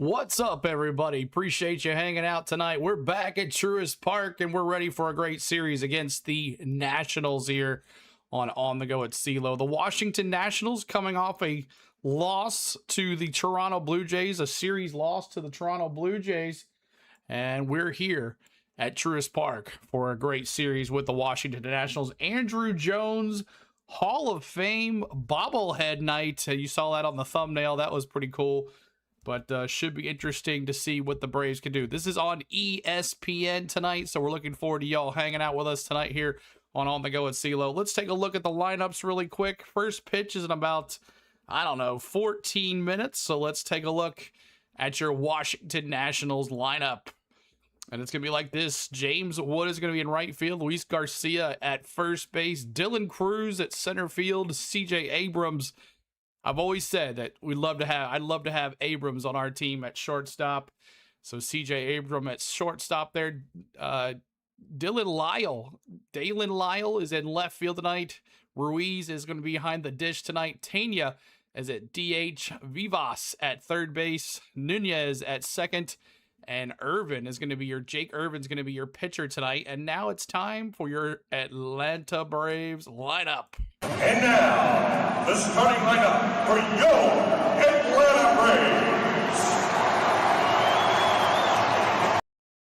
What's up, everybody? Appreciate you hanging out tonight. We're back at Truist Park, and we're ready for a great series against the Nationals here on the Go at CeeLo. The Washinton Nationals coming off a loss to the Toronto Blue Jays, a series loss to the Toronto Blue Jays, and we're here at Truist Park for a great series with the Washinton Nationals. Andrew Jones, Hall of Fame bobblehead night. You saw that on the thumbnail. That was pretty cool. But should be interesting to see what the Braves can do. This is on ESPN tonight, so we're looking forward to y'all hanging out with us tonight here on the Go at CeeLo. Let's take a look at the lineups really quick. First pitch is in about, 14 minutes. So let's take a look at your Washinton Nationals lineup. And it's going to be like this. James Wood is going to be in right field. Luis Garcia at first base. Dylan Cruz at center field. CJ Abrams. I've always said that I'd love to have Abrams on our team at shortstop. So CJ Abrams at shortstop there. Dalen Lyle is in left field tonight. Ruiz is going to be behind the dish tonight. Tanya is at DH. Vivas at third base. Nunez at second. And Irvin's going to be your pitcher tonight. And now it's time for your Atlanta Braves lineup. And now, the starting lineup for your Atlanta Braves.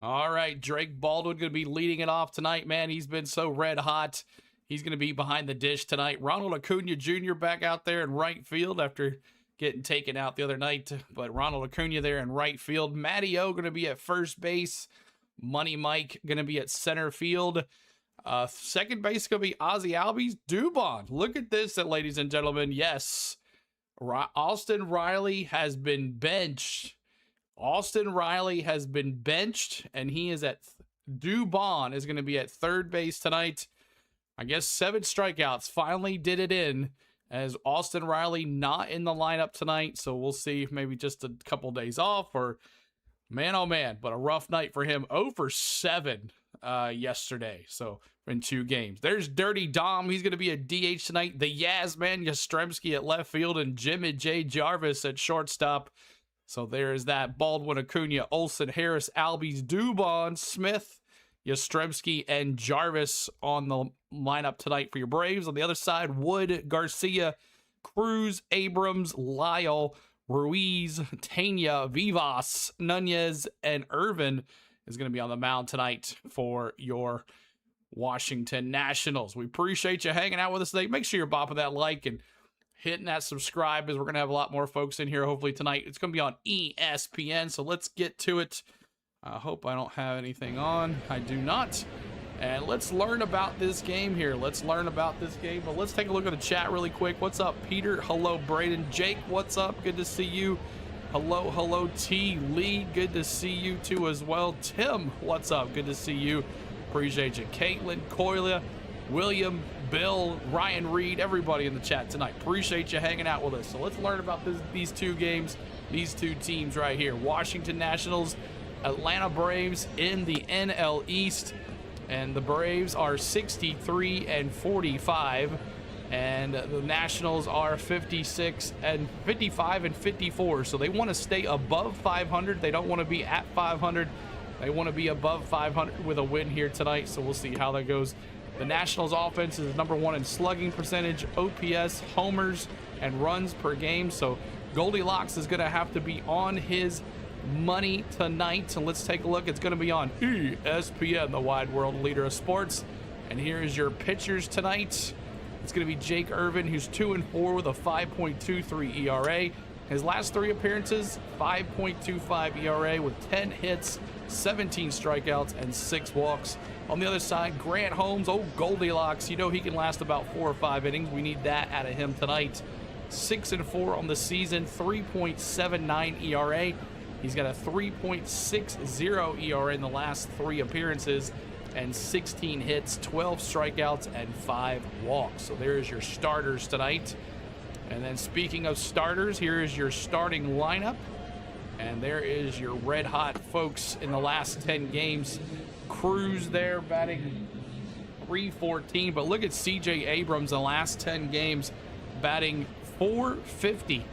All right, Drake Baldwin going to be leading it off tonight, man. He's been so red hot. He's going to be behind the dish tonight. Ronald Acuna Jr. back out there in right field after getting taken out the other night. But Ronald Acuna there in right field. Matty O going to be at first base. Money Mike going to be at center field. Second base going to be Ozzy Albies. Dubon. Look at this, ladies and gentlemen. Yes, Austin Riley has been benched. And he is at Dubon is going to be at third base tonight. I guess 7 strikeouts finally did it in, as Austin Riley not in the lineup tonight. So we'll see if maybe just a couple days off, or man, oh man, but a rough night for him. 0 for 7 yesterday. So in 2 games. There's Dirty Dom. He's going to be a DH tonight. The Yasman Yastrzemski at left field, and Jimmy J. Jarvis at shortstop. So there's that. Baldwin, Acuna, Olsen, Harris, Albies, Dubon, Smith, Yastrzemski, and Jarvis on the lineup tonight for your Braves. On the other side, Wood, Garcia, Cruz, Abrams, Lyle, Ruiz, Tanya, Vivas, Nunez, and Irvin is going to be on the mound tonight for your Washinton Nationals. We appreciate you hanging out with us today. Make sure you're bopping that like and hitting that subscribe, as we're going to have a lot more folks in here hopefully tonight. It's going to be on ESPN, so let's get to it. I hope I don't have anything on. I do not. And let's learn about this game here. But let's take a look at the chat really quick. What's up, Peter? Hello, Braden. Jake, what's up? Good to see you. Hello, T. Lee. Good to see you too as well. Tim, what's up? Good to see you. Appreciate you. Caitlin, Coyla, William, Bill, Ryan Reed, everybody in the chat tonight. Appreciate you hanging out with us. So let's learn about these 2 games, these 2 teams right here. Washinton Nationals, Atlanta Braves in the NL East. And the Braves are 63-45. And the Nationals are 55 and 54. So they want to stay above 500. They don't want to be at 500. They want to be above 500 with a win here tonight. So we'll see how that goes. The Nationals offense is number 1 in slugging percentage, OPS, homers, and runs per game. So Goldilocks is going to have to be on his money tonight. So let's take a look. It's going to be on ESPN, the wide world leader of sports. And here is your pitchers tonight. It's going to be Jake Irvin, who's 2-4 with a 5.23 ERA. His last 3 appearances, 5.25 ERA with 10 hits, 17 strikeouts, and 6 walks. On the other side, Grant Holmes, Goldilocks. You know he can last about 4 or 5 innings. We need that out of him tonight. 6-4 on the season, 3.79 ERA. He's got a 3.60 ERA in the last 3 appearances, and 16 hits, 12 strikeouts, and 5 walks. So there's your starters tonight. And then speaking of starters, here is your starting lineup. And there is your red hot folks in the last 10 games. Cruz there batting .314. But look at CJ Abrams in the last 10 games batting .450.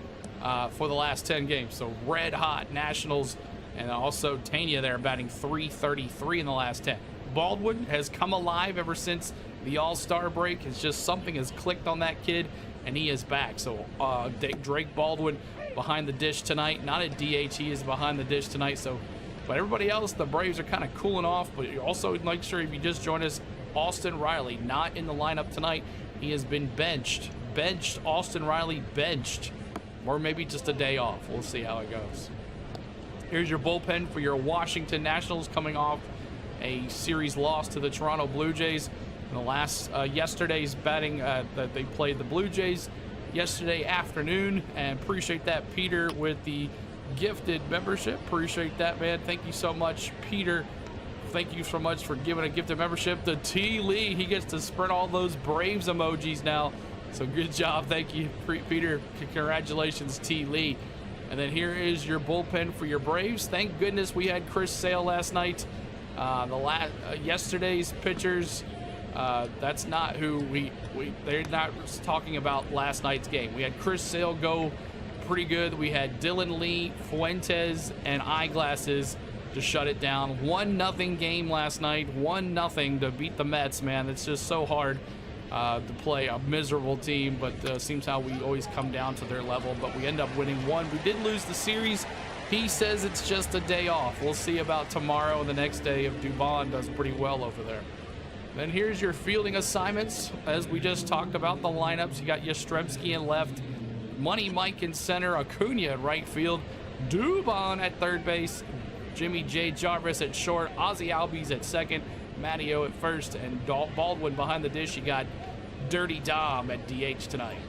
for the last 10 games. So red hot Nationals, and also Tania there batting .333 in the last 10. Baldwin has come alive ever since the All-Star break. It's just something has clicked on that kid, and he is back. So Drake Baldwin behind the dish tonight. Not a DH, he is behind the dish tonight. So, but everybody else, the Braves are kind of cooling off. But also make sure if you just joined us, Austin Riley not in the lineup tonight. He has been benched. Austin Riley benched. Or maybe just a day off. We'll see how it goes. Here's your bullpen for your Washinton Nationals, coming off a series loss to the Toronto Blue Jays. In the last yesterday's batting that they played the Blue Jays yesterday afternoon, and appreciate that, Peter, with the gifted membership. Appreciate that, man. Thank you so much, Peter. Thank you so much for giving a gifted membership to T. Lee. He gets to sprint all those Braves emojis now. So good job. Thank you, Peter. Congratulations, T. Lee. And then here is your bullpen for your Braves. Thank goodness we had Chris Sale last night. Yesterday's pitchers, that's not who they're not talking about last night's game. We had Chris Sale go pretty good. We had Dylan Lee, Fuentes, and Eyeglasses to shut it down. 1-0 game last night. 1-0 to beat the Mets, man. It's just so hard to play a miserable team, but seems how we always come down to their level. But we end up winning one. We did lose the series. He says it's just a day off. We'll see about tomorrow and the next day if Dubon does pretty well over there. Then here's your fielding assignments. As we just talked about the lineups, you got Yastrzemski in left, Money Mike in center, Acuna at right field, Dubon at third base, Jimmy J. Jarvis at short, Ozzy Albies at second, Matteo at first, and Baldwin behind the dish. You got Dirty Dom at DH tonight.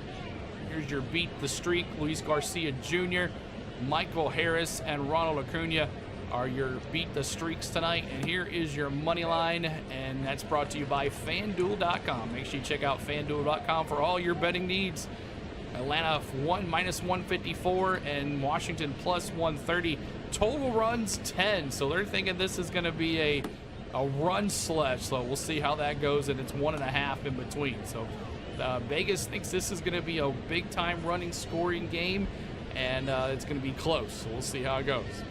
Here's your beat the streak. Luis Garcia Jr., Michael Harris, and Ronald Acuna are your beat the streaks tonight. And here is your money line, and that's brought to you by FanDuel.com. Make sure you check out FanDuel.com for all your betting needs. Atlanta -154 and Washington +130. Total runs 10. So they're thinking this is going to be a run slush. So we'll see how that goes, and it's 1.5 in between. So Vegas thinks this is going to be a big time running scoring game, and it's going to be close. So we'll see how it goes.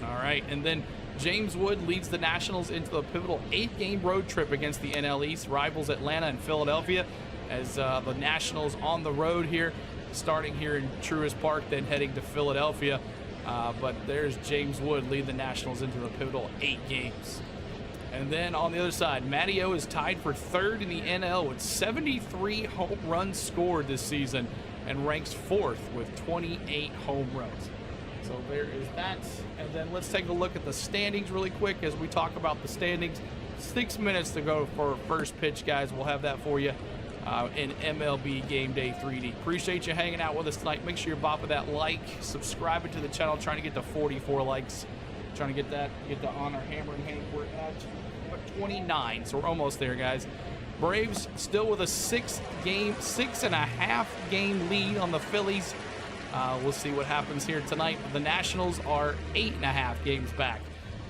All right, and then James Wood leads the Nationals into the pivotal 8-game road trip against the NL East rivals Atlanta and Philadelphia, as the Nationals on the road here, starting here in Truist Park, then heading to Philadelphia. But there's James Wood leading the Nationals into the pivotal 8 games. And then on the other side, Matteo is tied for third in the NL with 73 home runs scored this season and ranks 4th with 28 home runs. So there is that. And then let's take a look at the standings really quick as we talk about the standings. 6 minutes to go for first pitch, guys. We'll have that for you in MLB Game Day 3D. Appreciate you hanging out with us tonight. Make sure you're bopping that like, subscribing to the channel, trying to get to 44 likes. Trying to get the honor hammer and hang. We're at 29, so we're almost there, guys. Braves still with a 6.5 game lead on the Phillies. We'll see what happens here tonight. The Nationals are 8.5 games back,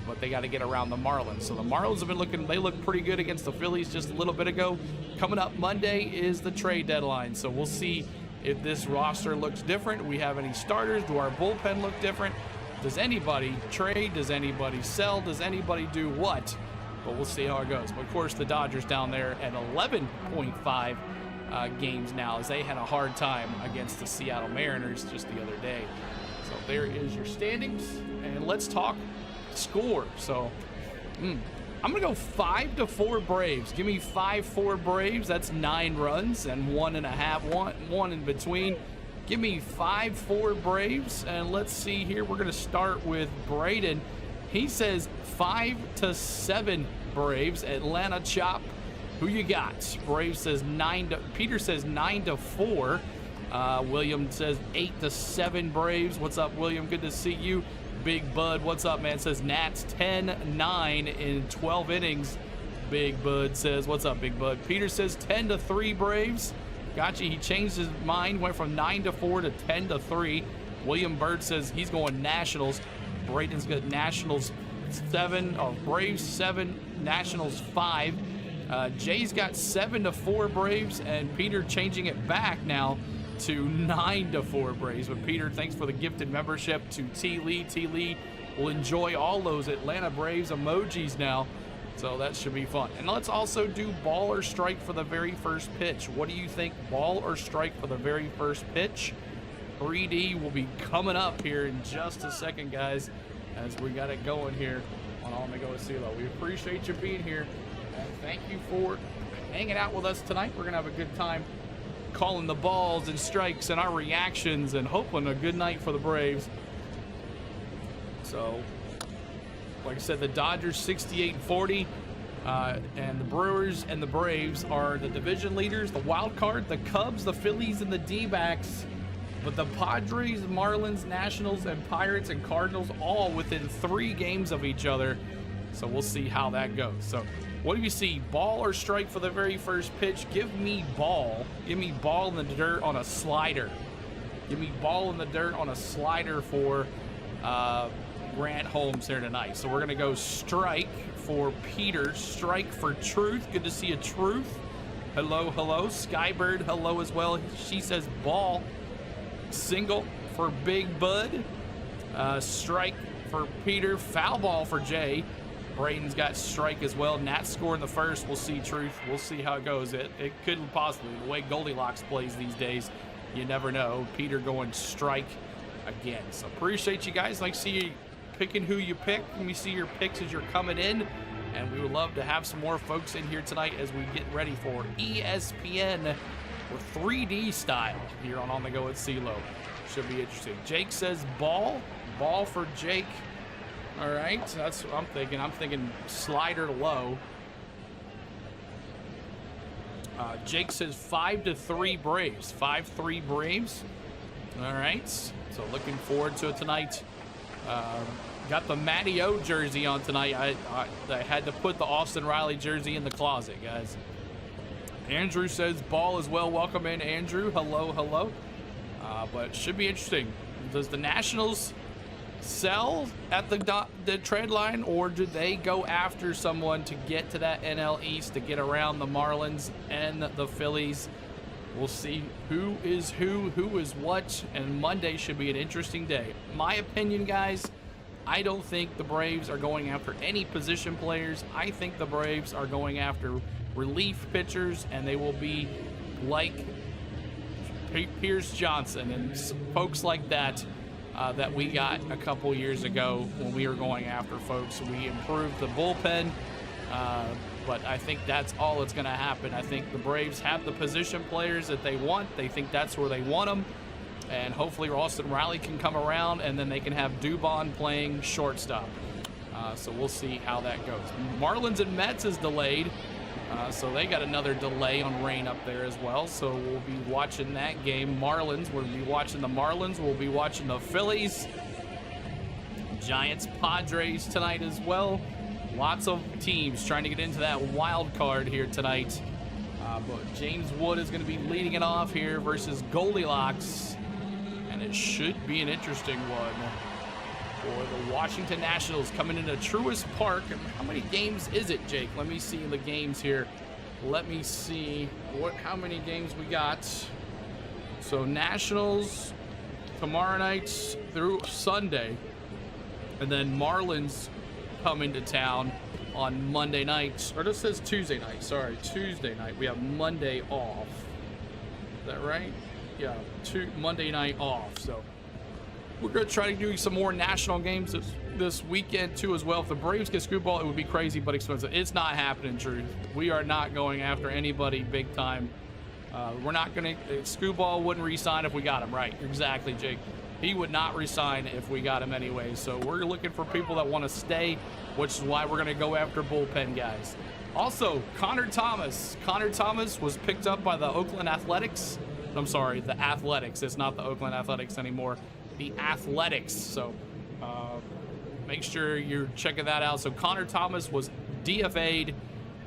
but they got to get around the Marlins. So the Marlins have been they look pretty good against the Phillies just a little bit ago. Coming up Monday is the trade deadline, so we'll see if this roster looks different. We have any starters? Do our bullpen look different? Does anybody trade? Does anybody sell? Does anybody do what? But we'll see how it goes. But of course, the Dodgers down there at 11.5 games now, as they had a hard time against the Seattle Mariners just the other day. So there is your standings, and let's talk score. So I'm gonna go 5-4 Braves. Give me 5-4 Braves. That's 9 runs and 1.5, one in between. Give me 5-4 Braves, and let's see here. We're gonna start with Braden. He says 5-7 Braves. Atlanta Chop, who you got? Braves says 9. Peter says 9-4. William says 8-7 Braves. What's up, William? Good to see you. Big Bud, what's up, man? Says Nats 10-9 in 12 innings. Big Bud says, what's up, Big Bud? Peter says 10-3 Braves. Gotcha. He changed his mind, went from 9-4 to 10-3. William Bird says he's going Nationals. Braden's got Nationals 7, or Braves 7, Nationals 5. Jay's got 7-4 Braves, and Peter changing it back now to 9-4 Braves. But Peter, thanks for the gifted membership to T. Lee. T. Lee will enjoy all those Atlanta Braves emojis now. So that should be fun. And let's also do ball or strike for the very first pitch. What do you think? Ball or strike for the very first pitch? 3D will be coming up here in just a second, guys, as we got it going here on On the Go with CeeLo. We appreciate you being here, and thank you for hanging out with us tonight. We're going to have a good time calling the balls and strikes and our reactions and hoping a good night for the Braves. So, like I said, the Dodgers 68-40, and the Brewers and the Braves are the division leaders. The wild card, the Cubs, the Phillies, and the D-backs. But the Padres, Marlins, Nationals, and Pirates and Cardinals all within 3 games of each other. So we'll see how that goes. So what do you see? Ball or strike for the very first pitch? Give me ball. Give me ball in the dirt on a slider. Give me ball in the dirt on a slider for Grant Holmes here tonight. So we're going to go strike for Peter. Strike for Truth. Good to see you, Truth. Hello, hello. Skybird, hello as well. She says ball. Single for Big Bud. Strike for Peter. Foul ball for Jay. Braden's got strike as well. Nat scoring the first. We'll see, Truth. We'll see how it goes. It could possibly, the way Goldilocks plays these days, you never know. Peter going strike again. So appreciate you guys. Like, see you picking who you pick. Let me see your picks as you're coming in. And we would love to have some more folks in here tonight as we get ready for ESPN with 3D style here on the Go with CeeLo. Should be interesting. Jake says ball. Ball for Jake. All right, that's what I'm thinking. I'm thinking slider low. Jake says 5-3 Braves. 5-3 Braves. All right, so looking forward to it tonight. Got the Matty O jersey on tonight. I had to put the Austin Riley jersey in the closet, guys. Andrew says ball as well. Welcome in, Andrew. Hello, hello. But it should be interesting. Does the Nationals sell at the trade line, or do they go after someone to get to that NL East, to get around the Marlins and the Phillies? We'll see who is what, and Monday should be an interesting day. My opinion, guys, I don't think the Braves are going after any position players. I think the Braves are going after relief pitchers, and they will be like Pierce Johnson and folks like that that we got a couple years ago when we were going after folks. We improved the bullpen, but I think that's all that's going to happen. I think the Braves have the position players that they want. They think that's where they want them, and hopefully Austin Riley can come around, and then they can have Dubon playing shortstop. So we'll see how that goes. Marlins and Mets is delayed. So they got another delay on rain up there as well. So we'll be watching that game. Marlins, we'll be watching the Marlins. We'll be watching the Phillies. Giants, Padres tonight as well. Lots of teams trying to get into that wild card here tonight. But James Wood is going to be leading it off here versus Goldilocks. And it should be an interesting one for the Washinton Nationals coming into Truist Park. And how many games is it, Jake? Let me see the games here. Let me see how many games we got. So Nationals tomorrow night through Sunday, and then Marlins come into town on Monday night. Or this says Tuesday night. Sorry, Tuesday night. We have Monday off. Is that right? Yeah, Monday night off. So we're going to try to do some more national games this weekend, too, as well. If the Braves get screwball, it would be crazy but expensive. It's not happening, Drew. We are not going after anybody big time. We're not going to... Screwball wouldn't re-sign if we got him, right? Exactly, Jake. He would not resign if we got him anyway. So we're looking for people that want to stay, which is why we're going to go after bullpen guys. Also, Connor Thomas. Connor Thomas was picked up by the Oakland Athletics. I'm sorry, the Athletics. It's not the Oakland Athletics anymore. The Athletics. So make sure you're checking that out. So Connor Thomas was DFA'd.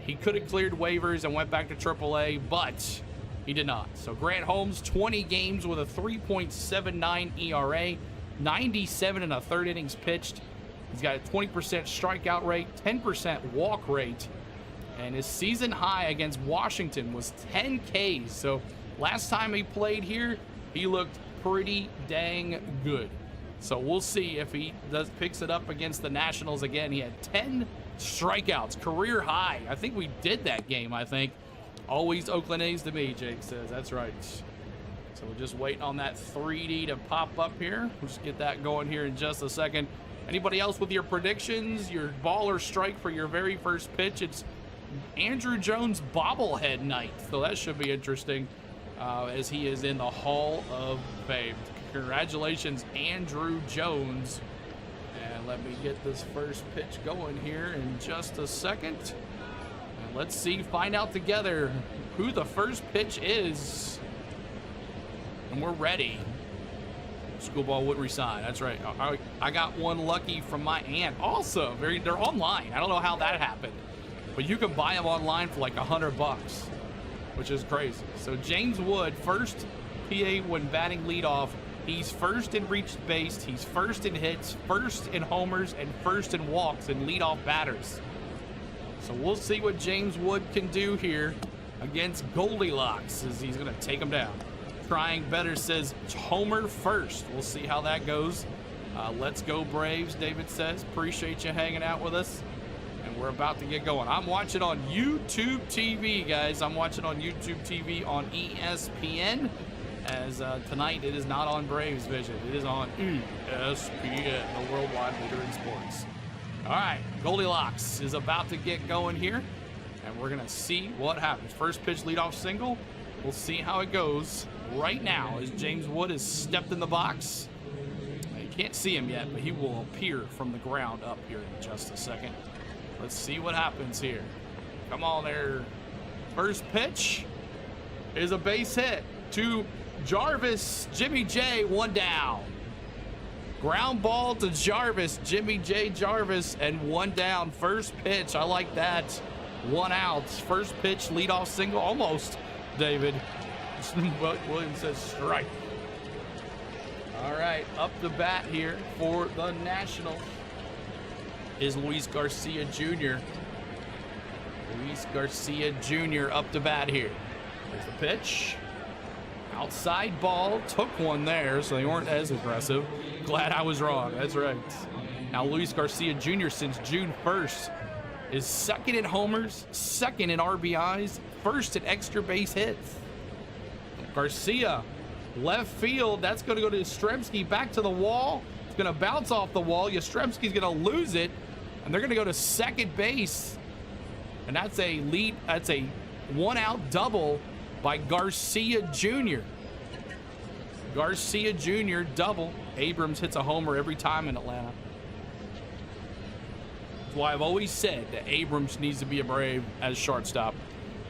He could have cleared waivers and went back to AAA, but he did not. So Grant Holmes, 20 games with a 3.79 ERA, 97 and a third innings pitched. He's got a 20% strikeout rate, 10% walk rate, and his season high against Washington was 10 Ks. So last time he played here, he looked pretty dang good. So we'll see if he picks it up against the Nationals again. He had 10 strikeouts, career high. I think we did that game, I think. Always Oakland A's to me, Jake says. That's right. So we're just waiting on that 3D to pop up here. We'll just get that going here in just a second. Anybody else with your predictions, your ball or strike for your very first pitch? It's Andrew Jones bobblehead night, so that should be interesting as he is in the Hall of Fame. Congratulations, Andrew Jones. And let me get this first pitch going here in just a second. And let's see, find out together who the first pitch is. And we're ready. Schoolball would resign. That's right. I got one lucky from my aunt. Also, they're online. I don't know how that happened, but you can buy them online for like $100, which is crazy. So James Wood, first PA when batting leadoff. He's first in reached base. He's first in hits, first in homers, and first in walks and leadoff batters. So we'll see what James Wood can do here against Goldilocks as he's going to take him down. Trying better says homer first. We'll see how that goes. Let's go Braves, David says. Appreciate you hanging out with us. And we're about to get going. I'm watching on YouTube TV, guys. I'm watching on YouTube TV on ESPN. As tonight it is not on Braves Vision. It is on ESPN, the worldwide leader in sports. All right, Goldilocks is about to get going here. And we're going to see what happens. First pitch leadoff single. We'll see how it goes right now as James Wood has stepped in the box. You can't see him yet, but he will appear from the ground up here in just a second. Let's see what happens here. Come on there. First pitch is a base hit to Jarvis. Jimmy J, one down. Ground ball to Jarvis. Jimmy J. Jarvis, and one down. First pitch. I like that. One out. First pitch, leadoff single. Almost, David. Williams says strike. All right, up the bat here for the Nationals is Luis Garcia Jr. Luis Garcia Jr. up to bat here. There's the pitch. Outside ball. Took one there, so they weren't as aggressive. Glad I was wrong. That's right. Now Luis Garcia Jr. since June 1st is second in homers, second in RBIs, first in extra base hits. Garcia, left field. That's going to go to Yastrzemski. Back to the wall. It's going to bounce off the wall. Yastrzemski's going to lose it, and they're going to go to second base. And that's a lead. That's a one-out double by Garcia Jr. Garcia Jr. double. Abrams hits a homer every time in Atlanta. That's why I've always said that Abrams needs to be a Brave as shortstop.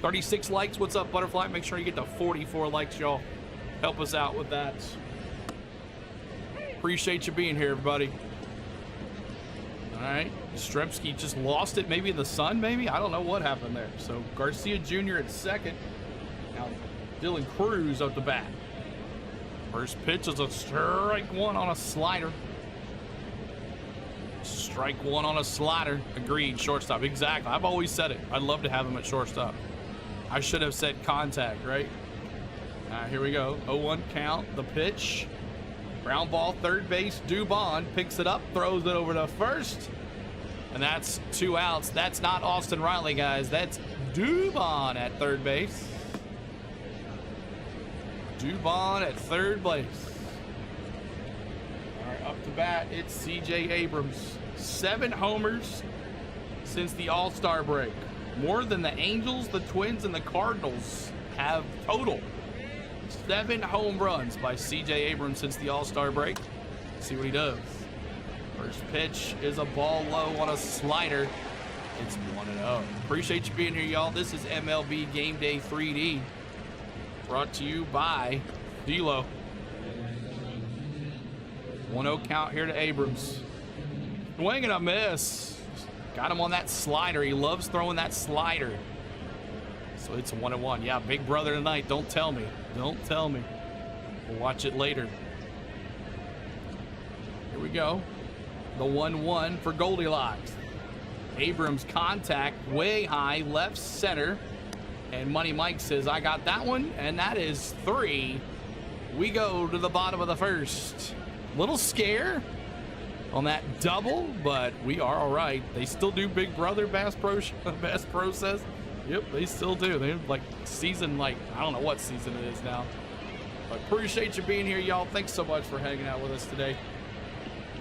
36 likes. What's up, Butterfly? Make sure you get to 44 likes, y'all. Help us out with that. Appreciate you being here, everybody. All right. Yastrzemski just lost it, maybe in the sun, maybe? I don't know what happened there. So Garcia Jr. at second. Now Dylan Cruz up the bat. First pitch is a strike one on a slider. Strike one on a slider. Agreed, shortstop. Exactly. I've always said it. I'd love to have him at shortstop. I should have said contact, right? All right, here we go. 0-1 count. The pitch. Ground ball, third base. Dubon picks it up, throws it over to first. And that's 2 outs. That's not Austin Riley, guys. That's Dubon at third base. Dubon at third base. All right, up to bat, it's C.J. Abrams. 7 homers since the All-Star break. More than the Angels, the Twins, and the Cardinals have total. 7 home runs by C.J. Abrams since the All-Star break. Let's see what he does. First pitch is a ball low on a slider. It's 1-0. Appreciate you being here, y'all. This is MLB Game Day 3D. Brought to you by D-Lo. 1-0 count here to Abrams. Swing and a miss. Got him on that slider. He loves throwing that slider. So it's 1-1. Yeah, big brother tonight. Don't tell me. Don't tell me. We'll watch it later. Here we go. The 1-1 for Goldilocks. Abrams contact way high left center. And Money Mike says, I got that one. And that is 3. we go to the bottom of the first. Little scare on that double, but we are all right. They still do Big Brother Bass Process. Yep, they still do. They're like season, like, I don't know what season it is now. But appreciate you being here, y'all. Thanks so much for hanging out with us today.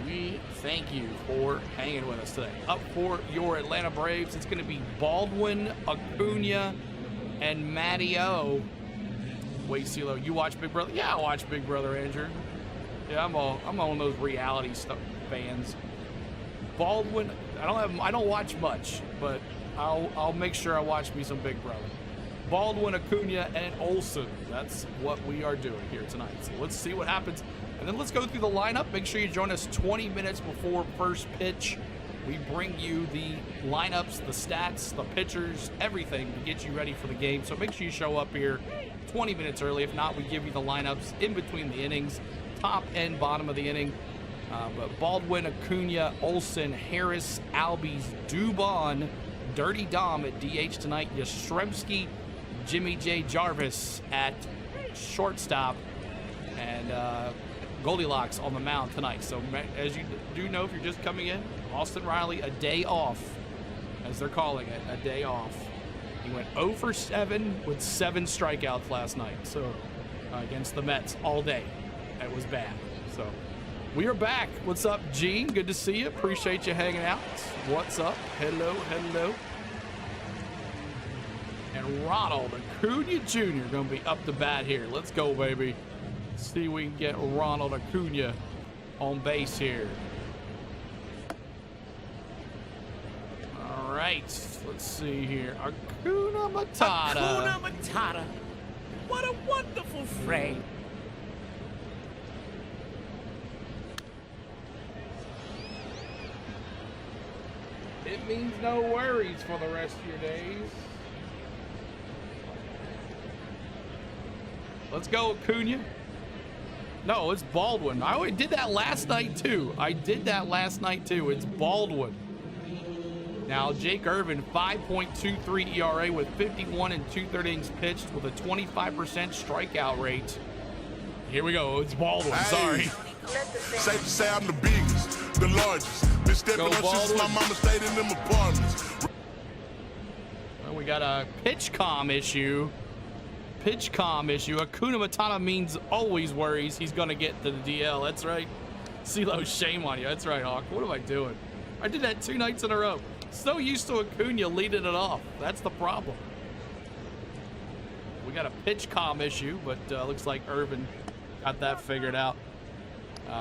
We thank you for hanging with us today. Up for your Atlanta Braves, it's going to be Baldwin, Acuna, and Matty O. Wait, CeeLo, you watch Big Brother? Yeah, I watch Big Brother, Andrew. Yeah, I'm on those reality stuff fans. Baldwin, I don't watch much, but I'll make sure I watch me some Big Brother. Baldwin, Acuna, and Olsen. That's what we are doing here tonight. So let's see what happens. And then let's go through the lineup. Make sure you join us 20 minutes before first pitch. We bring you the lineups, the stats, the pitchers, everything to get you ready for the game. So make sure you show up here 20 minutes early. If not, we give you the lineups in between the innings, top and bottom of the inning. But Baldwin, Acuna, Olsen, Harris, Albies, Dubon, Dirty Dom at DH tonight, Yastrzemski, Jimmy J. Jarvis at shortstop, and Goldilocks on the mound tonight. So as you do know, if you're just coming in, Austin Riley, a day off, as they're calling it, a day off. He went 0 for 7 with 7 strikeouts last night. So against the Mets all day. It was bad. So we are back. What's up, Gene? Good to see you. Appreciate you hanging out. What's up? Hello, hello. And Ronald Acuna Jr. going to be up to bat here. Let's go, baby. See if we can get Ronald Acuna on base here. All right, let's see here. Acuna Matata. Acuna Matata. What a wonderful frame. It means no worries for the rest of your days. Let's go, Acuna. No, it's Baldwin. I already did that last night, too. It's Baldwin. Now, Jake Irvin, 5.23 ERA with 51 and 2/3 innings pitched with a 25% strikeout rate. Here we go. It's Baldwin. Sorry. Safe to say I'm the biggest, the largest. Been stepping up since my mama stayed in them apartments. Well, we got a pitch comm issue. Acuna Matata means always worries he's going to get to the DL. That's right. CeeLo, shame on you. That's right, Hawk. What am I doing? I did that 2 nights in a row. So used to Acuna leading it off. That's the problem. We got a pitch comm issue, but looks like Irvin got that figured out.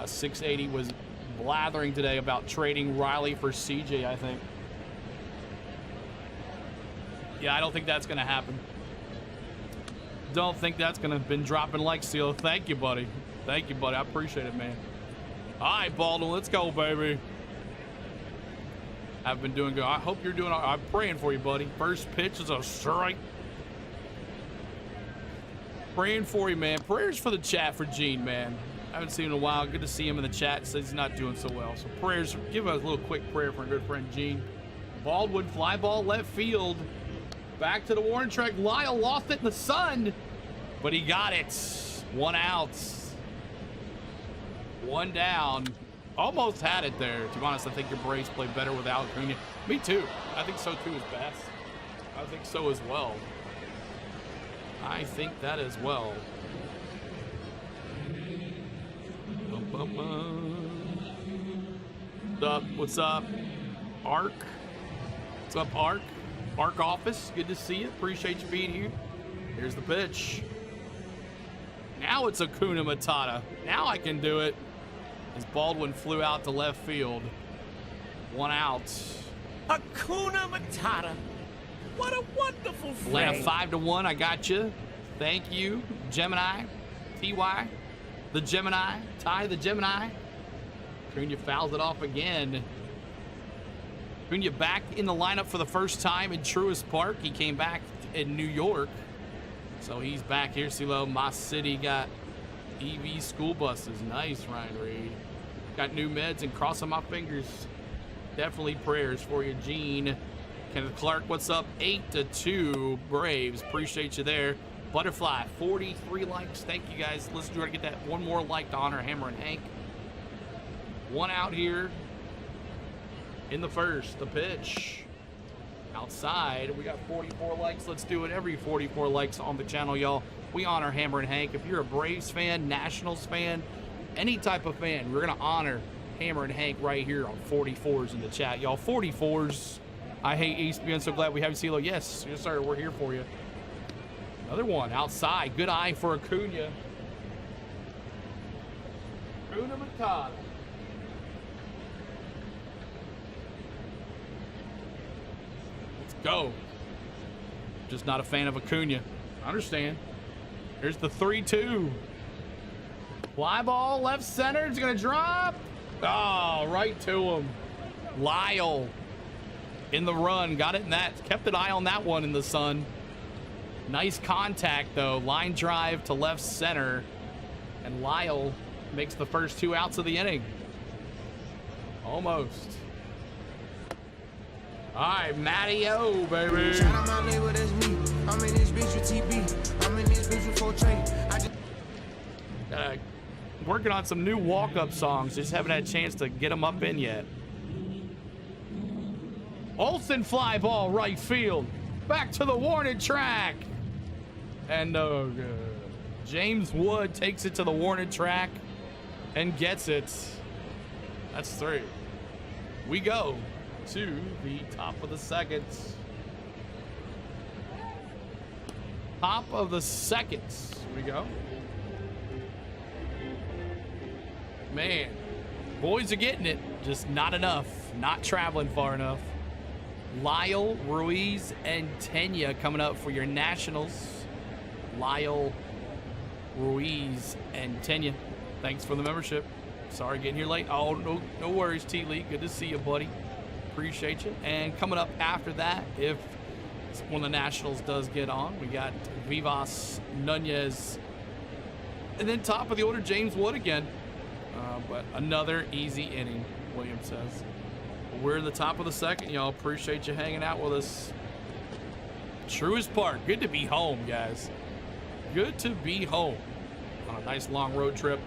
680 was blathering today about trading Riley for CJ, I think. Yeah, I don't think that's going to happen. Don't think that's going to have been dropping like Seal. Thank you, buddy. Thank you, buddy. I appreciate it, man. All right, Baldwin, let's go, baby. I've been doing good. I hope you're doing all right. I'm praying for you, buddy. First pitch is a strike. Praying for you, man. Prayers for the chat for Gene, man. I haven't seen him in a while. Good to see him in the chat. Says he's not doing so well. So prayers. Give us a little quick prayer for a good friend, Gene. Baldwin, fly ball left field. Back to the warning track. Lyle lost it in the sun, but he got it. 1 out. 1 down. Almost had it there. To be honest, I think your Braves play better without Acuna. Me too. I think so too as best. I think so as well. I think that as well. What's up? What's up? Ark? What's up, Ark? Ark Office, good to see you. Appreciate you being here. Here's the pitch. Now it's Acuna Matata. Now I can do it. As Baldwin flew out to left field. 1 out. Acuna Matata. What a wonderful frame. Atlanta 5-1. I got you. Thank you, Gemini, TY, the Gemini, Ty, the Gemini. Acuna fouls it off again. Acuna back in the lineup for the first time in Truist Park. He came back in New York. So he's back here. CeeLo, my city got EV school buses. Nice, Ryan Reed. Got new meds and crossing my fingers. Definitely prayers for you, Gene. Kenneth Clark, what's up? 8-2 Braves. Appreciate you there. Butterfly, 43 likes. Thank you guys. Let's try to get that one more like to honor Hammer and Hank. One out here in the first. The pitch. Outside. We got 44 likes. Let's do it every 44 likes on the channel, y'all. We honor Hammer and Hank. If you're a Braves fan, Nationals fan, any type of fan, we're going to honor Hammer and Hank right here on 44s in the chat, y'all. 44s. I hate ESPN. So glad we have you, CeeLo. Yes, sir. We're here for you. Another one outside. Good eye for Acuna. Acuna Matata. Let's go. Just not a fan of Acuna. I understand. Here's the 3-2. Fly ball, left center. It's going to drop. Oh, right to him. Lyle in the run. Got it in that. Kept an eye on that one in the sun. Nice contact, though. Line drive to left center. And Lyle makes the first 2 outs of the inning. Almost. All right, Matty-O, baby. Shout out my neighbor, that's me. I'm in this bitch with TB. I'm in this bitch with 4 tray. Working on some new walk-up songs. Just haven't had a chance to get them up in yet. Olsen fly ball right field. Back to the warning track. And James Wood takes it to the warning track and gets it. That's 3. We go to the top of the second. Top of the second. Here we go. Man, boys are getting it. Just not enough. Not traveling far enough. Lyle, Ruiz, and Tenya coming up for your Nationals. Lyle, Ruiz, and Tenya. Thanks for the membership. Sorry getting here late. Oh, no worries, T-Lee. Good to see you, buddy. Appreciate you. And coming up after that, if one of the Nationals does get on, we got Vivas, Nunez, and then top of the order, James Wood again. But another easy inning, Williams says. We're in the top of the second, y'all. Appreciate you hanging out with us. Truist Park. Good to be home, guys. Good to be home on a nice long road trip.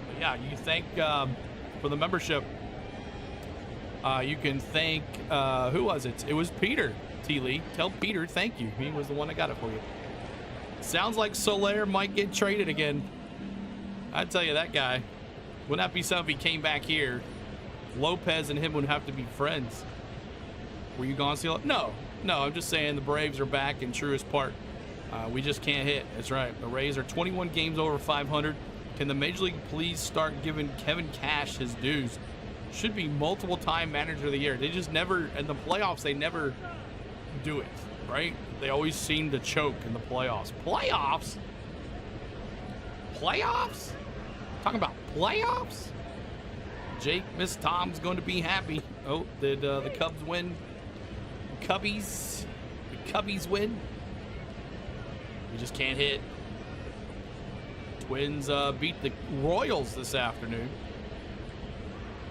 But yeah, you thank for the membership. You can thank, who was it? It was Peter, T-Lee. Tell Peter thank you. He was the one that got it for you. Sounds like Soler might get traded again. I tell you, that guy. Wouldn't that be something if he came back here? Lopez and him would have to be friends. Were you gone, CeeLo? No, I'm just saying the Braves are back in Truist Park. We just can't hit. That's right. The Rays are 21 games over 500. Can the Major League please start giving Kevin Cash his dues? Should be multiple time manager of the year. They just never, in the playoffs, they never do it, right? They always seem to choke in the playoffs. Playoffs? Playoffs? Talking about playoffs? Jake, Miss Tom's going to be happy. Oh, did the Cubs win? The Cubbies win? We just can't hit. Twins beat the Royals this afternoon.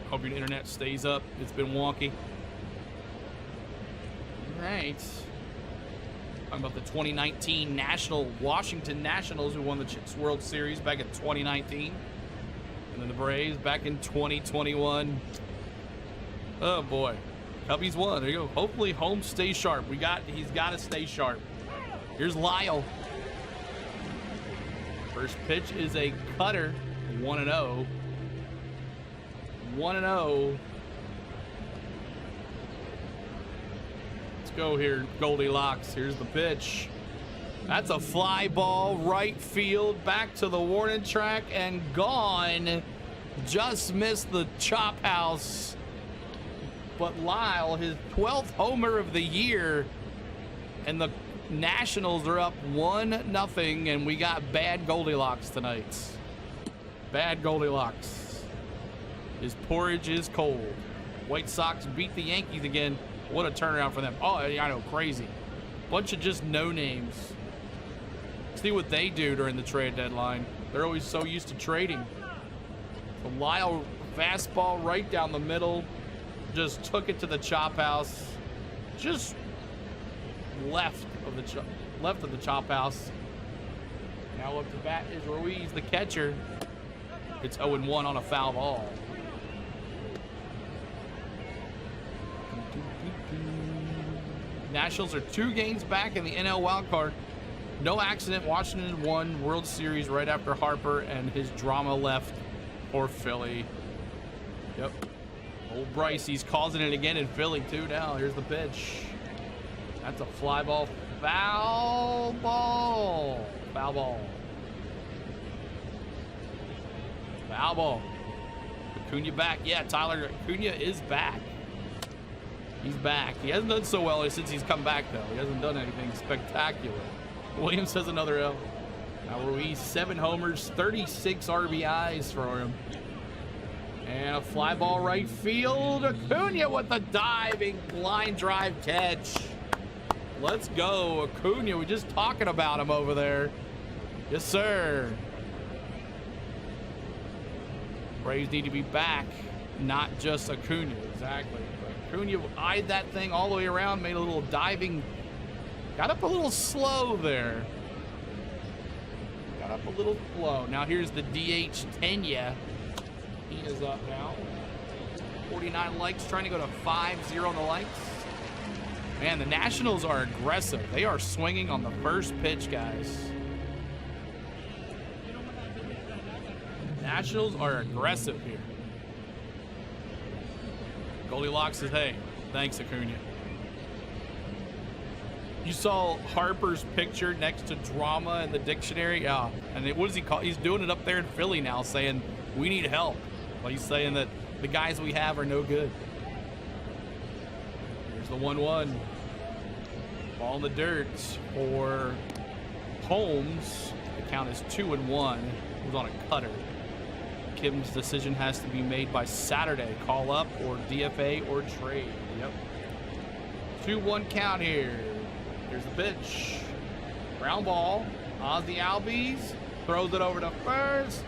Hope your internet stays up. It's been wonky. All right. Talking about the 2019 Washinton Nationals, who won the World Series back in 2019. And then the Braves back in 2021. Oh boy. Cubbies won. There you go. Hopefully Holmes stays sharp. He's got to stay sharp. Here's Lyle. First pitch is a cutter. 1-0. 1-0. Let's go here, Goldilocks. Here's the pitch. That's a fly ball, right field, back to the warning track, and gone. Just missed the chop house. But Lyle, his 12th homer of the year, and the Nationals are up 1-0, and we got bad Goldilocks tonight. Bad Goldilocks. His porridge is cold. White Sox beat the Yankees again. What a turnaround for them. Oh, I know, crazy. Bunch of just no-names. See what they do during the trade deadline. They're always so used to trading. The Lyle fastball right down the middle. Just took it to the chop house. Just left of the chop house. Now up to bat is Ruiz, the catcher. It's 0-1 on a foul ball. Nationals are 2 games back in the NL wildcard. No accident. Washington won World Series right after Harper and his drama left for Philly. Yep. Old Bryce, he's causing it again in Philly too now. Here's the pitch. That's a fly ball. Foul ball. Foul ball. Foul ball. Acuna back. Yeah, Tyler Acuna is back. He's back. He hasn't done so well since he's come back, though. He hasn't done anything spectacular. Williams has another L. Now Ruiz, 7 homers, 36 RBIs for him. And a fly ball right field. Acuna with the diving line drive catch. Let's go, Acuna. We're just talking about him over there. Yes, sir. Braves need to be back, not just Acuna. Exactly. But Acuna eyed that thing all the way around, made a little diving. Got up a little slow there. Got up a little slow. Now here's the DH Tenya. He is up now. 49 likes, trying to go to 5-0 on the likes. Man, the Nationals are aggressive. They are swinging on the first pitch, guys. Nationals are aggressive here. Goldilocks says, hey, thanks, Acuna. You saw Harper's picture next to drama in the dictionary? Yeah. And what does he call? He's doing it up there in Philly now, saying, we need help. Well, he's saying that the guys we have are no good. Here's the 1-1. Ball in the dirt for Holmes. The count is 2-1. He was on a cutter. Kim's decision has to be made by Saturday. Call up or DFA or trade. Yep. 2-1 count here. Here's the pitch. Ground ball. Ozzy Albies throws it over to first.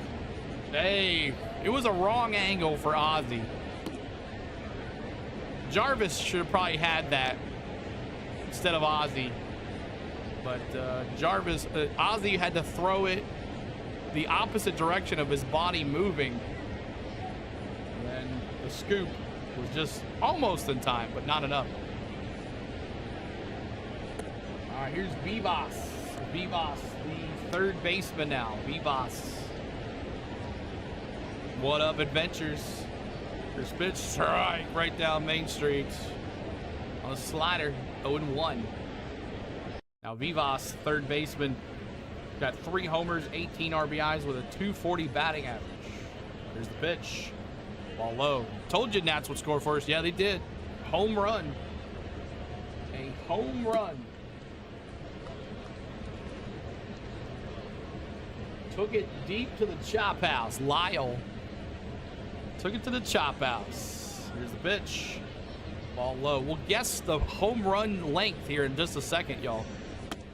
Hey, it was a wrong angle for Ozzy. Jarvis should have probably had that instead of Ozzy. But Ozzy had to throw it the opposite direction of his body moving. And then the scoop was just almost in time, but not enough. All right, here's Vivas. Vivas, the third baseman now. Vivas. What up, Adventures? There's pitch strike right down Main Street on a slider. 0-1. Now Vivas, third baseman, got 3 homers, 18 RBIs with a .240 batting average. Here's the pitch. Ball low. Told you Nats would score first. Yeah, they did. Home run. A home run. Took it deep to the chop house. Lyle took it to the chop house. Here's the pitch. Ball low. We'll guess the home run length here in just a second, y'all.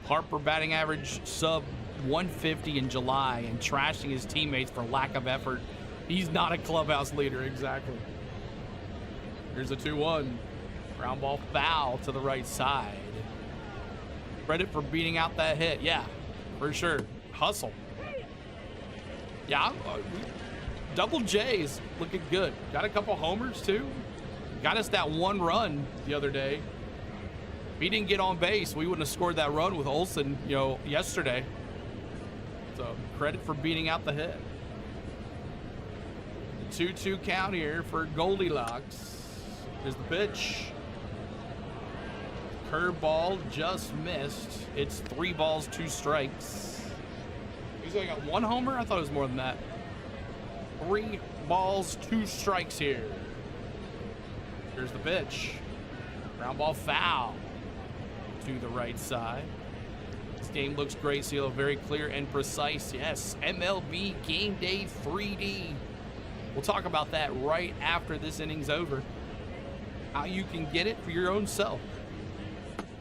Harper batting average sub 150 in July and trashing his teammates for lack of effort. He's not a clubhouse leader, exactly. Here's a 2-1. Ground ball foul to the right side. Credit for beating out that hit. Yeah, for sure. Hustle. Yeah, double J's looking good. Got a couple homers too. Got us that 1 run the other day. If he didn't get on base, we wouldn't have scored that run with Olsen, yesterday. So credit for beating out the hit. 2-2 count here for Goldilocks. Here's the pitch. Curveball just missed. It's 3 balls, 2 strikes. He's only got 1 homer? I thought it was more than that. 3 balls, 2 strikes here. Here's the pitch. Ground ball foul to the right side. This game looks great, CeeLo. Very clear and precise. Yes, MLB Game Day 3D. We'll talk about that right after this inning's over. How you can get it for your own self.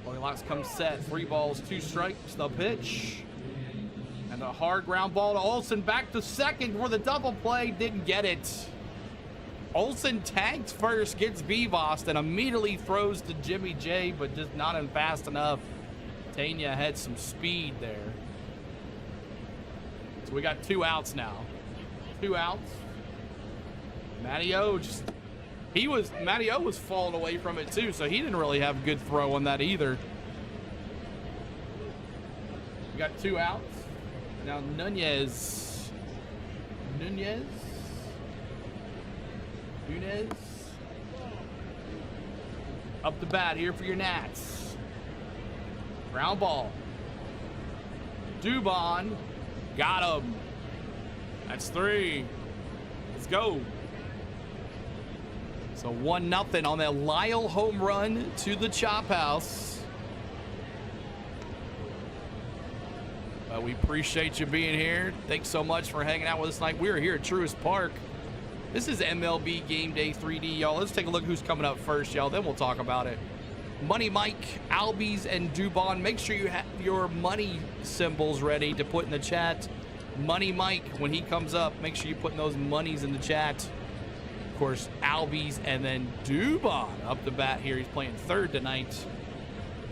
Goldilocks comes set. 3 balls, 2 strikes. The pitch. And a hard ground ball to Olsen. Back to second for the double play. Didn't get it. Olsen tags first, gets Vivas, then immediately throws to Jimmy J, but just not in fast enough. Tanya had some speed there. So we got 2 outs now. 2 outs. Matty O was falling away from it too, so he didn't really have a good throw on that either. We got 2 outs. Now Nunez. Up the bat here for your Nats. Ground ball. Dubon. Got him. That's 3. Let's go. So 1-0 on that Lyle home run to the Chop House. We appreciate you being here. Thanks so much for hanging out with us tonight. We're here at Truist Park. This is MLB Game Day 3D, y'all. Let's take a look who's coming up first, y'all. Then we'll talk about it. Money Mike, Albies, and Dubon. Make sure you have your money symbols ready to put in the chat. Money Mike, when he comes up, make sure you put those monies in the chat. Of course, Albies, and then Dubon up the bat here. He's playing third tonight.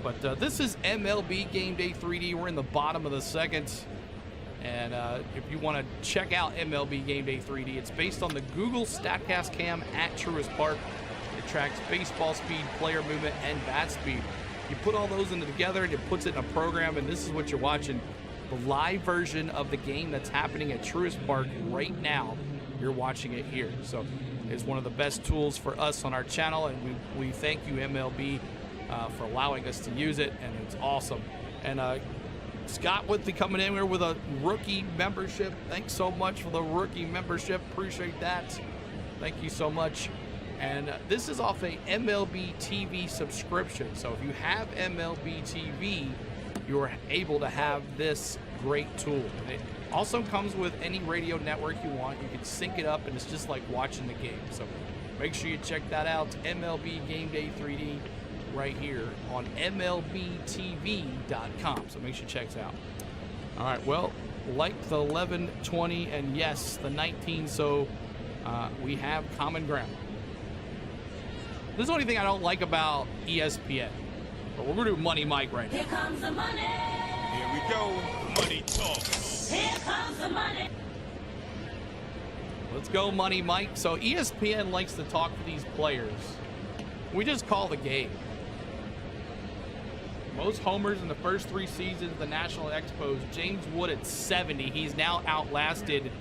But this is MLB Game Day 3D. We're in the bottom of the second. And if you want to check out MLB Game Day 3D, it's based on the Google StatCast Cam at Truist Park. It tracks baseball speed, player movement, and bat speed. You put all those together and it puts it in a program, and this is what you're watching. The live version of the game that's happening at Truist Park right now. You're watching it here. So it's one of the best tools for us on our channel, and we thank you, MLB, for allowing us to use it, and it's awesome. And Scott Whitley coming in here with a rookie membership. Thanks so much for the rookie membership. Appreciate that. Thank you so much. And this is off a MLB TV subscription. So if you have MLB TV, you're able to have this great tool. And it also comes with any radio network you want. You can sync it up, and it's just like watching the game. So make sure you check that out. MLB Game Day 3D right here on MLBTV.com. So make sure you check it out. All right, well, like the 11, 20, and yes, the 19, so we have common ground. This is the only thing I don't like about ESPN. But we're going to do Money Mike right now. Here comes the money. Here we go. Money talk. Here comes the money. Let's go, Money Mike. So ESPN likes to talk to these players. We just call the game. Most homers in the first 3 seasons of the National Expos. James Wood at 70. He's now outlasted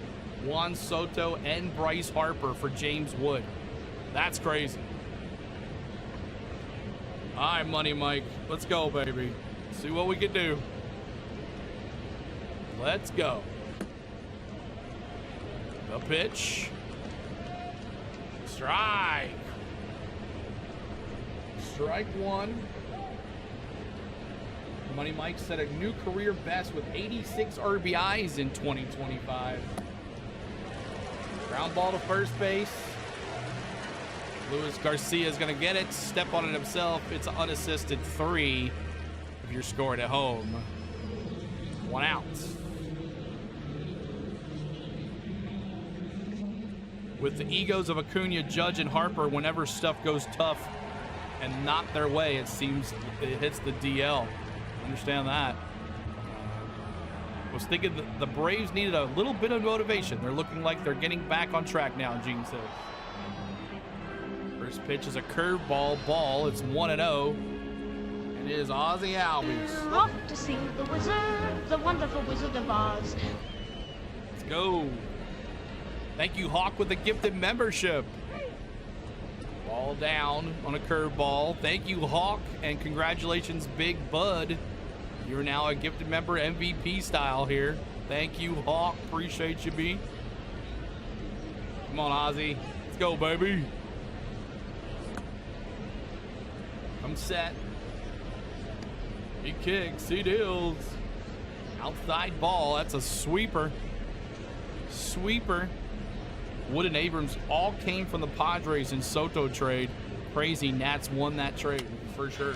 Juan Soto and Bryce Harper for James Wood. That's crazy. All right, Money Mike. Let's go, baby. See what we can do. Let's go. The pitch. Strike. Strike 1. Money Mike set a new career best with 86 RBIs in 2025. Ground ball to first base. Luis Garcia is going to get it. Step on it himself. It's an unassisted 3 if you're scoring at home. 1 out. With the egos of Acuna, Judge, and Harper, whenever stuff goes tough and not their way, it seems it hits the DL. Understand that. Was thinking the Braves needed a little bit of motivation. They're looking like they're getting back on track now, Gene says. First pitch is a curveball ball. It's 1-0. It is Ozzy Albies. Off to see the wizard, the wonderful Wizard of Oz. Let's go. Thank you, Hawk, with the gifted membership. Ball down on a curveball. Thank you, Hawk, and congratulations, Big Bud. You're now a gifted member, MVP style here. Thank you, Hawk. Appreciate you, B. Come on, Ozzy. Let's go, baby. I'm set. He kicks. He deals. Outside ball. That's a sweeper. Sweeper. Wood and Abrams all came from the Padres in Soto trade. Crazy. Nats won that trade for sure.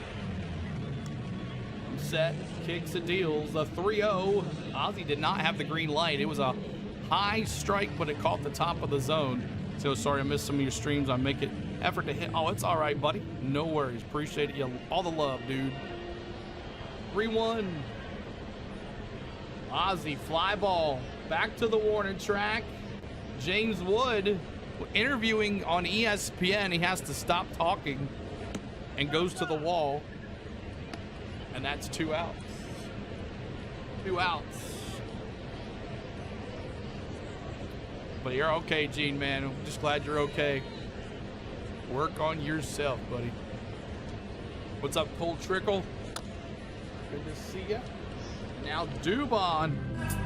I'm set. Kicks and deals. A 3-0. Ozzy did not have the green light. It was a high strike, but it caught the top of the zone. So sorry I missed some of your streams. I make it effort to hit. Oh, it's all right, buddy. No worries. Appreciate you. All the love, dude. 3-1. Ozzie, fly ball. Back to the warning track. James Wood interviewing on ESPN. He has to stop talking and goes to the wall. And that's 2 outs. 2 outs. But you're okay, Gene, man. I'm just glad you're okay. Work on yourself, buddy. What's up, Cole Trickle? Good to see ya. Now Dubon.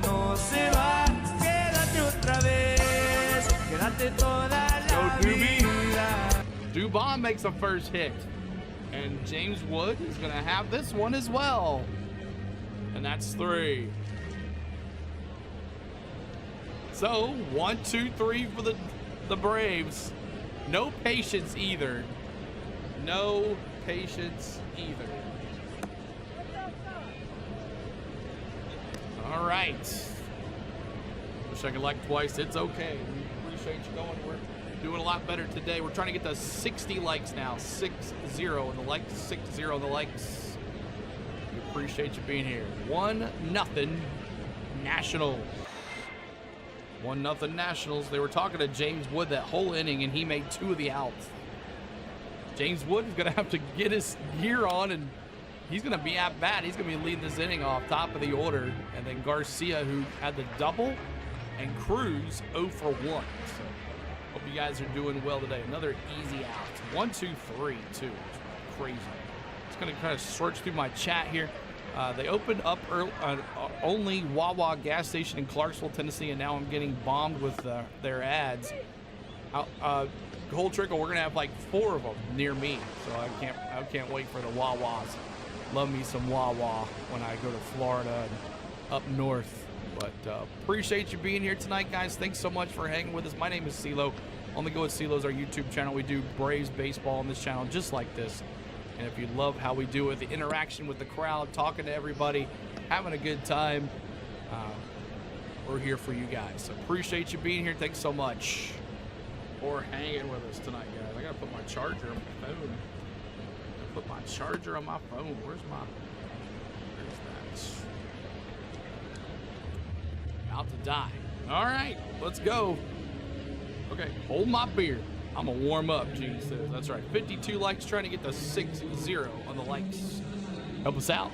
No se va, quédate otra vez, quédate toda la vida. Dubon makes a first hit. And James Wood is going to have this one as well. And that's 3. So, 1, 2, 3 for the Braves. No patience either. No patience either. All right. Wish I could like twice. It's okay. We appreciate you going. We're doing a lot better today. We're trying to get to 60 likes now. 6-0 on the likes. 6-0 on the likes. We appreciate you being here. 1-0 Nationals. 1-0 Nationals. They were talking to James Wood that whole inning, and he made 2 of the outs. James Wood is going to have to get his gear on, and he's going to be at bat. He's going to be leading this inning off top of the order. And then Garcia, who had the double, and Cruz 0 for 1. So hope you guys are doing well today. Another easy out. 1, 2, 3, 2. It's crazy. Just going to kind of search through my chat here. They opened up only Wawa gas station in Clarksville, Tennessee, and now I'm getting bombed with their ads. Whole Trickle, we're gonna have like 4 of them near me, so I can't wait for the Wawas. Love me some Wawa when I go to Florida and up north. But appreciate you being here tonight, guys. Thanks so much for hanging with us. My name is CeeLo. On the Go with CeeLo's our YouTube channel. We do Braves baseball on this channel just like this. And if you love how we do it, the interaction with the crowd, talking to everybody, having a good time, we're here for you guys. So appreciate you being here. Thanks so much for hanging with us tonight, guys. I gotta put my charger on my phone. Put my charger on my phone. Where's that? About to die. All right, let's go. Okay, hold my beer. I'm gonna warm up, Gene says. That's right. 52 likes, trying to get to 6-0 on the likes. Help us out.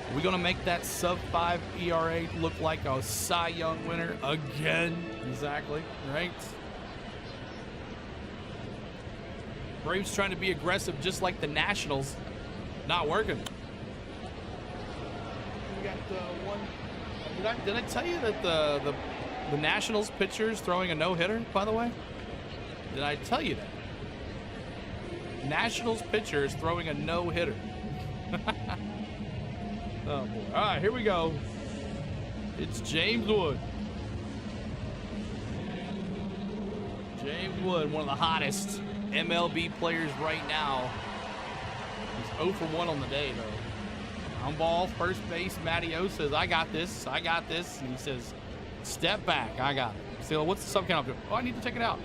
Are we gonna make that sub-5 ERA look like a Cy Young winner again? Exactly, right? Braves trying to be aggressive just like the Nationals. Not working. We got one. Did I tell you that the Nationals pitcher is throwing a no-hitter, by the way? Did I tell you that? Nationals pitcher is throwing a no-hitter. Oh, boy. All right, here we go. It's James Wood. James Wood, one of the hottest MLB players right now. He's 0 for 1 on the day, though. On ball, first base, Matty O says, I got this. And he says, step back, I got it. So what's the sub count up to? Oh, I need to check it out.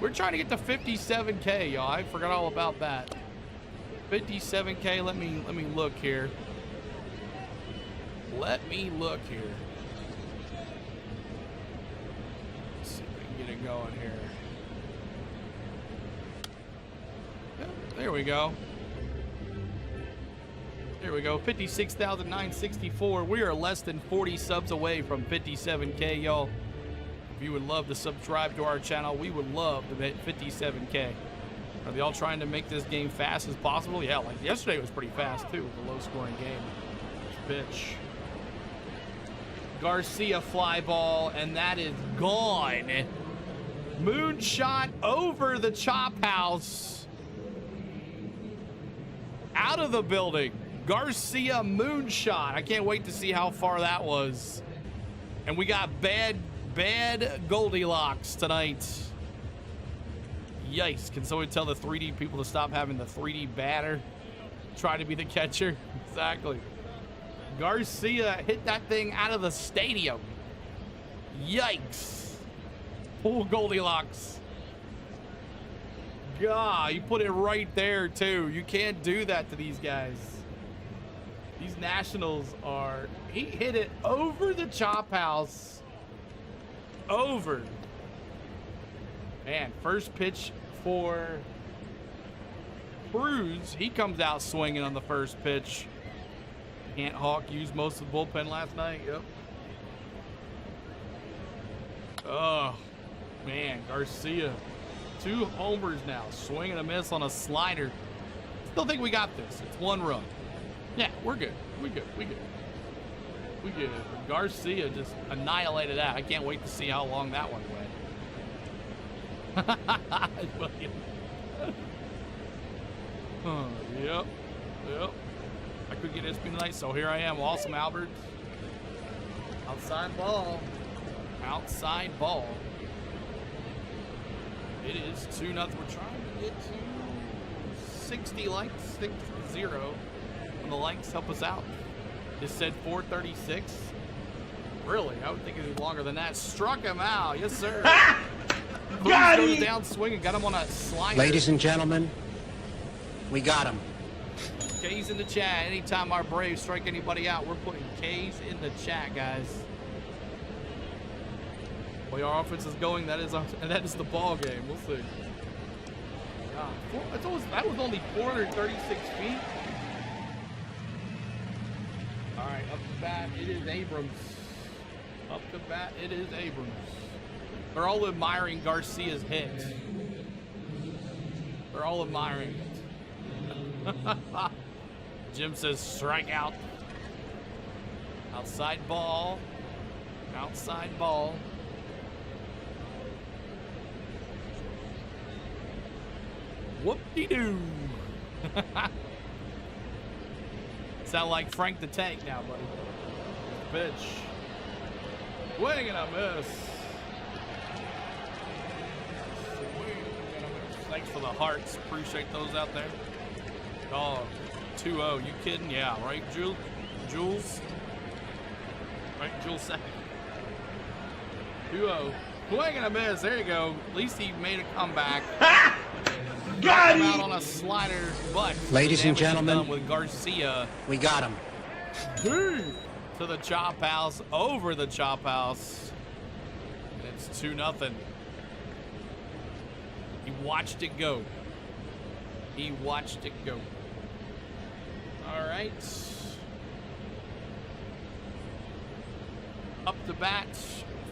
We're trying to get to 57K, y'all. I forgot all about that. 57K, let me look here. Let's see if we can get it going here. There we go. 56,964. We are less than 40 subs away from 57K, y'all. If you would love to subscribe to our channel, we would love to hit 57K. Are they all trying to make this game fast as possible? Yeah, like yesterday was pretty fast too, with a low-scoring game. Pitch. Garcia fly ball, and that is gone. Moonshot over the chop house. Out of the building. Garcia moonshot. I can't wait to see how far that was. And we got bad Goldilocks tonight. Yikes. Can someone tell the 3D people to stop having the 3D batter? Try to be the catcher. Exactly. Garcia hit that thing out of the stadium. Yikes. Pull Goldilocks. God, you put it right there too. You can't do that to these guys. These Nationals are, he hit it over the chop house. Over. Man, first pitch for Cruz. He comes out swinging on the first pitch. Ant Hawk used most of the bullpen last night. Yep. Oh, man, Garcia. 2 homers now. Swing and a miss on a slider. Still think we got this. It's 1 run. Yeah, we're good. We good. Garcia just annihilated that. I can't wait to see how long that one went. Yep. I could get SP tonight, so here I am. Awesome, Albert. Outside ball. It is 2-0. We're trying to get to 60 likes, 6-0. And the likes help us out. This said 436. Really? I would think it was longer than that. Struck him out. Yes, sir. Got goes him. down swinging. Got him on a slider. Ladies and gentlemen, we got him. K's in the chat. Anytime our Braves strike anybody out, we're putting K's in the chat, guys. The way our offense is going, that is the ball game. We'll see. God, that was only 436 feet. All right, up to bat, it is Abrams. They're all admiring Garcia's hit. They're all admiring it. Jim says strikeout. Outside ball. Whoop-de-doo. Sound like Frank the Tank now, buddy. Pitch. Swing and a miss. Thanks for the hearts. Appreciate those out there. Dog. 2-0. You kidding? Yeah, right, Jules? Right, Jules second. 2-0. Swing and a miss. There you go. At least he made a comeback. Got him him. out on a slider, but Ladies and damage is done gentlemen, with Garcia. we got him. To the chop house, over the chop house. And it's 2-0. He watched it go. All right. Up to bat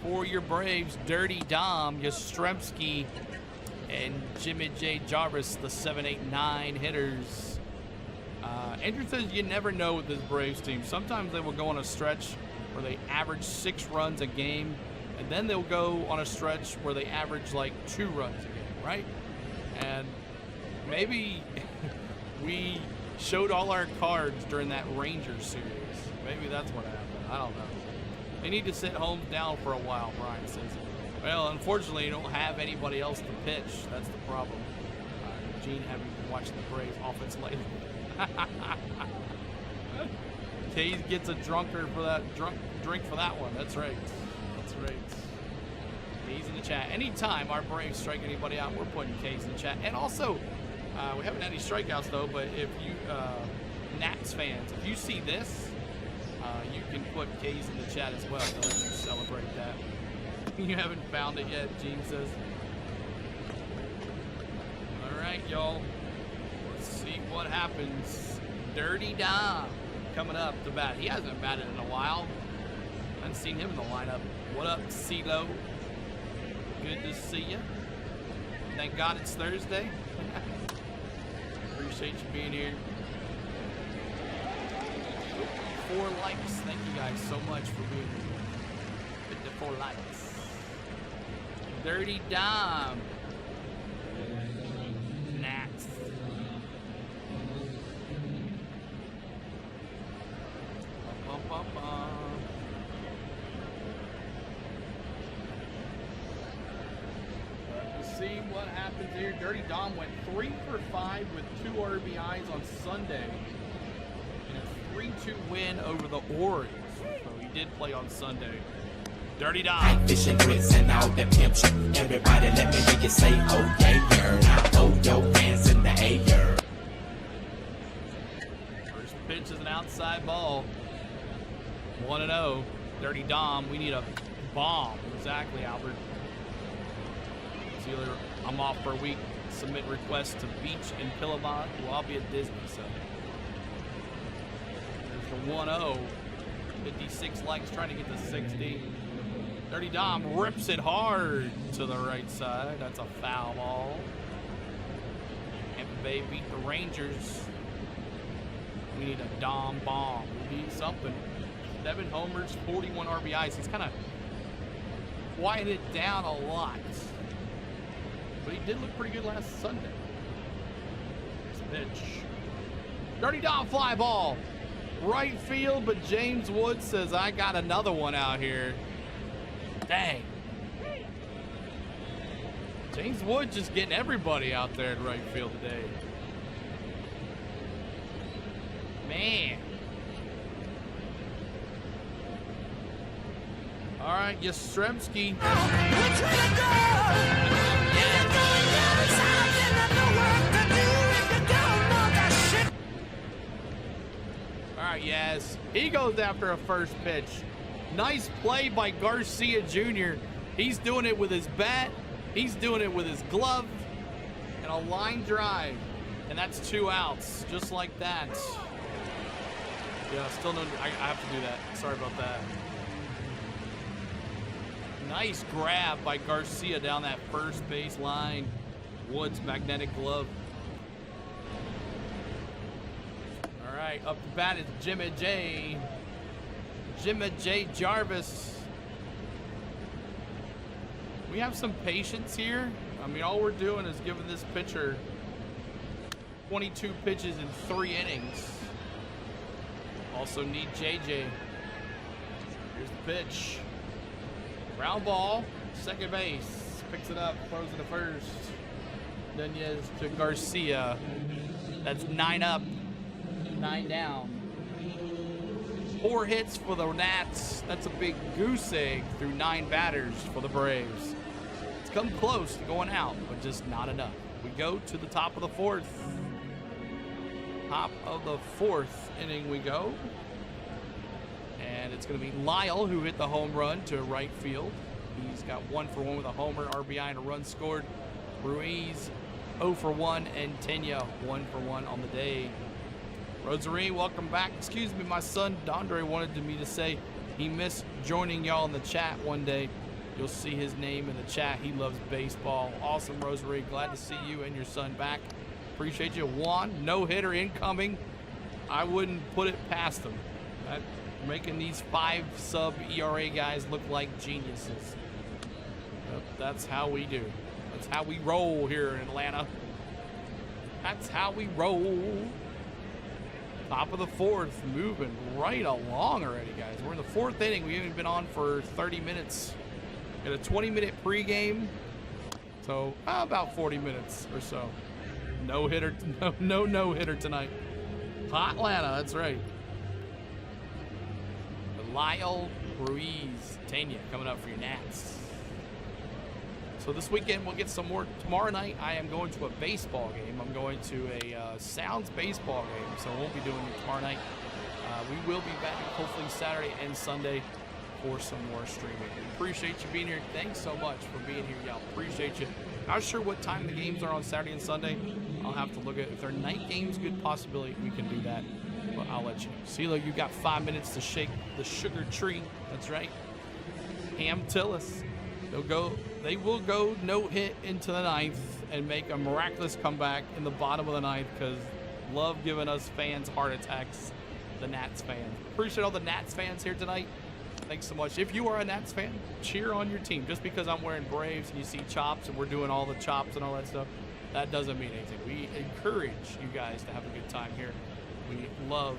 for your Braves, Dirty Dom, Yastrzemski, and Jimmy J. Jarvis, the 7, 8, 9 hitters. Andrew says you never know with this Braves team. Sometimes they will go on a stretch where they average 6 runs a game, and then they'll go on a stretch where they average like 2 runs a game, right? And maybe we showed all our cards during that Rangers series. Maybe that's what happened. I don't know. They need to sit Holmes down for a while, Brian says. Well, unfortunately, you don't have anybody else to pitch. That's the problem. Gene, having been watching the Braves offense lately. Case gets a drink for that one. That's right. K's in the chat. Anytime our Braves strike anybody out, we're putting K's in the chat. And also, we haven't had any strikeouts though. But if you Nats fans, if you see this, you can put K's in the chat as well to let you celebrate that. You haven't found it yet, Gene says. All right, y'all. Let's see what happens. Dirty Dom coming up to bat. He hasn't batted in a while. I haven't seen him in the lineup. What up, CeeLo? Good to see you. Thank God it's Thursday. Appreciate you being here. 4 likes. Thank you guys so much for being here. 54 likes. Dirty Dom. Nats. Let's see what happens here. Dirty Dom went 3 for 5 with 2 RBIs on Sunday. And a 3-2 win over the Orioles. So he did play on Sunday. Dirty Dom. Fishing grits and all that pimp shit. Everybody let me hear you say, oh yeah, now throw your hands in the air. First pitch pitch is an outside ball. 1-0. Dirty Dom. We need a bomb. Exactly, Albert. Sealer, I'm off for a week. Submit requests to Beach and Pillabon. Well, I'll be at Disney, so. There's the 1-0. 56 likes, trying to get to 60. Dirty Dom rips it hard to the right side. That's a foul ball. Tampa Bay beat the Rangers. We need a Dom bomb. We need something. 7 homers, 41 RBIs. He's kind of quieted it down a lot. But he did look pretty good last Sunday. Here's the pitch. Dirty Dom fly ball. Right field, but James Wood says, I got another one out here. Dang. James Wood just getting everybody out there in right field today. Man. All right, Yastrzemski. All right, yes. He goes after a first pitch. Nice play by Garcia Jr. He's doing it with his bat. He's doing it with his glove. And a line drive. And that's 2 outs, just like that. Yeah, still no, I have to do that. Sorry about that. Nice grab by Garcia down that first base line. Woods magnetic glove. All right, up to bat is Jimmy J. Jimmy J. Jarvis. We have some patience here. I mean, all we're doing is giving this pitcher 22 pitches in 3 innings. Also need JJ. Here's the pitch. Ground ball, second base. Picks it up, throws it to first. Nunez to Garcia. That's 9 up, 9 down. 4 hits for the Nats. That's a big goose egg through 9 batters for the Braves. It's come close to going out, but just not enough. We go to the top of the 4th. Top of the 4th inning we go. And it's going to be Lyle who hit the home run to right field. He's got 1 for 1 with a homer, RBI, and a run scored. Ruiz 0 for 1, and Tenya 1 for 1 on the day. Rosary, welcome back. Excuse me, my son Dondre wanted me to say he missed joining y'all in the chat one day. You'll see his name in the chat. He loves baseball. Awesome, Rosary. Glad to see you and your son back. Appreciate you. Juan, no-hitter incoming. I wouldn't put it past him. Making these 5-sub ERA guys look like geniuses. Yep, that's how we do. That's how we roll here in Atlanta. That's how we roll. Top of the 4th, moving right along already, guys. We're in the 4th inning. We haven't been on for 30 minutes. Got a 20-minute pregame. So about 40 minutes or so. No-hitter, no-hitter tonight. Hot Atlanta, that's right. Lyle, Ruiz, Tanya coming up for your Nats. So this weekend we'll get some more. Tomorrow night I am going to a baseball game. I'm going to a Sounds baseball game, so I won't be doing it tomorrow night. We will be back hopefully Saturday and Sunday for some more streaming. We appreciate you being here. Thanks so much for being here, y'all. Appreciate you. Not sure what time the games are on Saturday and Sunday. I'll have to look at it. If they're night games, good possibility we can do that. But I'll let you know. CeeLo, you got 5 minutes to shake the sugar tree. That's right. Ham Tillis. They will go no hit into the 9th and make a miraculous comeback in the bottom of the 9th because love giving us fans heart attacks, the Nats fans. Appreciate all the Nats fans here tonight. Thanks so much. If you are a Nats fan, cheer on your team. Just because I'm wearing Braves and you see chops and we're doing all the chops and all that stuff, that doesn't mean anything. We encourage you guys to have a good time here. We love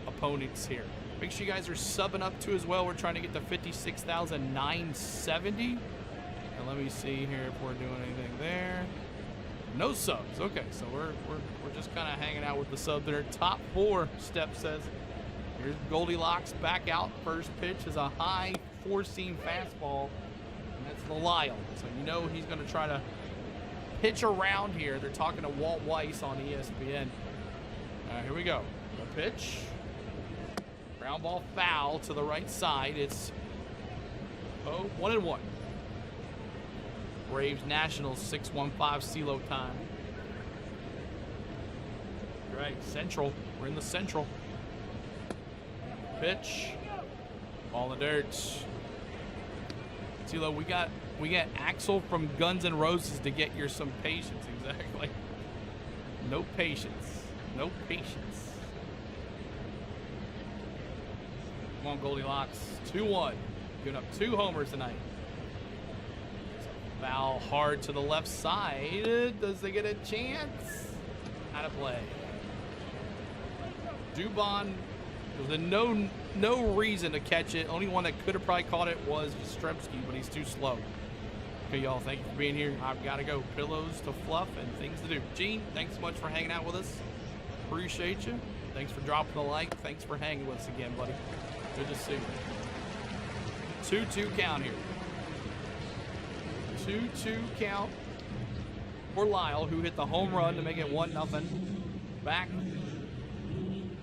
opponents here. Make sure you guys are subbing up too as well. We're trying to get to 56,970. And let me see here if we're doing anything there. No subs. Okay, so we're just kind of hanging out with the sub there. Top 4, Step says. Here's Goldilocks back out. First pitch is a high 4-seam fastball, and that's the Lyle. So you know he's going to try to pitch around here. They're talking to Walt Weiss on ESPN. Here we go. Pitch. Ground ball foul to the right side. It's 1-1. Braves Nationals 6:15 CeeLo time. Right, Central. We're in the Central. Pitch. Ball in the dirt. CeeLo, we got Axel from Guns N' Roses to get your some patience. Exactly. No patience. No patience. Come on, Goldilocks. 2-1. Giving up 2 homers tonight. Foul hard to the left side. Does they get a chance? Out of play. Dubon, there was no reason to catch it. Only one that could have probably caught it was Yastrzemski, but he's too slow. Okay, y'all, thank you for being here. I've got to go. Pillows to fluff and things to do. Gene, thanks so much for hanging out with us. Appreciate you. Thanks for dropping the like. Thanks for hanging with us again, buddy. Good to see you. 2-2 count here. 2-2 count for Lyle, who hit the home run to make it 1-0. Back.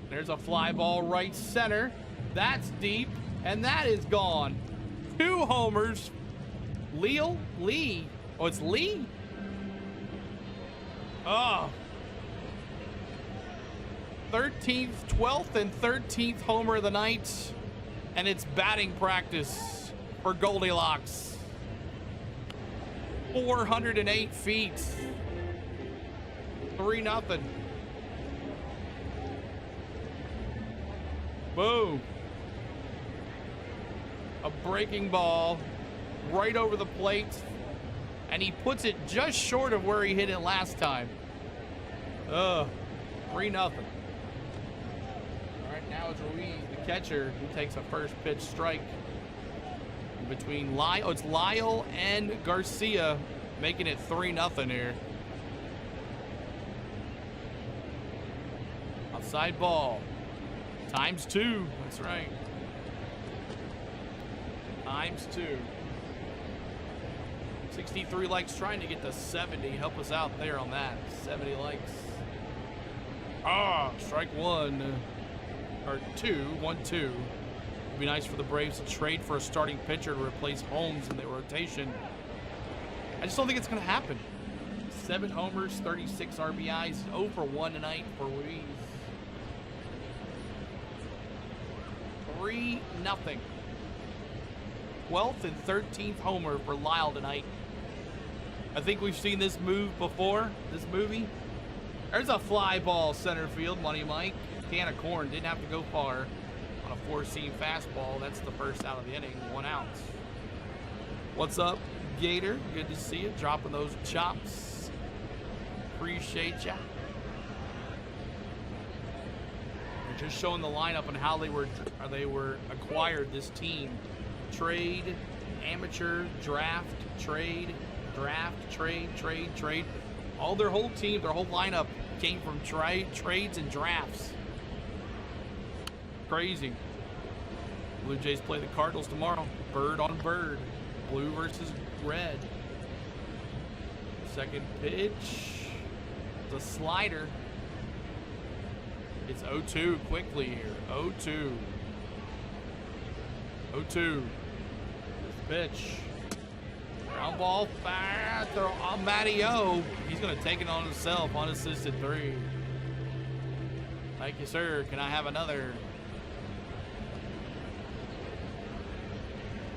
There's a fly ball right center. That's deep, and that is gone. 2 homers. Lee. Oh, it's Lee? Oh. 12th and 13th homer of the night, and it's batting practice for Goldilocks. 408 feet. 3-0. Boom. A breaking ball right over the plate, and he puts it just short of where he hit it last time. 3-0. All right, now it's Ruiz, the catcher, who takes a first pitch strike between Lyle. Oh, it's Lyle and Garcia, making it 3-0 here. Outside ball. ×2. That's right. ×2. 63 likes, trying to get to 70. Help us out there on that. 70 likes. Strike 1. Or 2. 1-2. It'd be nice for the Braves to trade for a starting pitcher to replace Holmes in the rotation. I just don't think it's going to happen. 7 homers, 36 RBIs, 0 for 1 tonight for Ruiz. 3-0. 12th and 13th homer for Lyle tonight. I think we've seen this move before, this movie. There's a fly ball center field, Money Mike. Can of corn, didn't have to go far on a 4-seam fastball. That's the first out of the inning, 1 out. What's up, Gator? Good to see you, dropping those chops. Appreciate ya. They're just showing the lineup and how they were acquired, this team. Trade, amateur, draft, trade, trade. All their whole team, their whole lineup came from trades and drafts. Crazy. Blue Jays play the Cardinals tomorrow. Bird on bird. Blue versus red. Second pitch. The slider. It's 0-2 quickly here. 0-2. 0-2. Pitch. Ground ball fire on Matty O. He's going to take it on himself. Unassisted 3. Thank you, sir. Can I have another?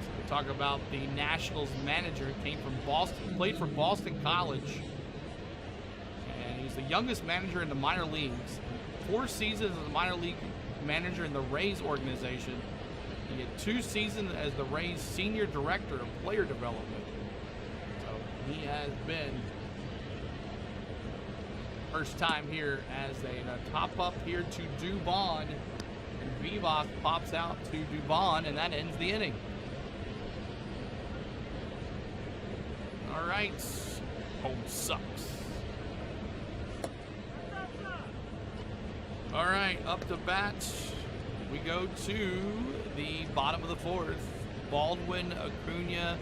So we talk about the Nationals manager. Came from Boston. Played for Boston College. And he's the youngest manager in the minor leagues. 4 seasons as a minor league manager in the Rays organization. He had 2 seasons as the Rays senior director of player development. So he has been first time here as a top up here to Dubon, and Vivas pops out to Dubon, and that ends the inning. All right, Holmes sucks. All right, up to bat. We go to the bottom of the 4th. Baldwin, Acuna,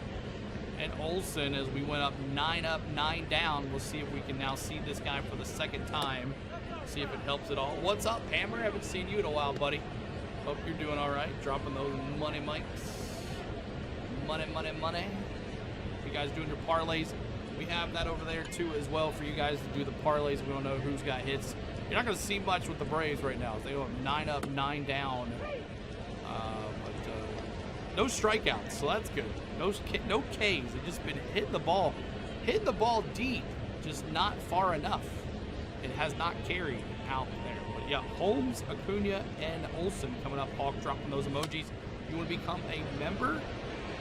and Olsen as we went up, 9 down. We'll see if we can now see this guy for the second time. See if it helps at all. What's up, Hammer? Haven't seen you in a while, buddy. Hope you're doing all right. Dropping those money mics. Money. You guys doing your parlays? We have that over there too as well for you guys to do the parlays. We don't know who's got hits. You're not going to see much with the Braves right now. They go 9 up, 9 down. No strikeouts, so that's good. No Ks. They've just been hitting the ball deep, just not far enough. It has not carried out there. But yeah, Holmes, Acuna, and Olsen coming up. Hawk dropping those emojis. If you want to become a member,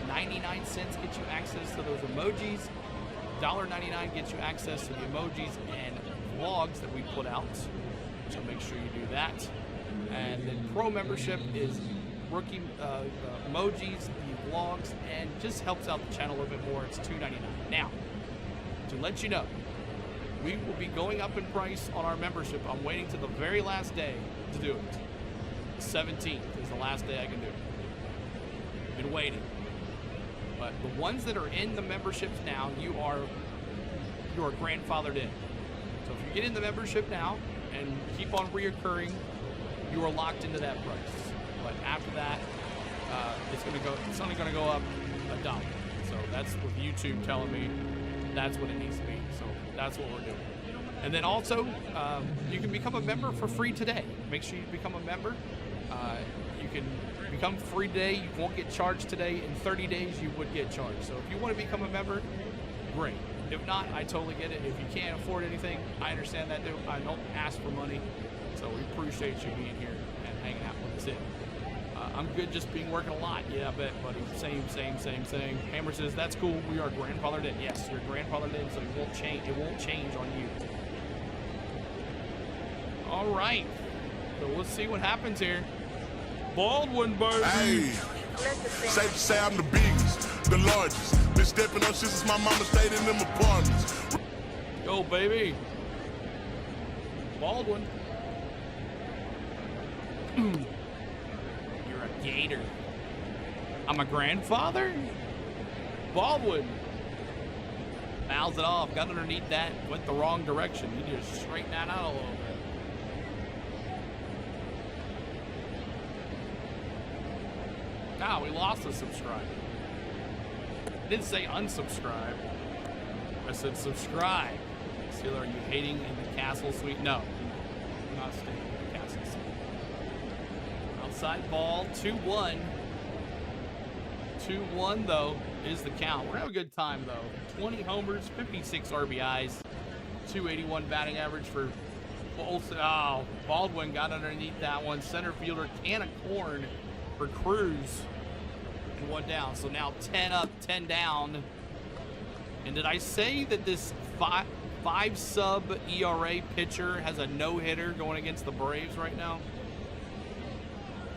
99 cents gets you access to those emojis. $1.99 gets you access to the emojis and vlogs that we put out. So make sure you do that. And then pro membership is rookie emojis, the vlogs, and just helps out the channel a little bit more. It's $2.99. Now, to let you know, we will be going up in price on our membership. I'm waiting to the very last day to do it. The 17th is the last day I can do it. Been waiting. But the ones that are in the memberships now, you are grandfathered in. So if you get in the membership now and keep on reoccurring, you are locked into that price. But after that, it's only gonna go up $1. So that's what YouTube telling me. That's what it needs to be. So that's what we're doing. And then also, you can become a member for free today. Make sure you become a member. You can become free today. You won't get charged today. In 30 days, you would get charged. So if you want to become a member, great. If not, I totally get it. If you can't afford anything, I understand that too. I don't ask for money. So we appreciate you being here and hanging out with us in. I'm good just working a lot. Yeah, I bet, buddy. Same. Hammer says, that's cool. We are grandfathered in. Yes, you're grandfathered in, so it won't change on you. All right. So let's see what happens here. Baldwin, baby. Hey, safe to say I'm the biggest, the largest. Been stepping up since my mama stayed in them apartments. Go, baby. Baldwin. You're a gator. I'm a grandfather? Baldwin. Fouls it off. Got underneath that. Went the wrong direction. He just straightened that out a little bit. Now we lost a subscriber. I didn't say unsubscribe. I said subscribe. Steeler, are you hating in the castle suite? No. I'm not staying in the castle suite. Outside ball, 2-1. 2-1 though is the count. We're having a good time though. 20 homers, 56 RBIs, 281 batting average for Olsen. Oh, Baldwin got underneath that one. Center fielder, can of corn for Cruz. And 1 down. So now 10 up, 10 down. And did I say that this five sub ERA pitcher has a no-hitter going against the Braves right now?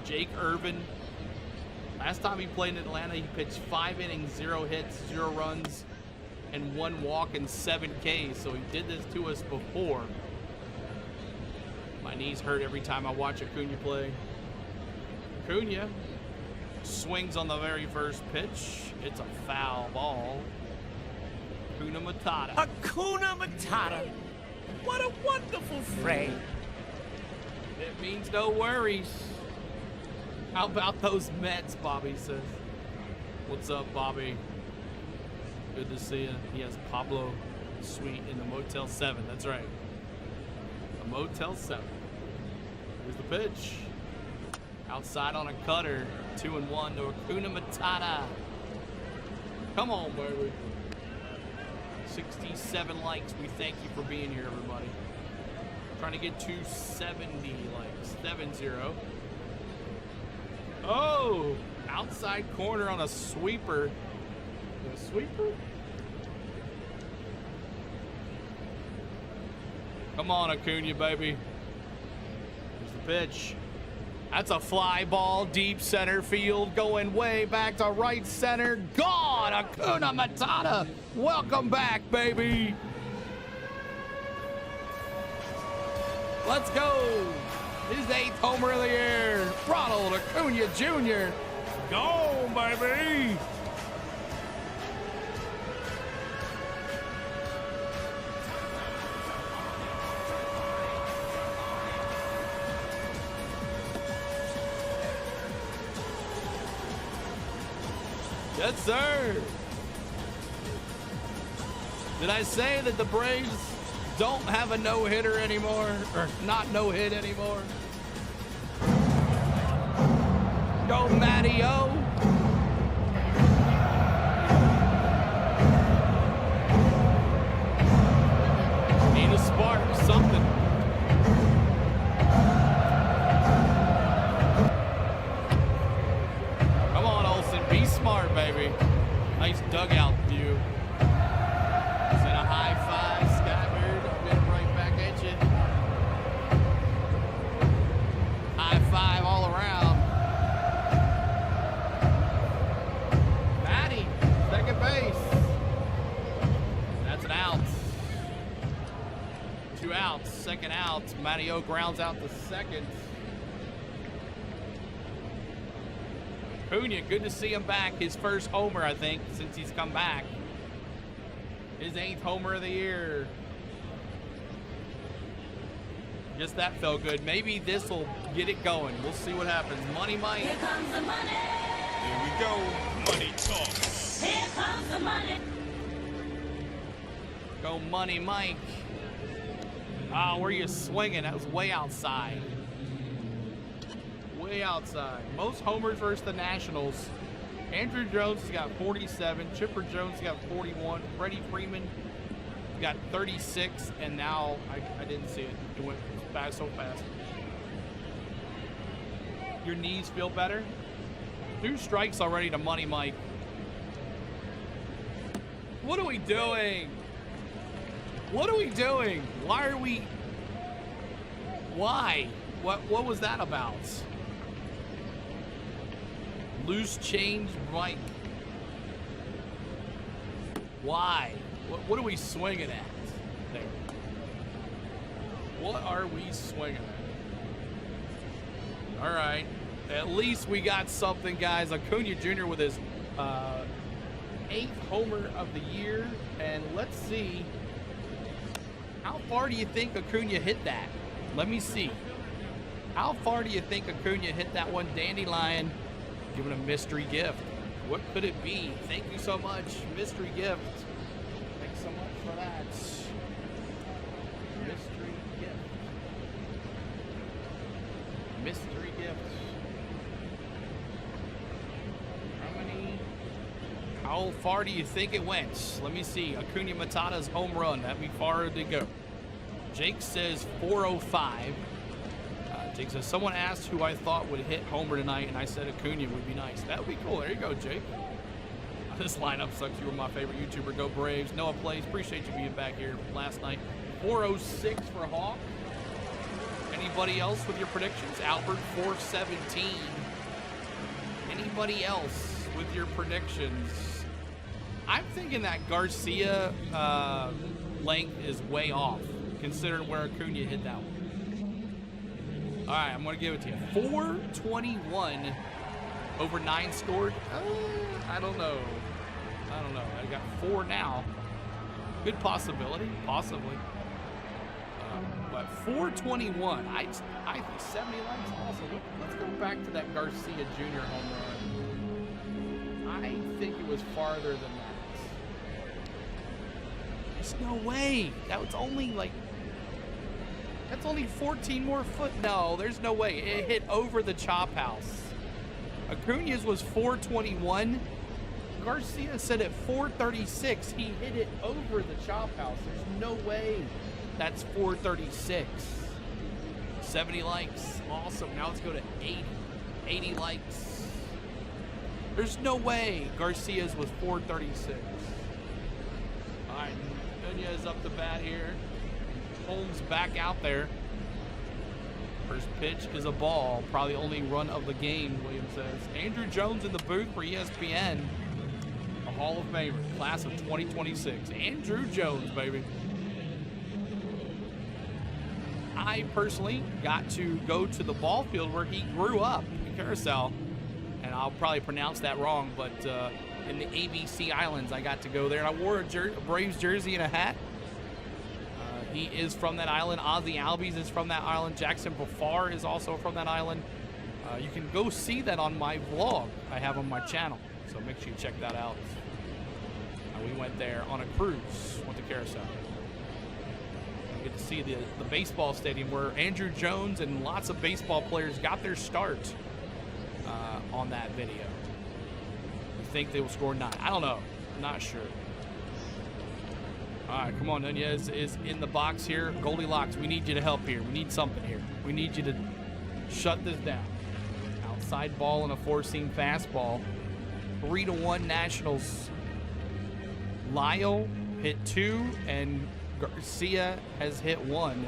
Jake Irvin. Last time he played in Atlanta, he pitched 5 innings, 0 hits, 0 runs, and 1 walk and 7 Ks. So he did this to us before. My knees hurt every time I watch Acuna play. Acuna swings on the very first pitch. It's a foul ball. Hakuna Matata. Hakuna Matata. What a wonderful phrase. It means no worries. How about those Mets, Bobby says. What's up, Bobby? Good to see you. He has Pablo Suite in the Motel 7. That's right. The Motel 7. Here's the pitch. Outside on a cutter. 2-1 to Hakuna Matata. Come on, baby. 67 likes. We thank you for being here, everybody. Trying to get to 70 likes. 7-0. Oh, outside corner on a sweeper. A sweeper? Come on, Acuna, baby. Here's the pitch. That's a fly ball, deep center field, going way back to right center. Gone, Hakuna Matata. Welcome back, baby. Let's go. His 8th homer of the year. Ronald Acuna Jr. Go, baby. Yes, sir. Did I say that the Braves don't have a no-hitter anymore? Or not no-hit anymore? Go, Matty-O. Need a spark, something. Come on, Olsen. Be smart, baby. Nice dugout view. Send a high five, Skybird. I'll get right back at you. High five all around. Matty, second base. That's an out. 2 outs, second out. Matty-O grounds out the second. Acuna, good to see him back. His first homer, I think, since he's come back. His 8th homer of the year. Guess that felt good. Maybe this will get it going. We'll see what happens. Money Mike. Here comes the money. Here we go. Money talk. Here comes the money. Go Money Mike. Oh, where you swinging? That was way outside. Way outside. Most homers versus the Nationals. Andrew Jones has got 47. Chipper Jones got 41. Freddie Freeman got 36. And now, I didn't see it. It went fast, so fast. Your knees feel better? 2 strikes already to Money Mike. What are we doing? What are we doing? Why are we... Why? What was that about? Loose change Mike. Why? What are we swinging at? There. What are we swinging at? All right. At least we got something, guys. Acuna Jr. with his 8th homer of the year. And let's see. How far do you think Acuna hit that? Let me see. How far do you think Acuna hit that one? Dandelion giving a mystery gift. What could it be? Thank you so much. Mystery gift. Thanks so much for that. Mystery gift. Mystery gift. How far do you think it went? Let me see. Acuna Matata's home run. That'd be far to go. Jake says 405. Jake says, someone asked who I thought would hit homer tonight, and I said Acuna would be nice. That would be cool. There you go, Jake. This lineup sucks. You were my favorite YouTuber. Go Braves. Noah Plays. Appreciate you being back here last night. 406 for Hawk. Anybody else with your predictions? Albert 417. Anybody else with your predictions? I'm thinking that Garcia length is way off, considering where Acuna hit that one. All right, I'm going to give it to you. 421 over 9 scored. I don't know. I got 4 now. Good possibility, possibly. But 421, I think 70 lengths awesome. Let's go back to that Garcia Jr. home run. I think it was farther than that. There's no way. That was only like... That's only 14 more foot. No, there's no way. It hit over the chop house. Acuna's was 421. Garcia said at 436, he hit it over the chop house. There's no way that's 436. 70 likes. Awesome. Now let's go to 80. 80 likes. There's no way Garcia's was 436. All right, Nunez up the bat here. Holmes back out there. First pitch is a ball. Probably only run of the game, William says. Andrew Jones in the booth for ESPN. A Hall of Famer. Class of 2026. Andrew Jones, baby. I personally got to go to the ball field where he grew up in Carousel. And I'll probably pronounce that wrong, but in the ABC Islands, I got to go there. And I wore a Braves jersey and a hat. He is from that island. Ozzy Albies is from that island. Jackson Bafar is also from that island. You can go see that on my vlog I have on my channel. So make sure you check that out. We went there on a cruise, went to Carousel. You get to see the baseball stadium where Andrew Jones and lots of baseball players got their start on that video. You think they will score 9? I don't know. I'm not sure. All right, come on. Nunez is in the box here. Goldilocks, we need you to help here. We need something here. We need you to shut this down. Outside ball and a four-seam fastball. 3-1 Nationals. Lyle hit 2, and Garcia has hit 1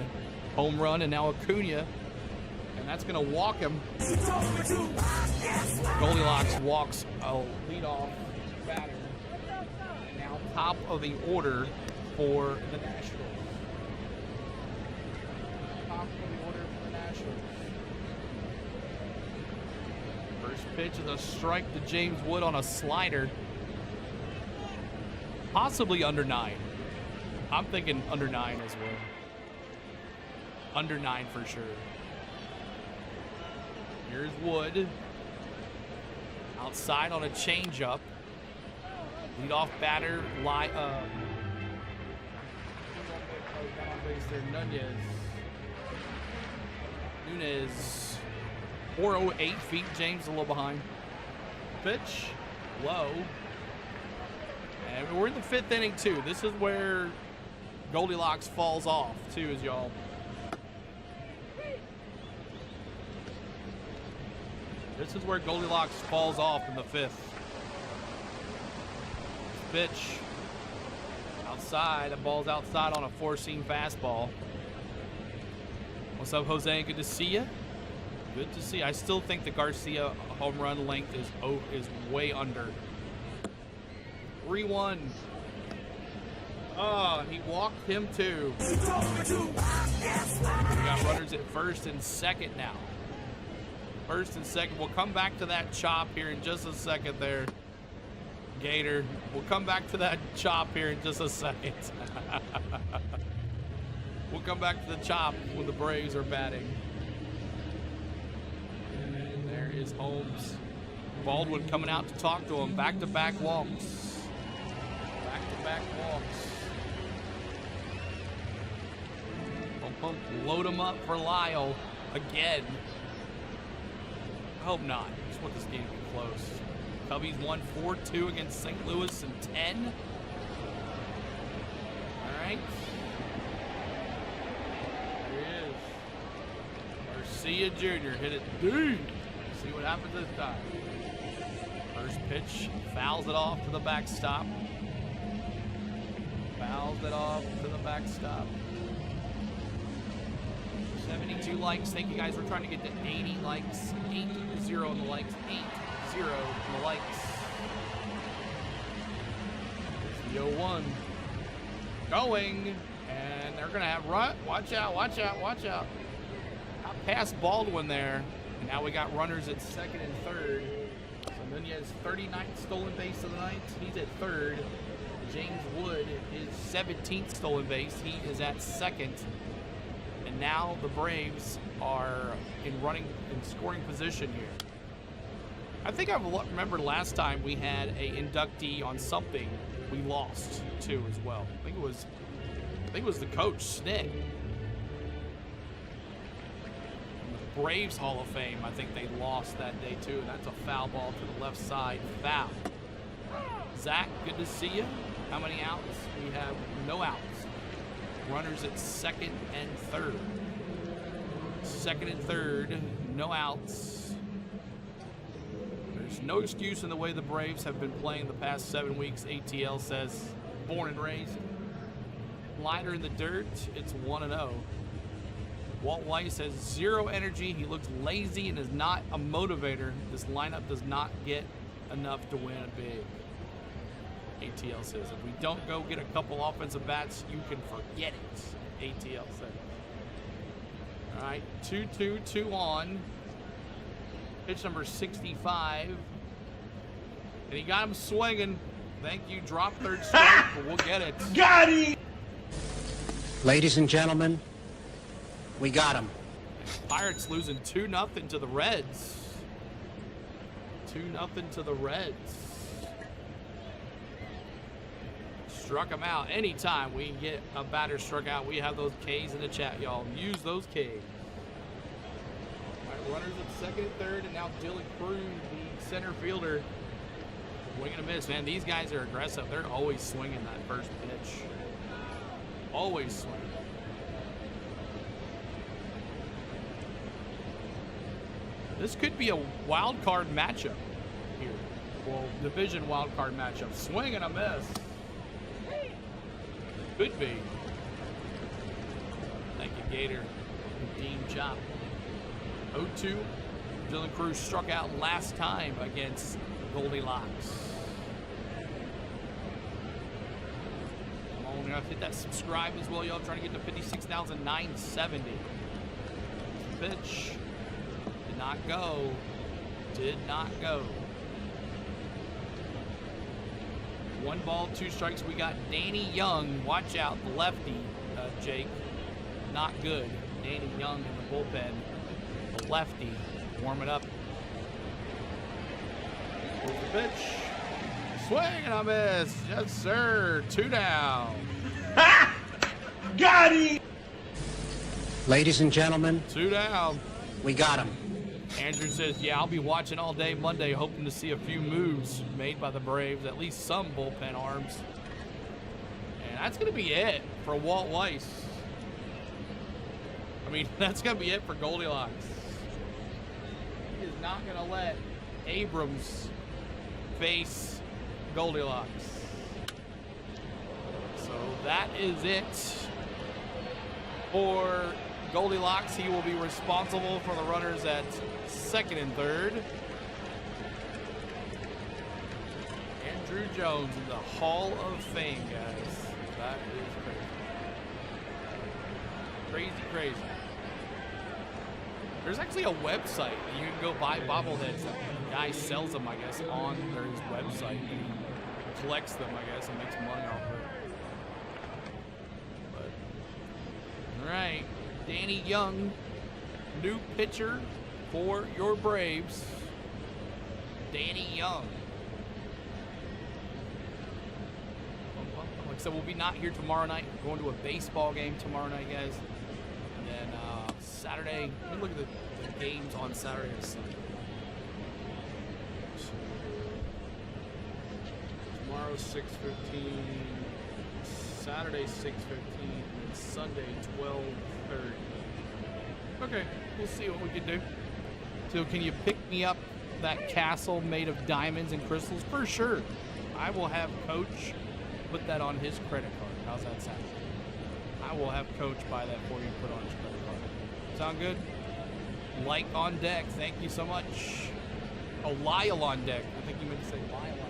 home run, and now Acuna, and that's going to walk him. Goldilocks walks a leadoff batter, and now top of the order for the Nationals. Top of the order for the Nationals. First pitch is a strike to James Wood on a slider. Possibly under 9. I'm thinking under 9 as well. Under 9 for sure. Here's Wood. Outside on a changeup. Leadoff batter. Nunez. 408 feet. James a little behind. Pitch. Low. And we're in the 5th inning, too. This is where Goldilocks falls off, too, as y'all. This is where Goldilocks falls off in the 5th. Pitch. Outside. The ball's outside on a four-seam fastball. What's up, Jose? Good to see you. Good to see you. I still think the Garcia home run length is way under. 3-1. Oh, he walked him too. We got runners at first and second now. First and second. We'll come back to that chop here in just a second there, Gator. We'll come back to that chop here in just a second. We'll come back to the chop when the Braves are batting. And there is Holmes. Baldwin coming out to talk to him. Back-to-back walks. Back walks. Pump, load him up for Lyle again. I hope not. I just want this game to be close. Cubbies won 4-2 against St. Louis in 10. All right. There he is. Garcia Jr. hit it deep. See what happens this time. First pitch, fouls it off to the backstop. Fouls it off to the backstop. 72 likes. Thank you guys. We're trying to get to 80 likes. 8-0 on the likes. 8-0 on the likes. It's the 0-1. Going. And they're going to have run. Watch out. Watch out. Watch out. Got past Baldwin there. And now we got runners at second and third. So Nunez 39th stolen base of the night. He's at third. James Wood is 17th stolen base. He is at second. And now the Braves are in running and scoring position here. I think I remember last time we had a inductee on something we lost too as well. I think it was the coach, Snick. The Braves Hall of Fame, I think they lost that day too. And that's a foul ball to the left side. Foul. Zach, good to see you. How many outs? We have no outs. Runners at second and third. Second and third, no outs. There's no excuse in the way the Braves have been playing the past 7 weeks. ATL says, born and raised. Liner in the dirt, it's 1-0. Walt Weiss has zero energy. He looks lazy and is not a motivator. This lineup does not get enough to win a big. ATL says, if we don't go get a couple offensive bats, you can forget it, ATL says. All right, 2-2, 2 on. Pitch number 65. And he got him swinging. Thank you, drop third strike, but we'll get it. Got him! Ladies and gentlemen, we got him. Pirates losing 2-0 to the Reds. 2-0 to the Reds. struck him out. Anytime we get a batter struck out, we have those Ks in the chat, y'all. Use those Ks. All right, runners at second and third, and now Dylan Cruz, the center fielder, swing and a miss, man. These guys are aggressive. They're always swinging that first pitch. Always swinging. This could be a wild card matchup here. Well, division wild card matchup. Swing and a miss. Could be. Thank you, Gator. Dean Chop. 0-2. Dylan Cruz struck out last time against Goldilocks. Come on, now hit that subscribe as well, y'all. Trying to get to 56,970. Pitch. Did not go. Did not go. 1 ball, 2 strikes. We got Danny Young. Watch out, the lefty, Jake. Not good. Danny Young in the bullpen. The lefty. Warming up. Here's the pitch. Swing and a miss. Yes, sir. 2 down. Got him! Ladies and gentlemen, 2 down. we got him. Andrew says, yeah, I'll be watching all day Monday, hoping to see a few moves made by the Braves, at least some bullpen arms. And that's going to be it for Walt Weiss. I mean, that's going to be it for Goldilocks. He is not going to let Abrams face Goldilocks. So that is it for Goldilocks. He will be responsible for the runners at second and third. Andrew Jones in the Hall of Fame, guys. That is crazy. Crazy, crazy. There's actually a website that you can go buy bobbleheads. The guy sells them, I guess, on his website. He collects them, I guess, and makes money off of it. But, all right. Danny Young, new pitcher for your Braves. Danny Young. Like I said, we'll be not here tomorrow night. We're going to a baseball game tomorrow night, guys. And then Saturday, let me look at the games on Saturday and Sunday. So, tomorrow's 6:15, Saturday 6:15, and then Sunday 12:30. Okay, we'll see what we can do. So can you pick me up that castle made of diamonds and crystals? For sure. I will have Coach put that on his credit card. How's that sound? I will have Coach buy that for you and put on his credit card. Sound good? Like on deck. Thank you so much. Oh, Lyle on deck. I think you meant to say Lyle on deck.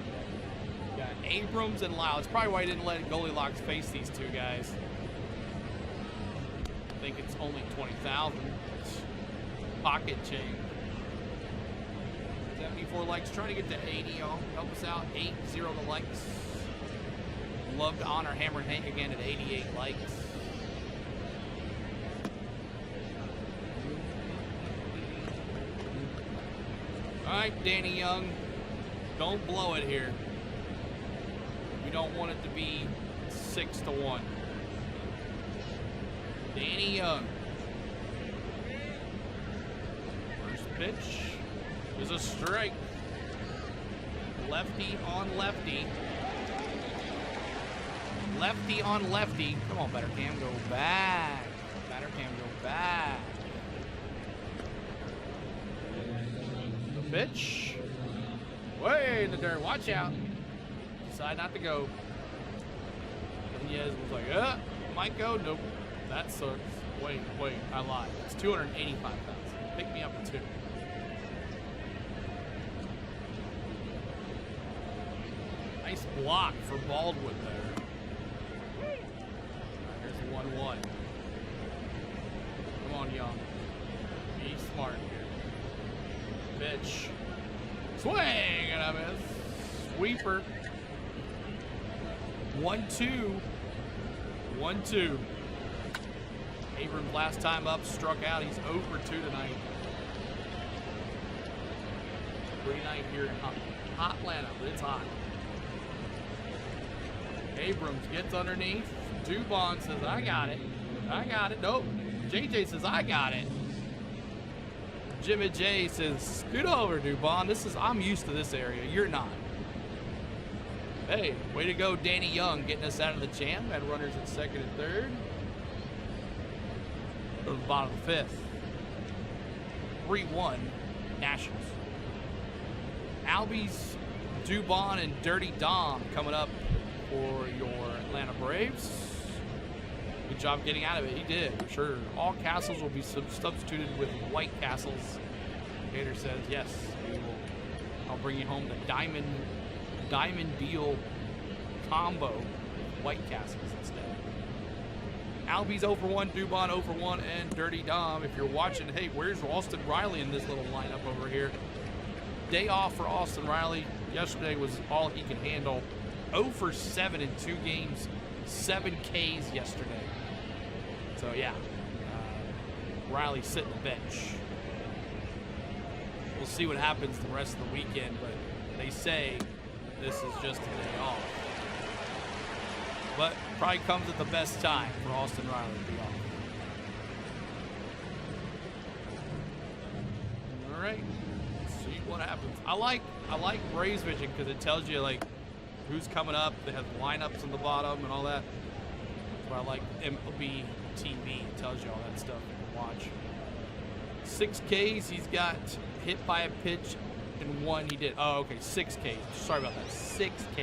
Got Abrams and Lyle. It's probably why I didn't let Goldilocks face these two guys. I think it's only 20,000. Pocket change. 74 likes. Trying to get to 80, y'all. Help us out. 80 the likes. Love to honor Hammer Hank again at 88 likes. All right, Danny Young. Don't blow it here. We don't want it to be 6-1. Danny Young. First pitch is a strike. Lefty on lefty. Lefty on lefty. Come on, Better Cam, go back. Better Cam, go back. The pitch. Way in the dirt. Watch out. Decide not to go. Yes was like, might go. Nope. That sucks. Wait, I lied. It's 285,000. Pick me up at 2. Nice block for Baldwin there. Here's 1-1. Come on, Young. Be smart here. Pitch. Swing and a miss. Sweeper. 1-2. 1-2. Abrams last time up struck out. He's 0 for 2 tonight. Great night here in hot Atlanta, but it's hot. Abrams gets underneath. Dubon says, I got it. I got it. Nope. JJ says, I got it. Jimmy J says, scoot over, Dubon. I'm used to this area. You're not. Hey, way to go, Danny Young, getting us out of the jam. Had runners at second and third. Go to the bottom of the fifth. 3-1 Nationals. Albies, Dubon, and Dirty Dom coming up for your Atlanta Braves. Good job getting out of it. He did, for sure. All castles will be substituted with white castles. Gator says, yes, we will. I'll bring you home the diamond deal combo with white castles instead. Albies 0-for-1, Dubon 0-for-1, and Dirty Dom. If you're watching, hey, where's Austin Riley in this little lineup over here? Day off for Austin Riley. Yesterday was all he could handle. 0-for-7 in 2 games, 7 Ks yesterday. So yeah, Riley sitting the bench. We'll see what happens the rest of the weekend, but they say this is just a day off. But probably comes at the best time for Austin Riley to be off. All right, let's see what happens. I like Braves Vision because it tells you like who's coming up. They have lineups on the bottom and all that. That's why I like MLB TV. It tells you all that stuff you can watch. 6 Ks. He's got hit by a pitch and 1 he did. Oh, okay, 6 Ks. Sorry about that. 6 Ks.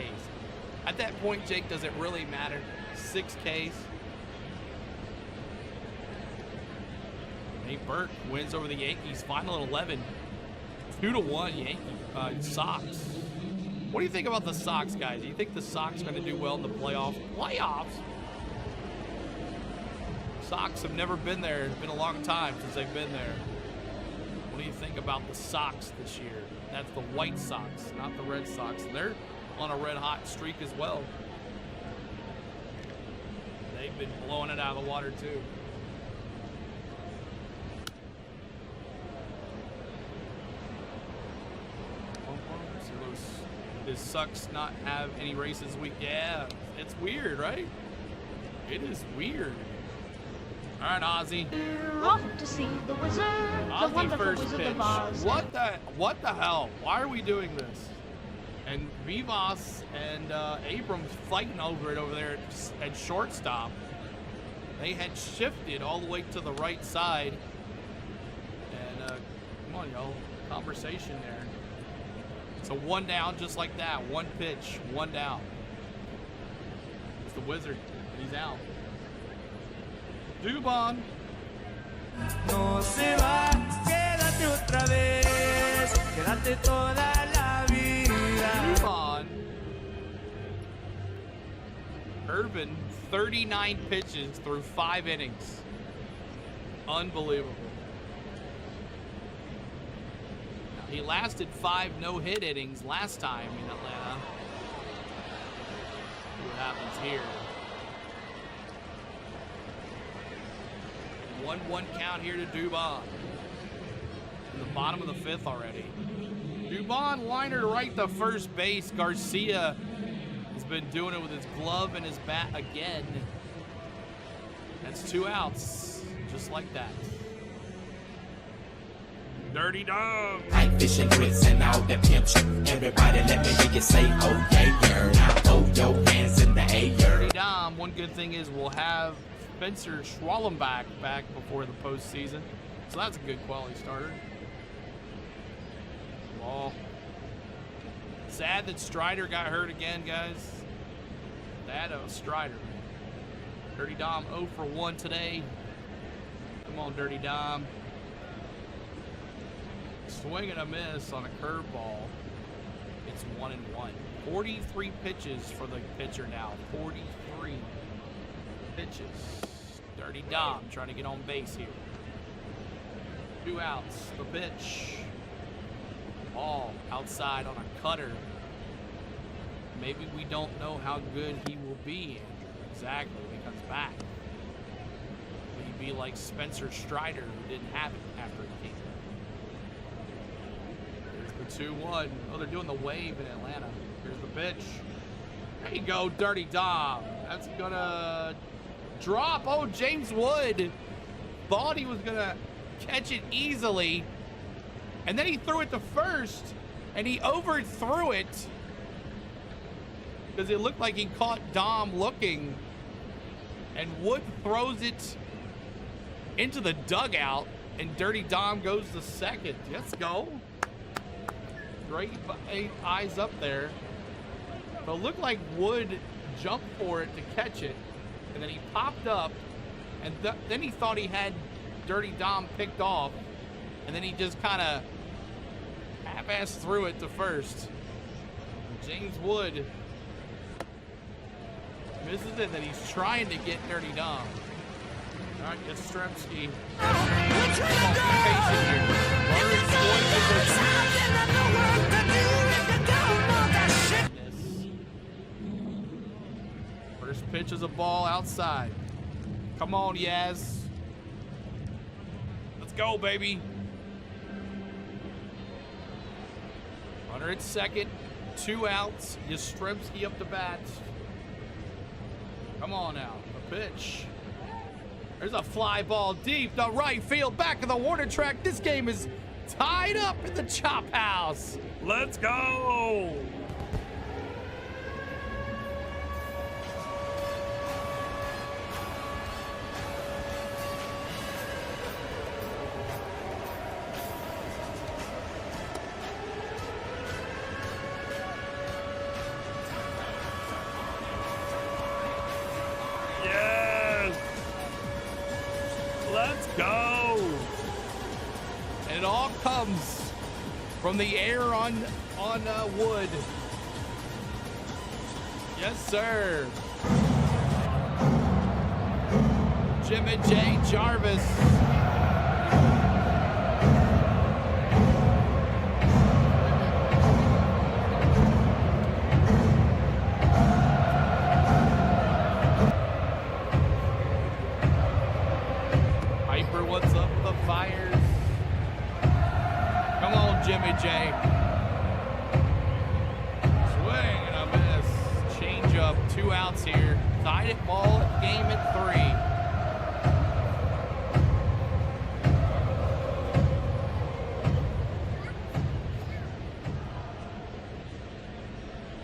At that point, Jake, does it really matter? 6 Ks. Nate Burke wins over the Yankees. Final 11. 2-1 Yankees. Sox. What do you think about the Sox, guys? Do you think the Sox are going to do well in the playoffs? Playoffs? Sox have never been there. It's been a long time since they've been there. What do you think about the Sox this year? That's the White Sox, not the Red Sox. They're on a red-hot streak as well. They've been blowing it out of the water, too. This sucks not have any races this week. Yeah, it's weird, right? It is weird. All right, Ozzy. Off to see the wizard, the Ozzy wonderful first Wizard pitch. of Oz. What the hell? Why are we doing this? And Vivas and Abrams fighting over it over there at shortstop. They had shifted all the way to the right side. And come on, y'all. Conversation there. So 1 down just like that. 1 pitch, 1 down. It's the Wizard. He's out. Dubon. No se va, quédate otra vez, quédate toda la vida. Dubon. Irvin, 39 pitches through 5 innings. Unbelievable. He lasted 5 no-hit innings last time in Atlanta. See what happens here. 1-1 count here to Dubon. In the bottom of the 5th already. Dubon liner right to first base. Garcia has been doing it with his glove and his bat again. That's 2 outs. Just like that. Dirty Dom. Like fish and grits and all that pimp shit. Everybody let me hear you say, oh yeah, yeah. Now throw your hands in the air. Dirty Dom. One good thing is we'll have Spencer Schwallenbach back before the postseason. So that's a good quality starter. Ball. Sad that Strider got hurt again, guys. That was Strider. Dirty Dom 0-for-1 today. Come on, Dirty Dom. Swing and a miss on a curveball. It's 1-1. 43 pitches for the pitcher now. 43 pitches. Dirty Dom trying to get on base here. 2 outs. The pitch. Ball outside on a cutter. Maybe we don't know how good he will be, Andrew. Exactly when he comes back. Will he be like Spencer Strider, who didn't have it after he came back? Here's the 2-1. Oh, they're doing the wave in Atlanta. Here's the pitch. There you go, Dirty Dom. That's gonna drop. Oh, James Wood thought he was gonna catch it easily. And then he threw it to first, and he overthrew it because it looked like he caught Dom looking. And Wood throws it into the dugout, and Dirty Dom goes to second. Let's go. Great eyes up there. But it looked like Wood jumped for it to catch it, and then he popped up, and then he thought he had Dirty Dom picked off, and then he just kind of half-assed threw it to first. James Wood misses it, and then he's trying to get Dirty Dom. All right, Yastrzemski. First pitch is a ball outside. Come on, Yaz. Let's go, baby. Runner at second. 2 outs. Yastrzemski up to bat. Come on now. The pitch. There's a fly ball deep to right field, back of the warning track. This game is tied up in the chop house. Let's go. It all comes from the air on Wood. Yes, sir. Jimmy J. Jarvis. Piper, what's up with the Fires? Come on, Jimmy J. Swing and a miss. Change up. 2 outs here. Tied it ball game at 3.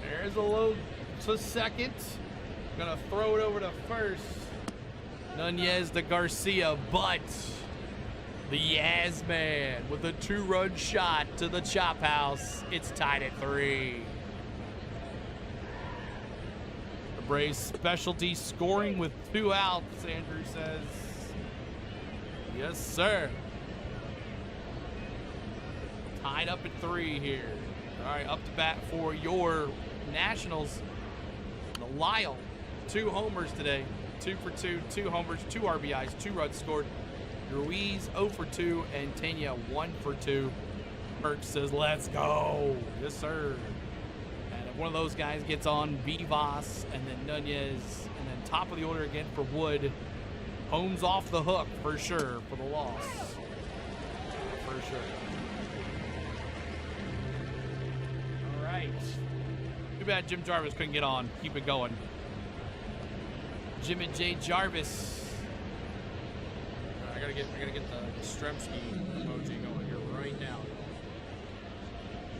There's a low to second. Gonna throw it over to first. Nunez to Garcia, but the Yaz man with a 2-run shot to the chop house. It's tied at 3. The Braves specialty scoring with 2 outs, Andrew says. Yes, sir. Tied up at 3 here. All right, up to bat for your Nationals. The Lyle, 2 homers today. 2 for 2, 2 homers, 2 RBIs, 2 runs scored. Ruiz 0 for 2, and Tena 1 for 2. Perk says, let's go. Yes, sir. And if one of those guys gets on, Vivas, and then Nunez, and then top of the order again for Wood. Holmes off the hook for sure for the loss. For sure. All right. Too bad Jim Jarvis couldn't get on. Keep it going. Jim and J. Jarvis. I gotta get the Stremski emoji going here right now.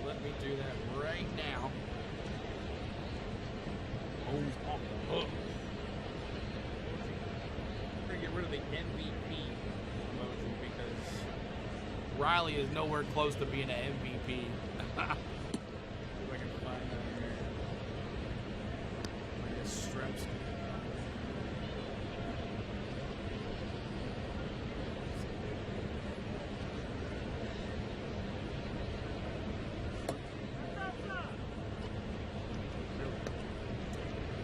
Let me do that right now. Holmes off the hook. We're gonna get rid of the MVP emoji because Riley is nowhere close to being an MVP. See if I can find that here. I guess Stremski.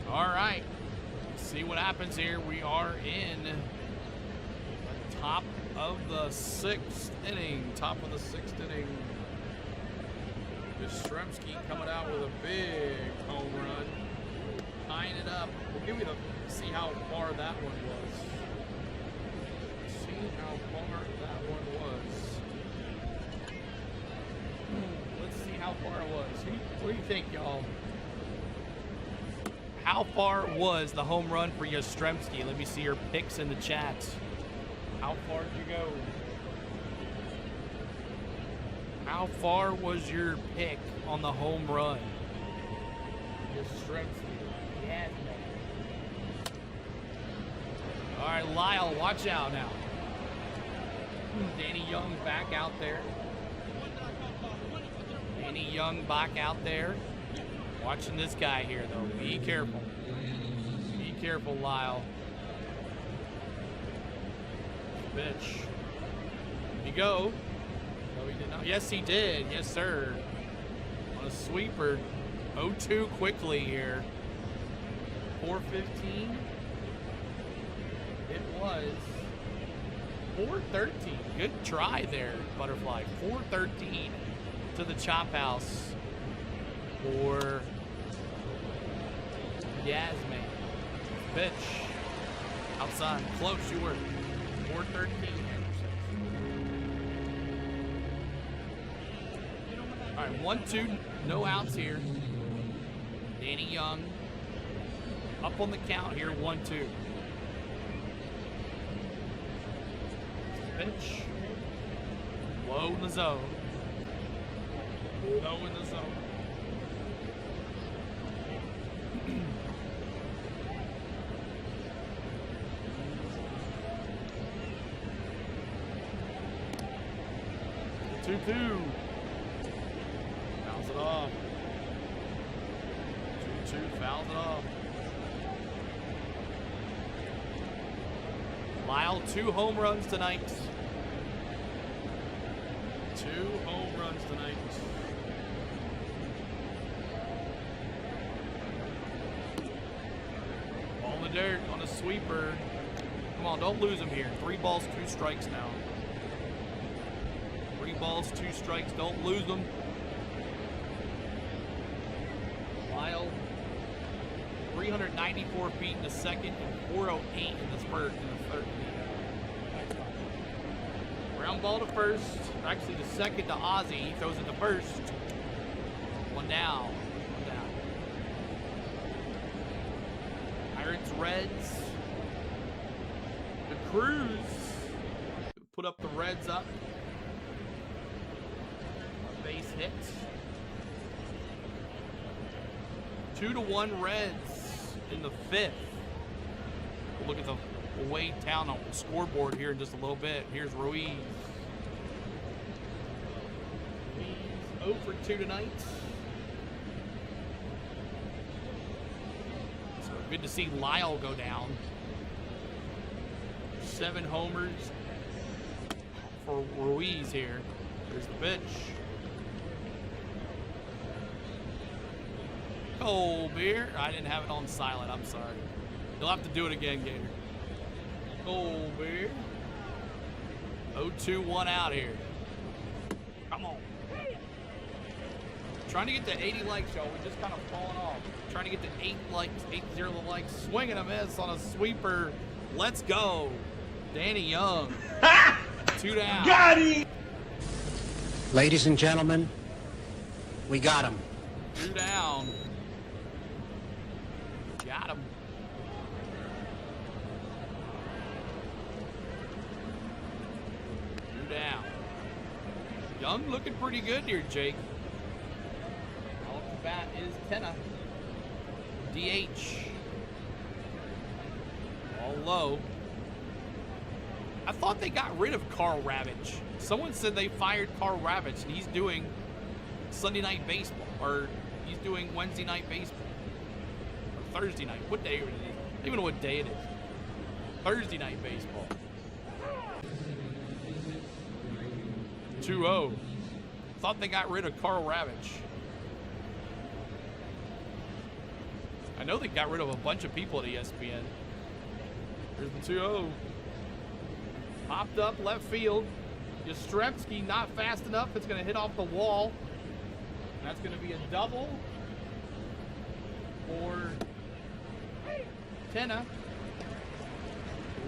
All right, see what happens here. We are in the top of the 6th inning. Top of the 6th inning. Yastrzemski coming out with a big home run, tying it up. We'll give you see how far that one was. See how far that one was. Let's see how far it was. What do you think, y'all? How far was the home run for Yastrzemski? Let me see your picks in the chat. How far did you go? How far was your pick on the home run? Yastrzemski. Yeah, man. All right, Lyle, watch out now. Danny Young back out there. Danny Young back out there. Watching this guy here, though. Be careful. Be careful, Lyle. Pitch. Here you go. No, he did not. Yes, he did. Yes, sir. On a sweeper. 0-2 quickly here. 4:15. It was 4:13. Good try there, Butterfly. 4:13 to the chop house for Yasmin. Pitch. Outside. Close, you were. 4:13. All right, 1-2. No outs here. Danny Young up on the count here. 1-2. Pitch. Low in the zone. Low in the zone. Two. Fouls it off. 2-2. Fouls it off. Lyle, 2 home runs tonight. 2 home runs tonight. Ball in the dirt on a sweeper. Come on, don't lose him here. 3 balls, 2 strikes now. 3 balls, 2 strikes. Don't lose them. Lyle, 394 feet in the second and 408 in the third. Ground ball to first. Actually, the second to Ozzy. He throws it to first. 1 down. 1 down. Pirates, Reds. The Crews put up the Reds up. Base hit. 2-1 Reds in the 5th. We'll look at the away town on the scoreboard here in just a little bit. Here's Ruiz. He's 0 for 2 tonight. So good to see Lyle go down. 7 homers for Ruiz here. There's the pitch. Cold beer. I didn't have it on silent. I'm sorry. You'll have to do it again, Gator. Cold beer. 0-2, 1 out here. Come on. Trying to get to 80 likes, y'all. We just kind of falling off. Trying to get to 8 likes, 80 likes. Swinging a miss on a sweeper. Let's go. Danny Young. 2 down. Got him! Ladies and gentlemen, we got him. 2 down. Got him. Down. Young looking pretty good here, Jake. Off the bat is Tenna. DH. All low. I thought they got rid of Carl Ravitch. Someone said they fired Carl Ravitch and he's doing Sunday night baseball, or he's doing Wednesday night baseball. Or Thursday night. What day is it? I don't even know what day it is. Thursday night baseball. 2-0. Thought they got rid of Carl Ravitch. I know they got rid of a bunch of people at ESPN. Here's the 2-0. Popped up left field. Yastrzemski not fast enough. It's going to hit off the wall. That's going to be a double for Tenna.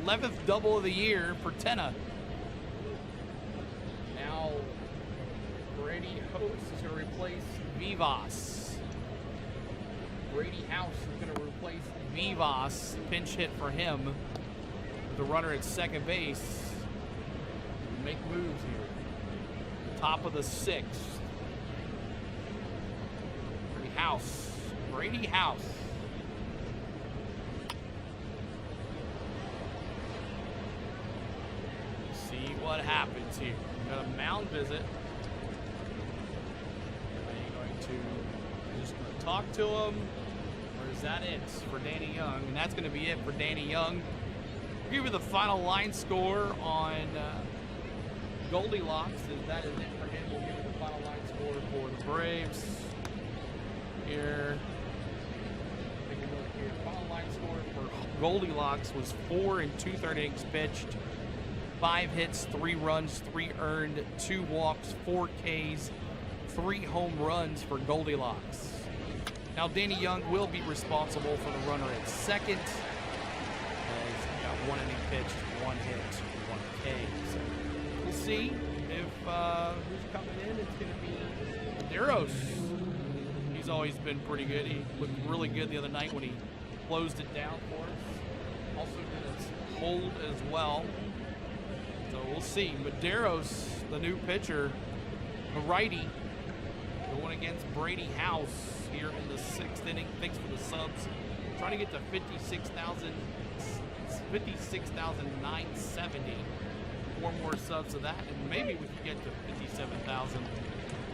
11th double of the year for Tenna. Now, Brady Host is going to replace Vivas. Brady House is going to replace Vivas. Pinch hit for him. The runner at second base. Make moves here. Top of the sixth. Brady House. Brady House. See what happens here. We got a mound visit. Are you going to just gonna talk to him? Or is that it for Danny Young? And that's going to be it for Danny Young. We'll give you the final line score on Goldilocks. That is it for him. We'll give you the final line score for the Braves. Here. Take a look here. Final line score for Goldilocks was 4 2/3 innings pitched. 5 hits, 3 runs, 3 earned, 2 walks, 4 Ks, 3 home runs for Goldilocks. Now Danny Young will be responsible for the runner at second. As he got 1 inning pitched, 1 hit, 1 K. So we'll see if who's coming in. It's going to be Medeiros. He's always been pretty good. He looked really good the other night when he closed it down for us. Also did his hold as well. So we'll see. Medeiros, the new pitcher, a righty, going against Brady House here in the 6th inning. Thanks for the subs. Trying to get to 56,970. 4 more subs of that, and maybe we can get to 57,000.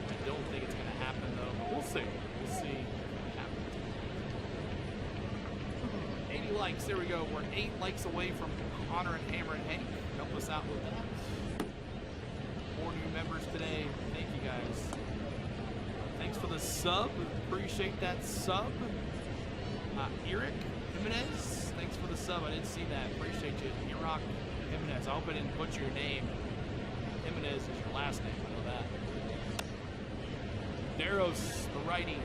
I don't think it's going to happen though, but we'll see. We'll see what happens. 80 likes. There we go. We're 8 likes away from Connor and Hammer and Hank. Help us out with that. 4 new members today. Thank you guys. Thanks for the sub. Appreciate that sub. Eric Jimenez. Thanks for the sub. I didn't see that. Appreciate you. Iraq Jimenez. I hope I didn't butcher your name. Jimenez is your last name. I know that. Medeiros, the righty.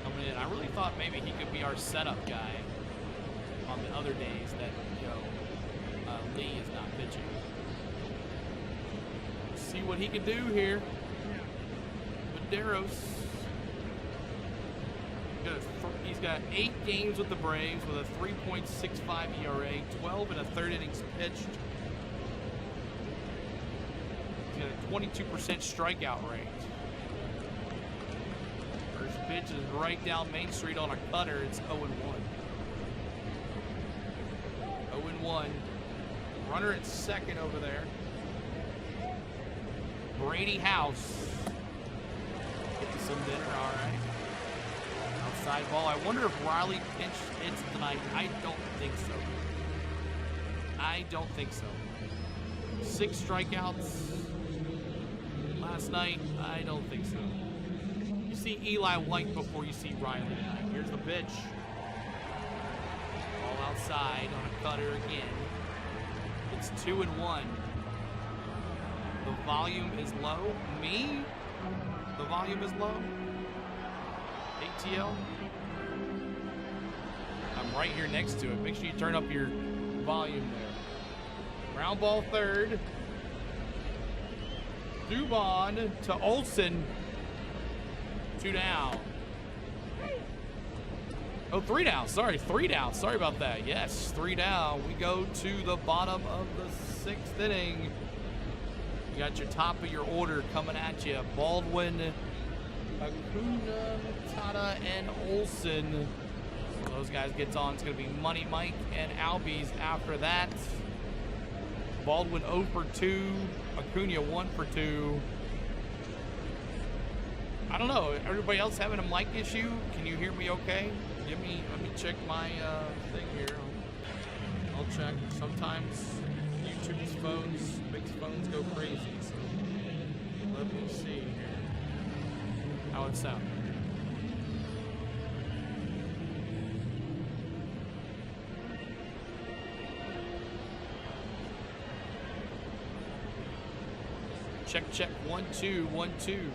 Coming in. I really thought maybe he could be our setup guy on the other days that, Lee is not pitching. Let's see what he can do here. Medeiros. He's got 8 games with the Braves with a 3.65 ERA, 12 1/3 innings pitched. He's got a 22% strikeout rate. First pitch is right down Main Street on a cutter. It's 0-1. 0-1. Runner at second over there. Brady House. Getting some dinner, all right. Outside ball. I wonder if Riley pinch hits tonight. I don't think so. I don't think so. 6 strikeouts last night. I don't think so. You see Eli White before you see Riley tonight. Here's the pitch. Ball outside on a cutter again. It's 2-1. The volume is low. Me? The volume is low. ATL. I'm right here next to it. Make sure you turn up your volume there. Ground ball third. Dubon to Olsen. 2 down. Oh, 3 down. Sorry, 3 down. Sorry about that. Yes, 3 down. We go to the bottom of the 6th inning. You got your top of your order coming at you. Baldwin, Acuna, Tata, and Olsen. So those guys gets on. It's going to be Money Mike and Albies after that. Baldwin 0 for 2. Acuna 1 for 2. I don't know. Everybody else having a mic issue? Can you hear me okay? Let me check my thing here. I'll check. Sometimes YouTube's phones makes phones go crazy. So let me see here how it sounds. Check, check, 1 2 1 2.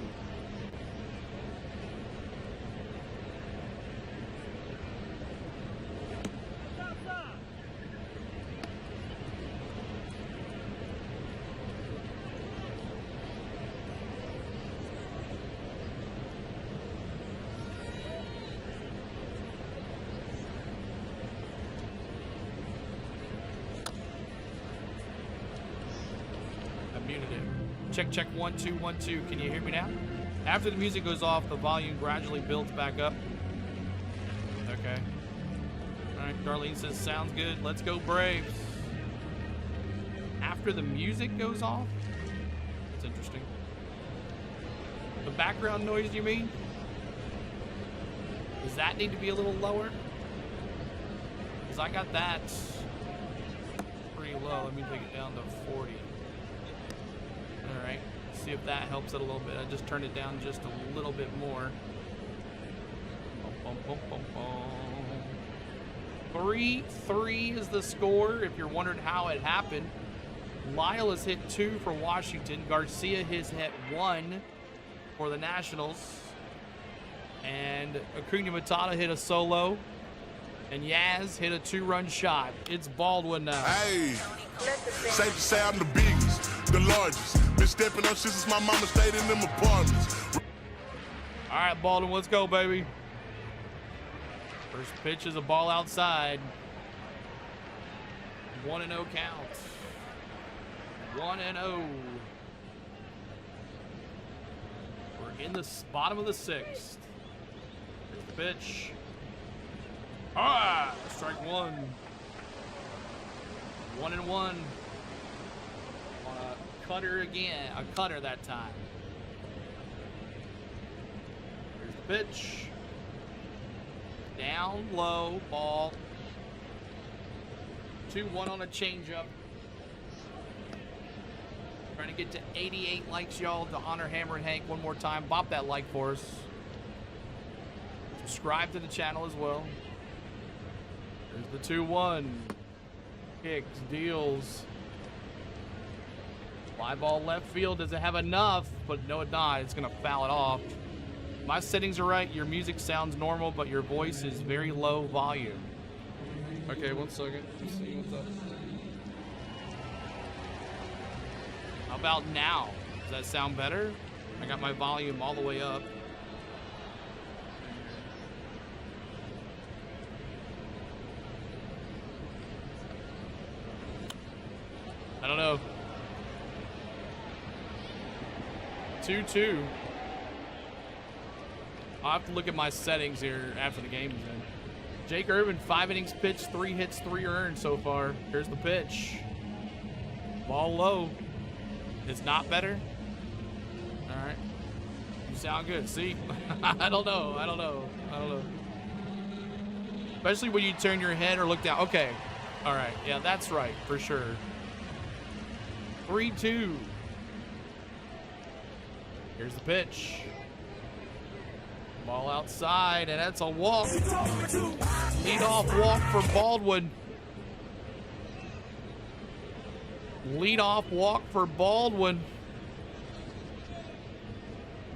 Check, check, 1, 2, 1, 2. Can you hear me now? After the music goes off, the volume gradually builds back up. Okay. All right, Darlene says, sounds good. Let's go Braves. After the music goes off? That's interesting. The background noise, you mean? Does that need to be a little lower? Because I got that pretty low. Let me take it down to 40. All right. See if that helps it a little bit. I just turned it down just a little bit more. 3-3 is the score. If you're wondering how it happened, Lyle has hit 2 for Washington. Garcia has hit 1 for the Nationals. And Acuna Matata hit a solo. And Yaz hit a 2-run shot. It's Baldwin now. Hey, safe to say I'm the biggest, the largest. Been stepping up since my mama stayed in them apartments. All right, Baldwin, let's go, baby. First pitch is a ball outside. 1-0 count. 1-0. We're in the bottom of the 6th. Here's the pitch. Ah, strike 1. 1-1. On a cutter again. A cutter that time. Here's the pitch. Down low, ball. 2-1 on a changeup. Trying to get to 88 likes, y'all, to honor Hammer and Hank one more time. Bop that like for us. Subscribe to the channel as well. There's the 2-1. Kicks, deals. Fly ball left field. Does it have enough? But no, it not. It's going to foul it off. My settings are right. Your music sounds normal, but your voice is very low volume. Okay, 1 second. Let's see what's up. How about now? Does that sound better? I got my volume all the way up. I don't know. 2-2. I'll have to look at my settings here after the game's in. Jake Irvin, 5 innings pitched, 3 hits, 3 earned so far. Here's the pitch. Ball low. It's not better. All right. You sound good. See? I don't know. Especially when you turn your head or look down. Okay. All right. Yeah, that's right. For sure. 3-2. Here's the pitch. Ball outside, and that's a walk. Leadoff walk for Baldwin. Leadoff walk for Baldwin.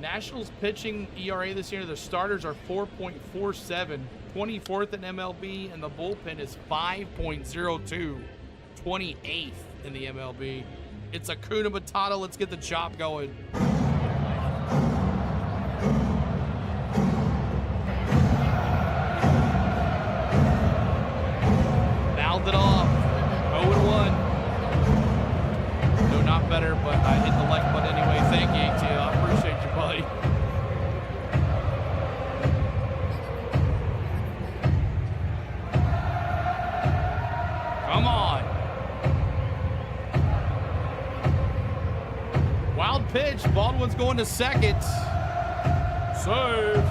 Nationals pitching ERA this year, the starters are 4.47, 24th in MLB, and the bullpen is 5.02, 28th in the MLB. It's Acuna Matata. Let's get the chop going. Fouled it off. 0-1. No, not better, but I hit the like button anyway. Thank you, AT. I appreciate you, buddy. Come on. Wild pitch. Baldwin's going to second. Save.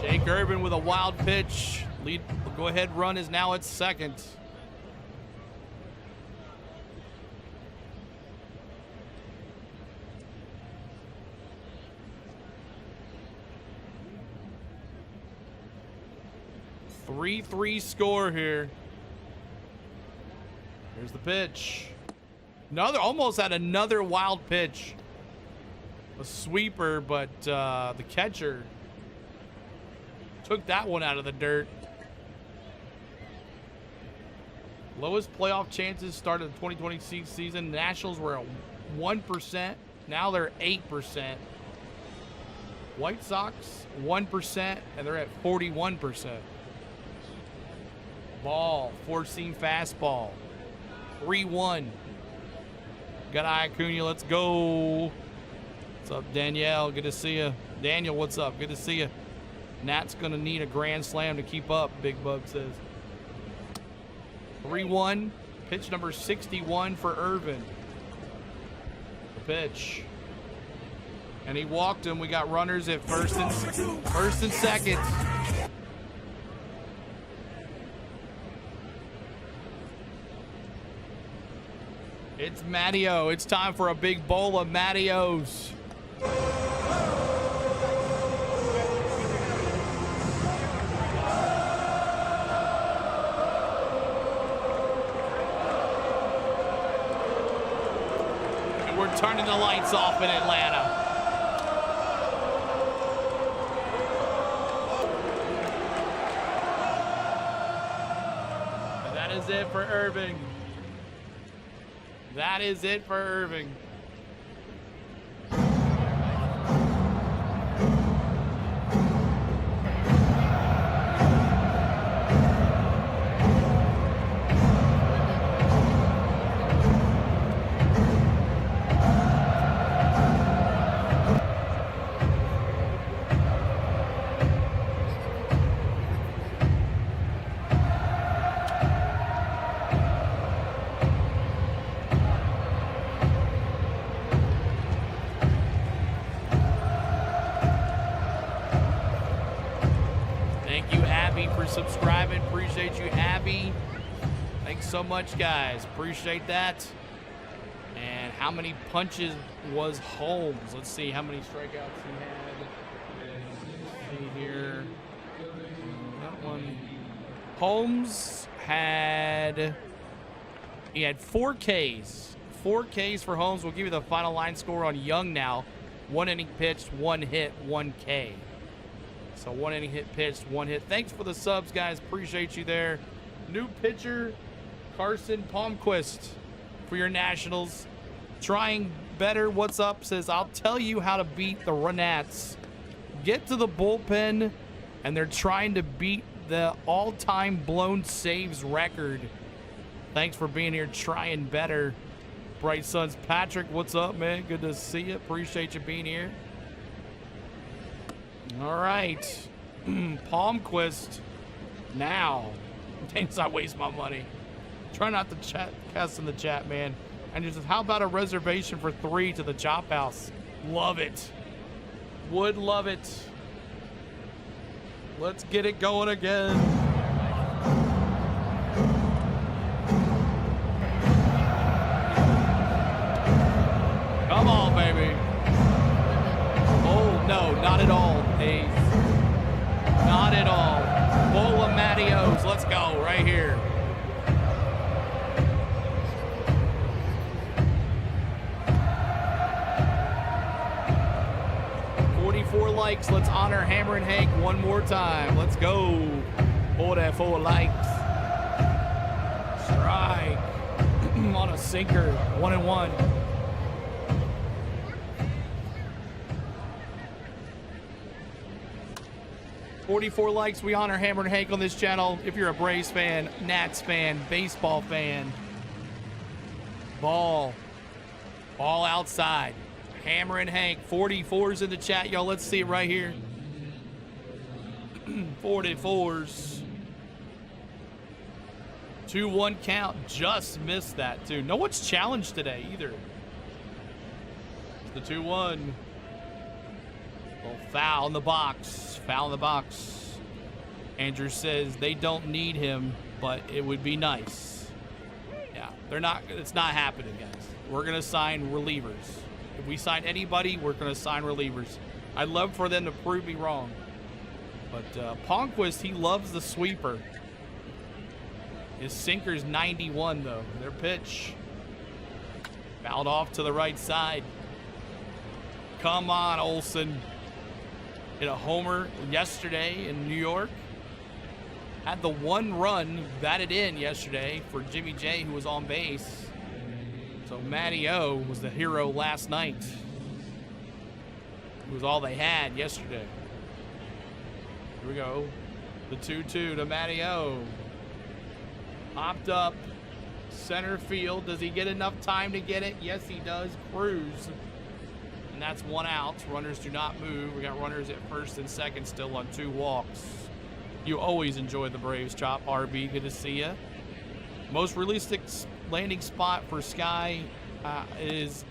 Jake Irvin with a wild pitch. Lead, go ahead run is now at second. Three score here. Here's the pitch. Almost had another wild pitch. A sweeper, but the catcher took that one out of the dirt. Lowest playoff chances started the 2020 season. Nationals were at 1%. Now they're 8%. White Sox, 1%, and they're at 41%. Ball, four-seam fastball. 3-1. Got Acuna. Let's go. What's up, Danielle? Good to see you. Daniel, what's up? Good to see you. Nat's going to need a grand slam to keep up, Big Bub says. 3-1. Pitch number 61 for Irvin. The pitch. And he walked him. We got runners at first and second. It's Matty-O. It's time for a big bowl of Matty-O's. And we're turning the lights off in Atlanta. And that is it for Irving. That is it for Irving. Subscribing. Appreciate you, Abby. Thanks so much, guys. Appreciate that. And how many punches was Holmes? Let's see how many strikeouts he had. Let's see here. That one. Holmes had 4 Ks. 4 Ks for Holmes. We'll give you the final line score on Young now. 1 inning pitched, 1 hit, 1 K. So 1 inning hit pitched, 1 hit. Thanks for the subs, guys. Appreciate you there. New pitcher, Carson Palmquist for your Nationals. Trying better. What's up? Says, I'll tell you how to beat the Gnats. Get to the bullpen, and they're trying to beat the all-time blown saves record. Thanks for being here, trying better. Bright Suns. Patrick, what's up, man? Good to see you. Appreciate you being here. All right, Palmquist now. Thanks, I waste my money. Try not to cuss in the chat, man. And just, how about a reservation for 3 to the Chop House? Love it. Would love it. Let's get it going again. Come on, baby. Oh, no, not at all, Hayes. Not at all. Bowl of Matty-O's. Let's go right here. Likes. Let's honor Hammer and Hank one more time. Let's go. Hold that 4 likes. Strike on a sinker. 1-1. $44 likes. We honor Hammer and Hank on this channel. If you're a Braves fan, Nats fan, baseball fan, ball outside. Hammer and Hank, 44s in the chat, y'all. Let's see it right here. 44s. 2-1 count. Just missed that, too. No one's challenged today, either. The 2-1. Little foul in the box. Foul in the box. Andrew says they don't need him, but it would be nice. Yeah, they're not. It's not happening, guys. We're going to sign relievers. If we sign anybody, we're going to sign relievers. I'd love for them to prove me wrong. But Palmquist, he loves the sweeper. His sinker's 91, though. Their pitch. Fouled off to the right side. Come on, Olsen. Hit a homer yesterday in New York. Had the 1 run batted in yesterday for Jimmy J, who was on base. So Matty-O was the hero last night. It was all they had yesterday. Here we go. The 2-2 to Matty-O. Popped up. Center field. Does he get enough time to get it? Yes, he does. Cruz. And that's 1 out. Runners do not move. We got runners at first and second still on 2 walks. You always enjoy the Braves, Chop. RB, good to see you. Most realistic landing spot for Sky is,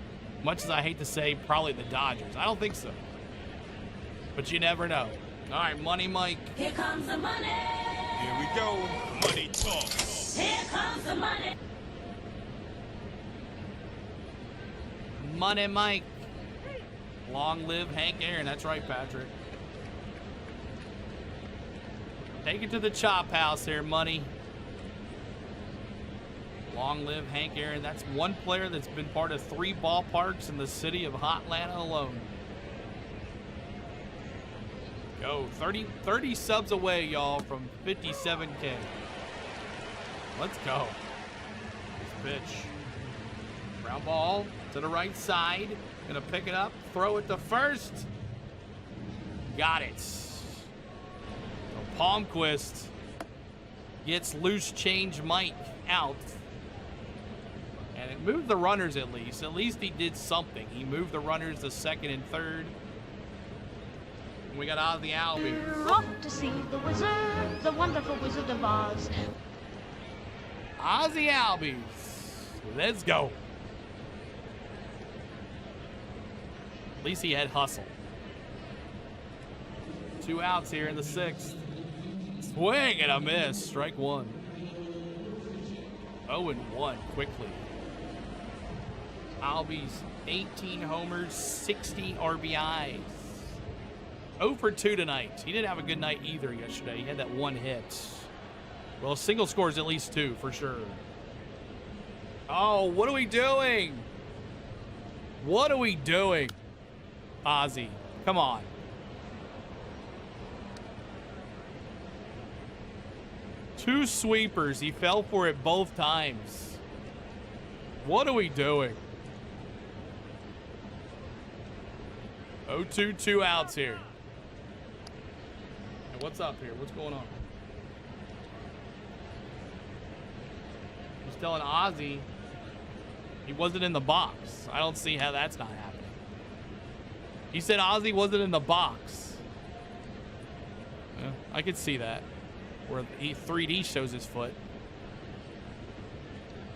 much as I hate to say, probably the Dodgers. I don't think so. But you never know. All right, Money Mike. Here comes the money. Here we go. Money talk. Here comes the money. Money Mike. Long live Hank Aaron. That's right, Patrick. Take it to the chop house here, Money. Long live Hank Aaron. That's one player that's been part of 3 ballparks in the city of Hotlanta alone. Go. 30 subs away, y'all, from 57K. Let's go. This pitch. Ground ball to the right side. Gonna pick it up, throw it to first. Got it. So Palmquist gets loose change Mike out. And it moved the runners at least. At least he did something. He moved the runners to second and third. And we got Ozzy Albies. Off to see the wizard, the wonderful Wizard of Oz. Ozzy Albies. Let's go. At least he had hustle. 2 outs here in the 6th. Swing and a miss. Strike 1. 0-1 quickly. Albies, 18 homers, 60 RBIs. 0 for 2 tonight. He didn't have a good night either yesterday. He had that 1 hit. Well, single scores at least 2 for sure. Oh, what are we doing? What are we doing? Ozzy, come on. Two sweepers. He fell for it both times. What are we doing? 0-2, 2 outs here. And what's up here? What's going on? He's telling Ozzy he wasn't in the box. I don't see how that's not happening. He said Ozzy wasn't in the box. Yeah, I could see that. Where 3D shows his foot.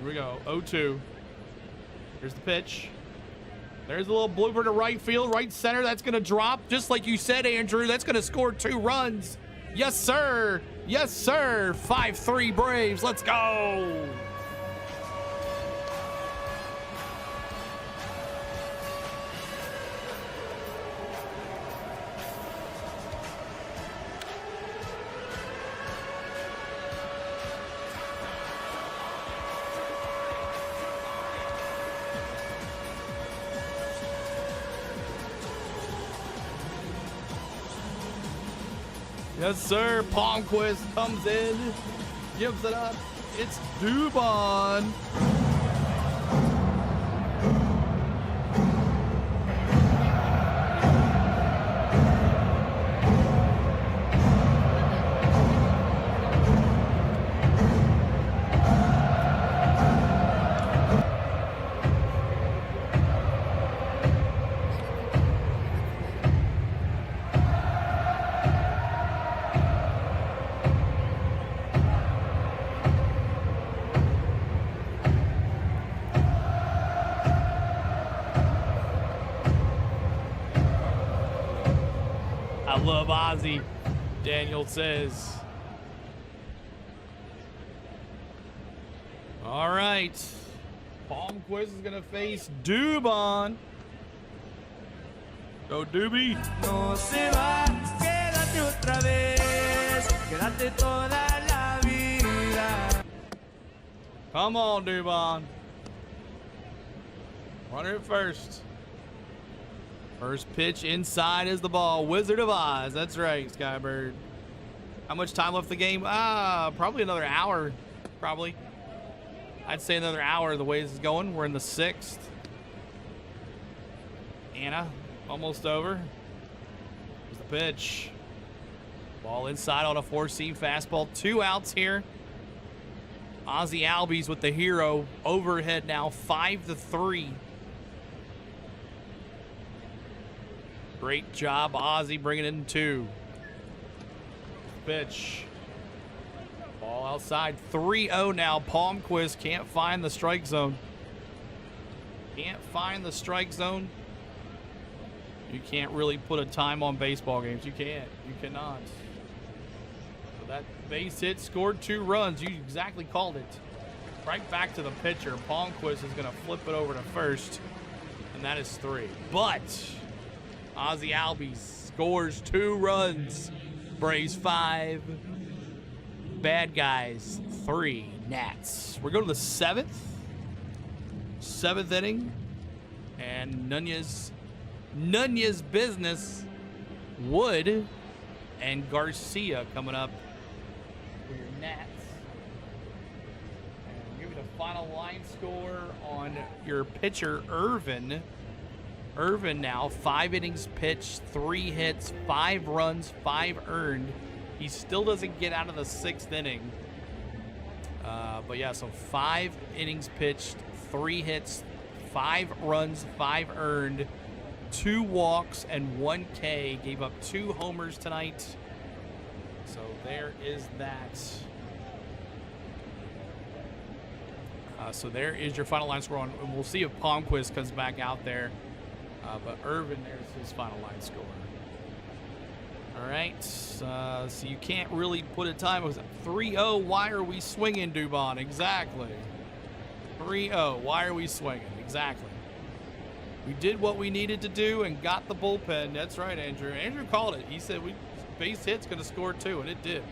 Here we go. 0-2. Here's the pitch. There's a little blooper to right field, right center. That's going to drop. Just like you said, Andrew. That's going to score 2 runs. Yes, sir. Yes, sir. 5-3 Braves. Let's go. Yes, sir. Palmquist comes in, gives it up. It's Dubon. I love Ozzy, Daniel says. All right. Palmquist is going to face Dubon. Go, Doobie. No se va, quédate otra vez, quédate toda la vida. Come on, Dubon. Runner at first. First pitch inside is the ball. Wizard of Oz. That's right, Skybird. How much time left the game? Probably another hour. Probably. I'd say another hour the way this is going. We're in the 6th. Anna, almost over. Here's the pitch. Ball inside on a 4-seam fastball. 2 outs here. Ozzie Albies with the hero overhead now 5-3. Great job, Ozzie, bringing in 2. Pitch. Ball outside. 3-0 now. Palmquist can't find the strike zone. Can't find the strike zone. You can't really put a time on baseball games. You can't. You cannot. So that base hit scored 2 runs. You exactly called it. Right back to the pitcher. Palmquist is going to flip it over to first. And that is 3. But Ozzie Albies scores 2 runs. Braves 5. Bad Guys 3. Nats. We're going to the 7th. 7th inning. And Nunez business. Wood and Garcia coming up for your Nats. And give me the final line score on your pitcher, Irvin. Irvin now, 5 innings pitched, 3 hits, 5 runs, 5 earned. He still doesn't get out of the 6th inning. But yeah, so 5 innings pitched, 3 hits, 5 runs, 5 earned, 2 walks, and 1 K. Gave up 2 homers tonight. So there is that. So there is your final line score on, and we'll see if Palmquist comes back out there. But Irvin, there's his final line score. All right, so you can't really put a time. It was 3-0. Why are we swinging, Dubon? Exactly. 3-0. Why are we swinging? Exactly. We did what we needed to do and got the bullpen. That's right, Andrew. Andrew called it. He said base hit's going to score 2, and it did.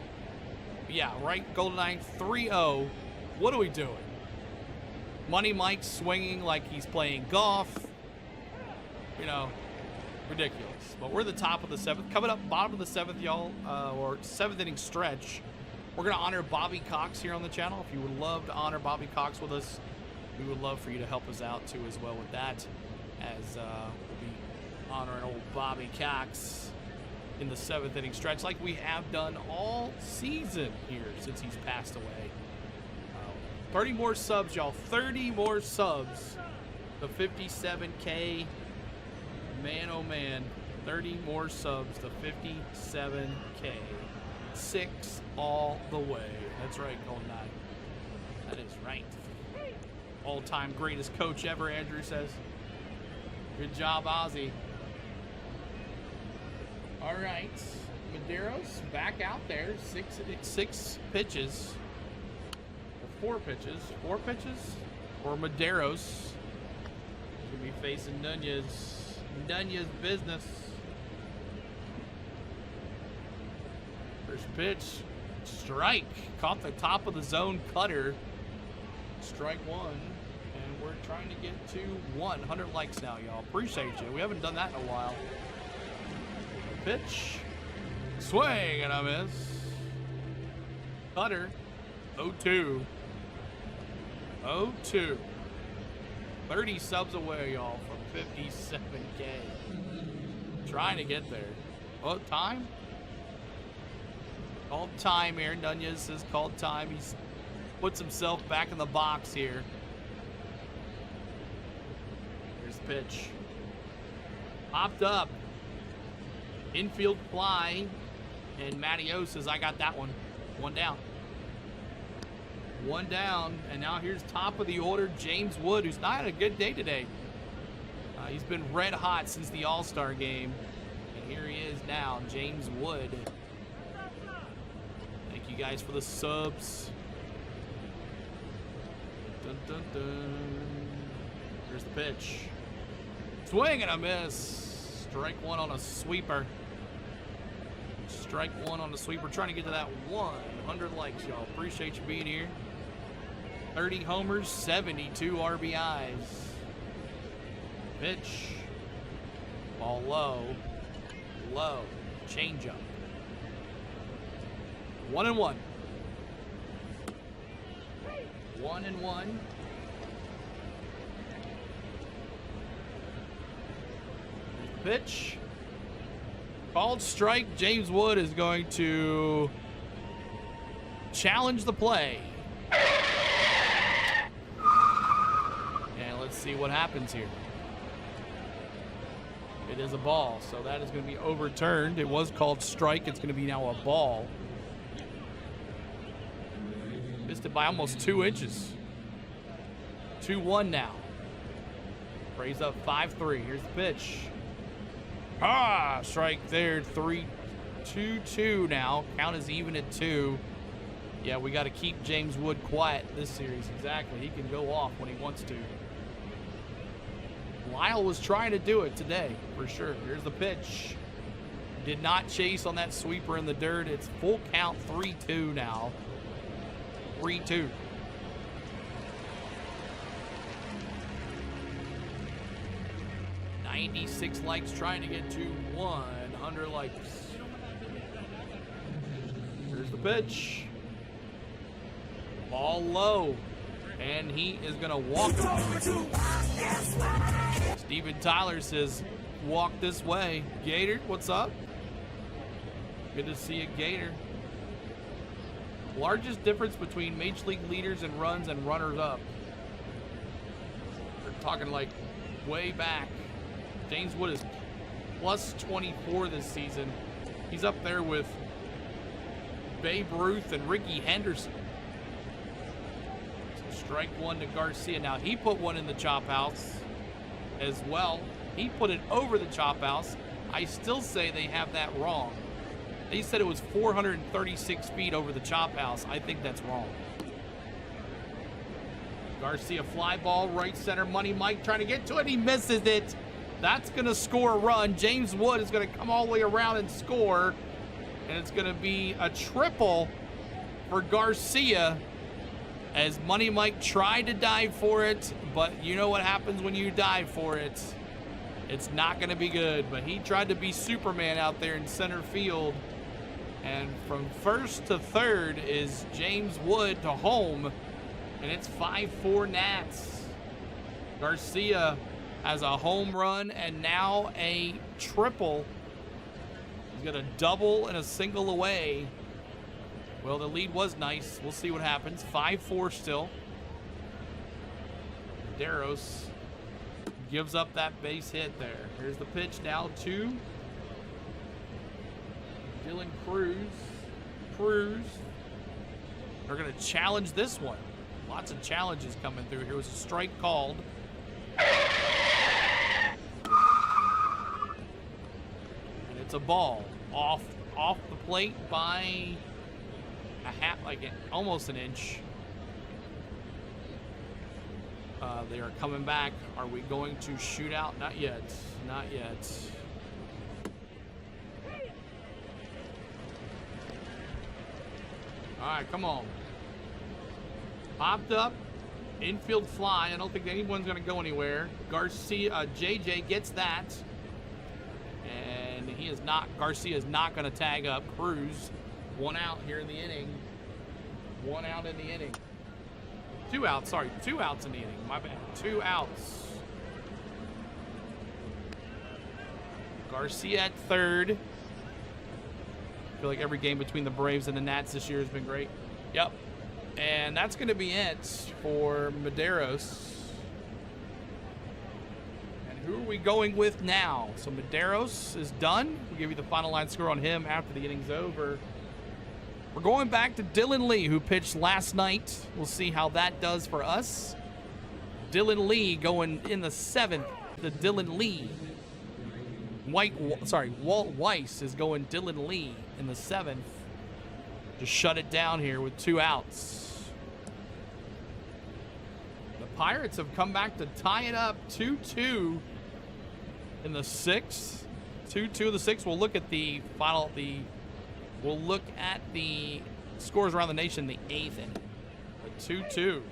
But yeah, right, Goldeneye, 3-0. What are we doing? Money Mike's swinging like he's playing golf. You know, ridiculous. But we're the top of the 7th. Coming up, bottom of the 7th, y'all, or 7th inning stretch. We're going to honor Bobby Cox here on the channel. If you would love to honor Bobby Cox with us, we would love for you to help us out, too, as well with that. As we'll be honoring old Bobby Cox in the 7th inning stretch like we have done all season here since he's passed away. 30 more subs, y'all. 30 more subs. The 57K. Man, oh man. 30 more subs. The 57K. 6 all the way. That's right, Goldeneye. That is right. All-time greatest coach ever, Andrew says. Good job, Ozzie. All right. Medeiros back out there. 6 pitches. 4 pitches. 4 pitches? Or Medeiros. Gonna be facing Nunez. Nunez business. First pitch. Strike. Caught the top of the zone cutter. Strike 1. And we're trying to get to 100 likes now, y'all. Appreciate you. We haven't done that in a while. Pitch. Swing and a miss. Cutter. 0-2. 0-2. 30 subs away, y'all, from 57K. Trying to get there. Oh, time? Called time here. Nunez has called time. He's puts himself back in the box here. Here's the pitch. Popped up. Infield fly. And Mateo says, I got that one. 1 down. 1 down, and now here's top of the order, James Wood, who's not had a good day today. He's been red hot since the All-Star game, and here he is now, James Wood. Thank you guys for the subs. Dun, dun, dun. Here's the pitch. Swing and a miss. Strike 1 on a sweeper. Strike 1 on the sweeper. Trying to get to that 100 likes, y'all. Appreciate you being here. 30 homers, 72 RBIs. Pitch. Ball low. Low. Change up. 1-1. 1-1. Pitch. Called strike. James Wood is going to challenge the play. see what happens here. It is a ball, so that is going to be overturned. It was called strike. It's going to be now a ball. Missed it by almost 2 inches. 2-1 now. Raise up 5-3. Here's the pitch. Strike there. 3-2-2 now. Count is even at 2. Yeah, we got to keep James Wood quiet this series. Exactly. He can go off when he wants to. Lyle was trying to do it today, for sure. Here's the pitch. Did not chase on that sweeper in the dirt. It's full count, 3-2 now. 3-2. $96 likes trying to get to 100 likes. Here's the pitch. Ball low. And he is going to walk. Steven Tyler says, walk this way. Gator, what's up? Good to see you, Gator. Largest difference between Major League leaders in runs and runners up. We're talking like way back. James Wood is plus 24 this season. He's up there with Babe Ruth and Ricky Henderson. Strike 1 to Garcia. Now he put one in the chop house as well. He put it over the chop house. I still say they have that wrong. They said it was 436 feet over the chop house. I think that's wrong. Garcia fly ball, right center. Money Mike trying to get to it. He misses it. That's going to score a run. James Wood is going to come all the way around and score. And it's going to be a triple for Garcia. As Money Mike tried to dive for it, but you know what happens when you dive for it. It's not going to be good, but he tried to be Superman out there in center field. And from first to third is James Wood to home, and it's 5-4 Nats. Garcia has a home run and now a triple. He's got a double and a single away. Well, the lead was nice. We'll see what happens. 5-4 still. Deros gives up that base hit there. Here's the pitch now to Dylan Cruz. They're going to challenge this one. Lots of challenges coming through. Here was a strike called. And it's a ball off the plate by almost an inch. They are coming back. Are we going to shoot out? Not yet. Not yet. All right, come on. Popped up. Infield fly. I don't think anyone's going to go anywhere. Garcia, JJ gets that. And Garcia is not going to tag up. Cruz. 1 out here in the inning. 1 out in the inning. 2 outs, sorry. 2 outs in the inning. My bad. 2 outs. Garcia at third. I feel like every game between the Braves and the Nats this year has been great. Yep. And that's going to be it for Medeiros. And who are we going with now? So Medeiros is done. We'll give you the final line score on him after the inning's over. We're going back to Dylan Lee, who pitched last night. We'll see how that does for us. Dylan Lee going in the 7th. The Dylan Lee. Walt Weiss is going Dylan Lee in the 7th to shut it down here with 2 outs. The Pirates have come back to tie it up 2-2 in the 6th. 2-2 in the 6th. We'll look at the final. We'll look at the scores around the nation, the 8th inning. 2-2.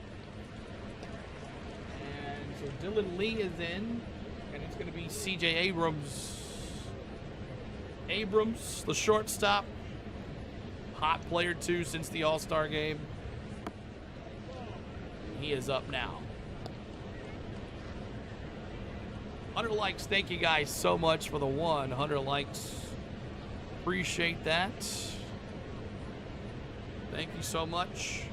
And so Dylan Lee is in, and it's going to be C.J. Abrams. Abrams, the shortstop. Hot player, too, since the All-Star game. He is up now. 100 likes. Thank you guys so much for the 100 likes. Appreciate that. Thank you so much.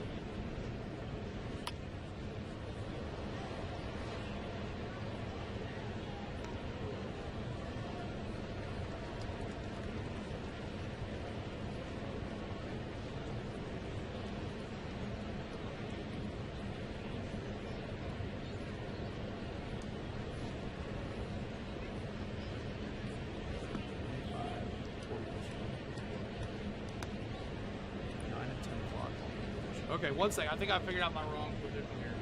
Okay, 1 second. I think I figured out my wrong position here.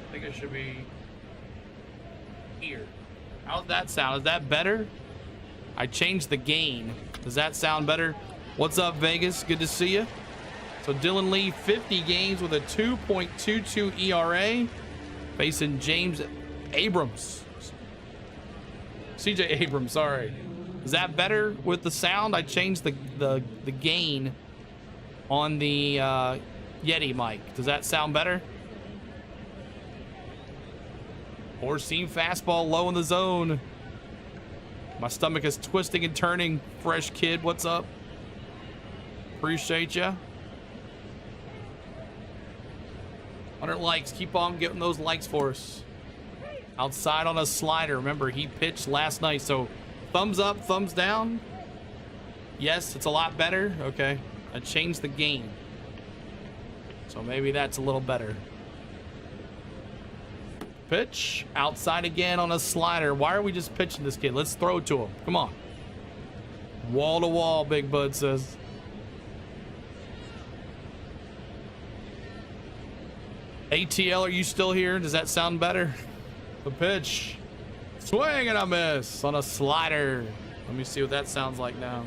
I think it should be here. How's that sound? Is that better? I changed the gain. Does that sound better? What's up, Vegas? Good to see you. So Dylan Lee, 50 games with a 2.22 ERA, facing James Abrams. CJ Abrams, sorry. Is that better with the sound? I changed the gain on the Yeti mic. Does that sound better? Four-seam fastball low in the zone. My stomach is twisting and turning. Fresh kid, what's up? Appreciate ya. 100 likes. Keep on getting those likes for us. Outside on a slider. Remember, he pitched last night, so thumbs up, thumbs down. Yes, it's a lot better. Okay. I changed the gain, so maybe that's a little better. Pitch. Outside again on a slider. Why are we just pitching this kid? Let's throw it to him. Come on. Wall to wall, Big Bud says. ATL, are you still here? Does that sound better? The pitch. Swing and a miss on a slider. Let me see what that sounds like now.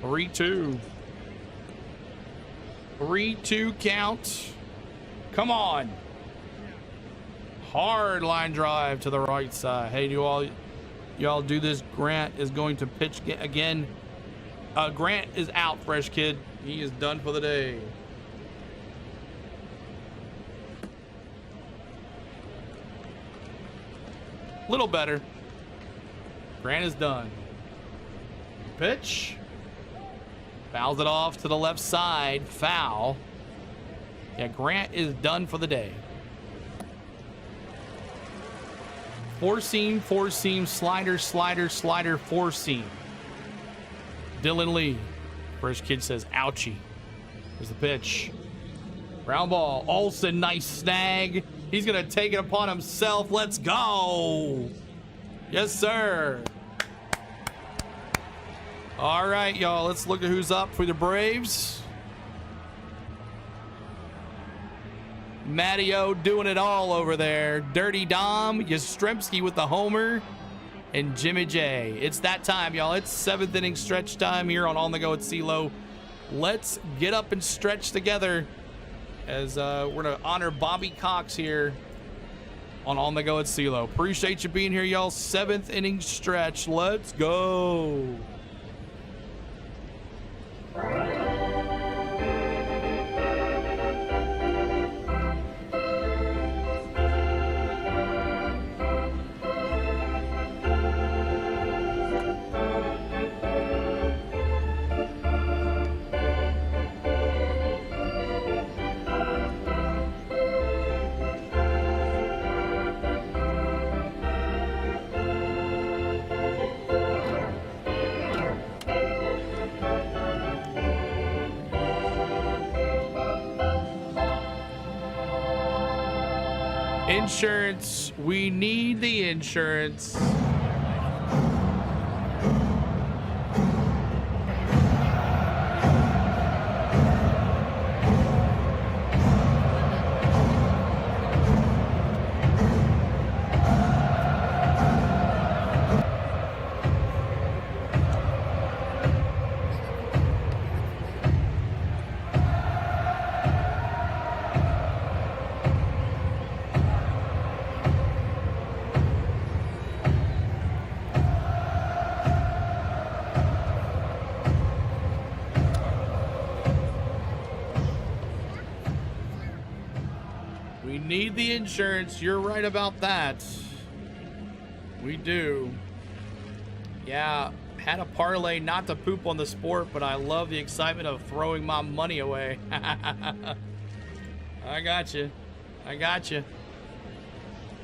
Three-two. 3-2 count. Come on. Hard line drive to the right side. Hey, y'all do this? Grant is going to pitch again. Grant is out, fresh kid. He is done for the day. Little better. Grant is done. Pitch. Fouls it off to the left side. Foul. Yeah, Grant is done for the day. Four-seam, slider, slider, slider, four-seam. Dylan Lee. First kid says, ouchie. Here's the pitch. Ground ball. Olsen, nice snag. He's going to take it upon himself. Let's go. Yes, sir. All right, y'all. Let's look at who's up for the Braves. Matteo doing it all over there. Dirty Dom. Yastrzemski with the homer. And Jimmy J. It's that time, y'all. It's 7th inning stretch time here on the Go at CeeLo. Let's get up and stretch together as we're going to honor Bobby Cox here on the Go at CeeLo. Appreciate you being here, y'all. 7th inning stretch. Let's go. Insurance. We need the insurance. We need the insurance. You're right about that. We do. Yeah, had a parlay not to poop on the sport, but I love the excitement of throwing my money away. I got you. I got you.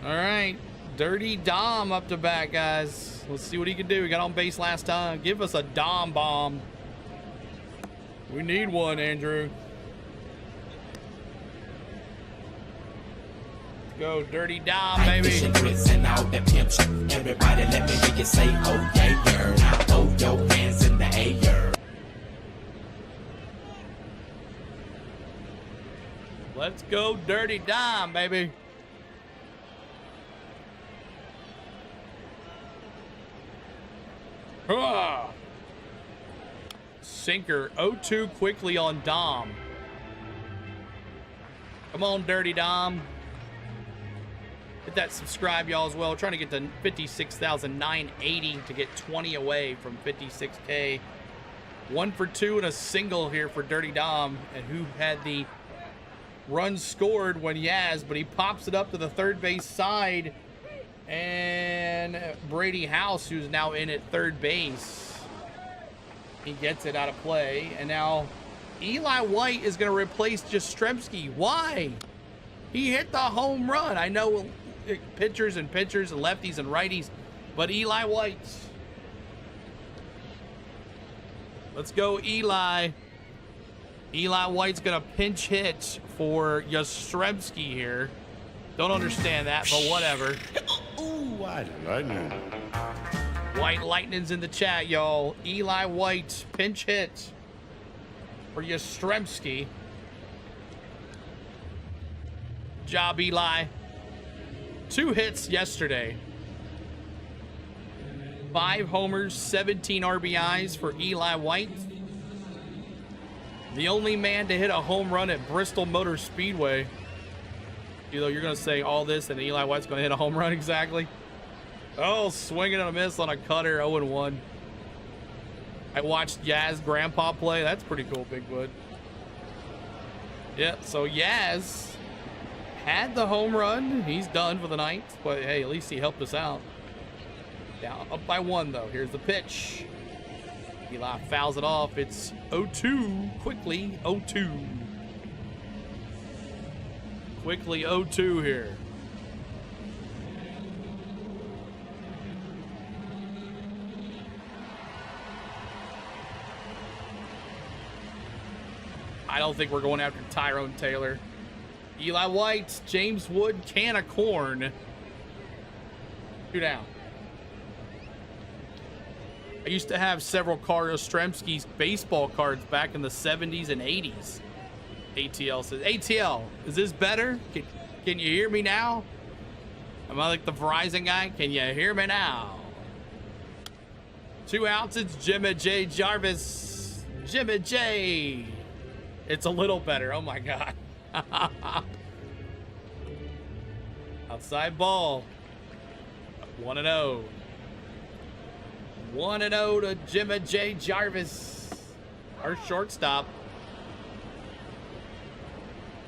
All right. Dirty Dom up to bat, guys. Let's see what he can do. He got on base last time. Give us a Dom bomb. We need one, Andrew. Go, Dirty Dom, baby. And all the pimps. Everybody let let me hear you say, oh yeah, yeah. Now throw your hands in the air. Let's go Dirty Dom, baby. Ah. Sinker 0-2 quickly on Dom. Come on, Dirty Dom. Hit that subscribe, y'all, as well. Trying to get to 56,980 to get 20 away from 56K. 1 for 2 and a single here for Dirty Dom. And who had the run scored when Yaz, but he pops it up to the third base side. And Brady House, who's now in at third base. He gets it out of play. And now Eli White is going to replace Jastrzemski. Why? He hit the home run. I know pitchers and lefties and righties, but Eli White. Let's go, Eli. Eli White's going to pinch hit for Jastrzemski here. Don't understand that, but whatever. Ooh, White Lightning. White Lightning's in the chat, y'all. Eli White, pinch hit for Jastrzemski. Job, Eli. 2 hits yesterday. 5 homers, 17 RBIs for Eli White. The only man to hit a home run at Bristol Motor Speedway. You know, you're going to say all this and Eli White's going to hit a home run exactly. Oh, swinging and a miss on a cutter, 0-1. I watched Yaz grandpa play. That's pretty cool, Bigwood. Yeah, so Yaz had the home run. He's done for the night, but hey, at least he helped us out. Now up by 1 though. Here's the pitch. Eli fouls it off. It's 0-2 quickly. 0-2. Quickly 0-2 here. I don't think we're going after Tyrone Taylor. Eli White, James Wood, can of corn. 2 down. I used to have several Carl Yastrzemski's baseball cards back in the 70s and 80s. ATL says, ATL, is this better? Can you hear me now? Am I like the Verizon guy? Can you hear me now? 2 outs, it's Jimmy J. Jarvis. Jimmy J. It's a little better. Oh, my God. Outside ball. 1-0. 1-0 to Jimmy J. Jarvis. Our shortstop.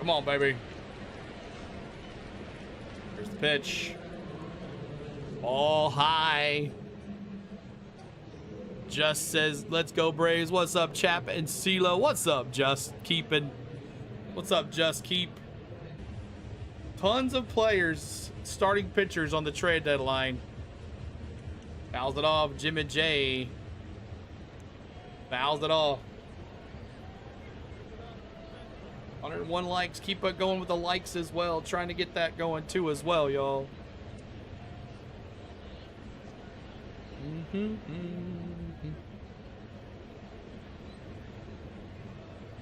Come on, baby. Here's the pitch. Ball high. Just says, let's go Braves. What's up, Chap and CeeLo? What's up, Just Keepin'? What's up, Just Keep? Tons of players, starting pitchers on the trade deadline. Fouls it off, Jimmy J. Fouls it off. 101 likes. Keep it going with the likes as well. Trying to get that going too as well, y'all.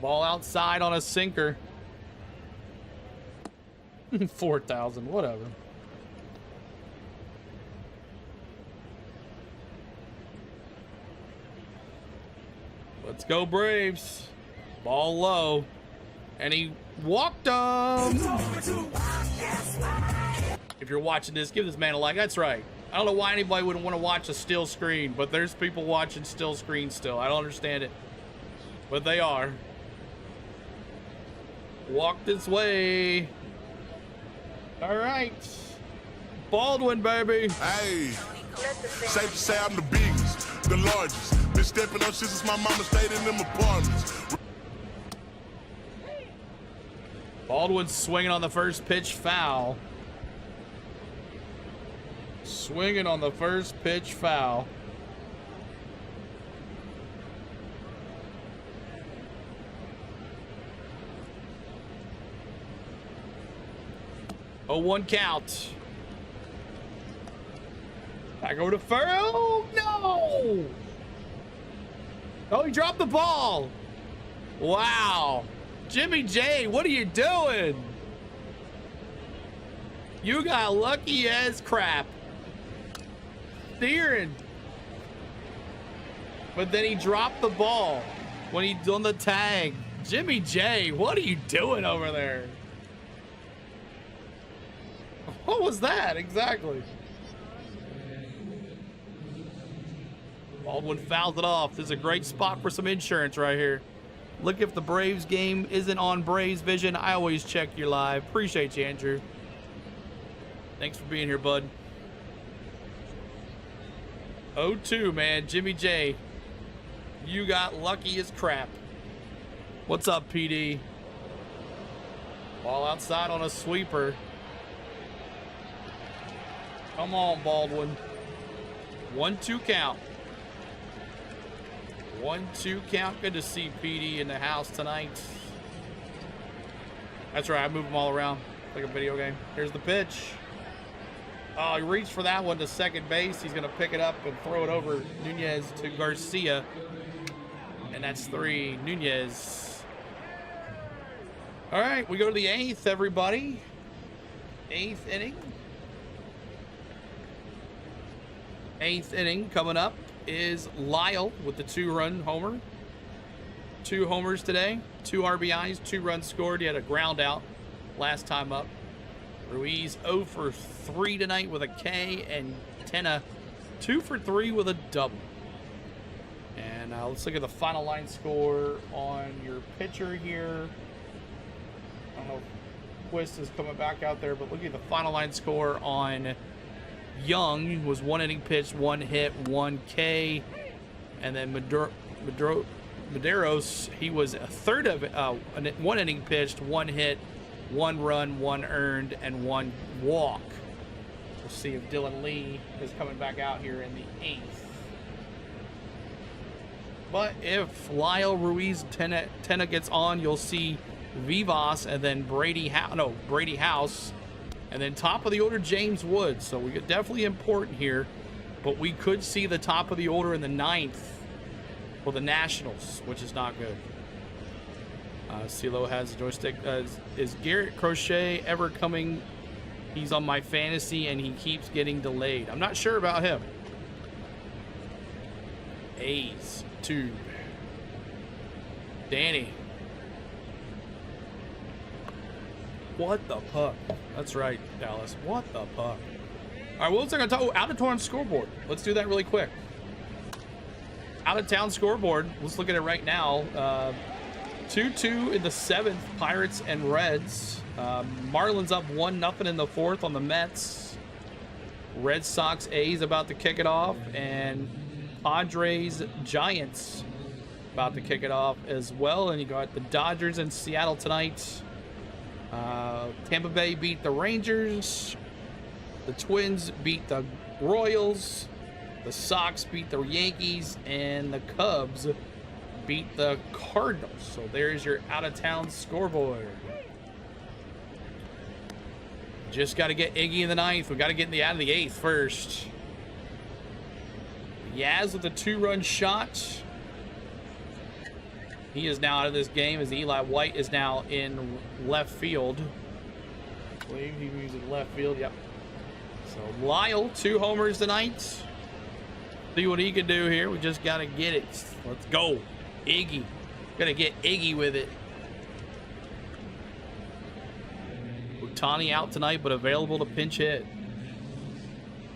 Ball outside on a sinker. 4,000, whatever. Let's go Braves. Ball low. And he walked him. If you're watching this, give this man a like. That's right. I don't know why anybody would want to watch a still screen, but there's people watching still screen still. I don't understand it, but they are. Walk this way. All right. Baldwin, baby. Hey, safe to say I'm the biggest, the largest. Been stepping up since my mama stayed in them apartments. Baldwin swinging on the first pitch, foul. Swinging on the first pitch, foul. Oh, 1 count. Back over to Farrell. No! Oh, he dropped the ball. Wow. Jimmy J, what are you doing? You got lucky as crap. Steering. But then he dropped the ball when he's on the tag. Jimmy J, what are you doing over there? What was that exactly? Baldwin fouls it off. This is a great spot for some insurance right here. Look, if the Braves game isn't on Braves Vision, I always check your live. Appreciate you, Andrew. Thanks for being here, bud. 0-2, man. Jimmy J, you got lucky as crap. What's up, PD? Ball outside on a sweeper. Come on, Baldwin. 1-2 count. 1-2 count. Good to see PD in the house tonight. That's right. I move them all around like a video game. Here's the pitch. Oh, he reached for that one to second base. He's going to pick it up and throw it over Nunez to Garcia. And that's 3. Nunez. All right, we go to the 8th, everybody. 8th inning. 8th inning coming up is Lyle with the 2-run homer. 2 homers today, 2 RBIs, 2 runs scored. He had a ground out last time up. Ruiz 0 for 3 tonight with a K, and Tenna 2 for 3 with a double. And let's look at the final line score on your pitcher here. I don't know if Quist is coming back out there, but look at the final line score on Young. Was 1 inning pitched, 1 hit, 1 K. And then Medeiros, he was a third of 1 inning pitched, 1 hit, 1 run, 1 earned, and 1 walk. We'll see if Dylan Lee is coming back out here in the 8th. But if Lyle, Ruiz, Tenna gets on, you'll see Vivas and then Brady House. And then top of the order, James Woods. So we get definitely important here. But we could see the top of the order in the 9th for the Nationals, which is not good. CeeLo has a joystick. Is Garrett Crochet ever coming? He's on my fantasy and he keeps getting delayed. I'm not sure about him. A's tube. Danny. What the puck? That's right, Dallas. What the puck? All right, well, let's talk about out of town scoreboard. Let's do that really quick. Out of town scoreboard. Let's look at it right now. 2-2 in the 7th, Pirates and Reds. Marlins up 1-0 in the 4th on the Mets. Red Sox A's about to kick it off, and Padres Giants about to kick it off as well. And you got the Dodgers and Seattle tonight. Tampa Bay beat the Rangers. The Twins beat the Royals. The Sox beat the Yankees, and the Cubs beat the Cardinals. So there's your out-of-town scoreboard. Just got to get Iggy in the 9th. We got to get out of the 8th first. Yaz with a 2-run shot. He is now out of this game as Eli White is now in left field. I believe he was in left field, yep. So Lyle, 2 homers tonight. See what he can do here. We just got to get it. Let's go. Iggy. Got to get Iggy with it. Ohtani out tonight, but available to pinch hit.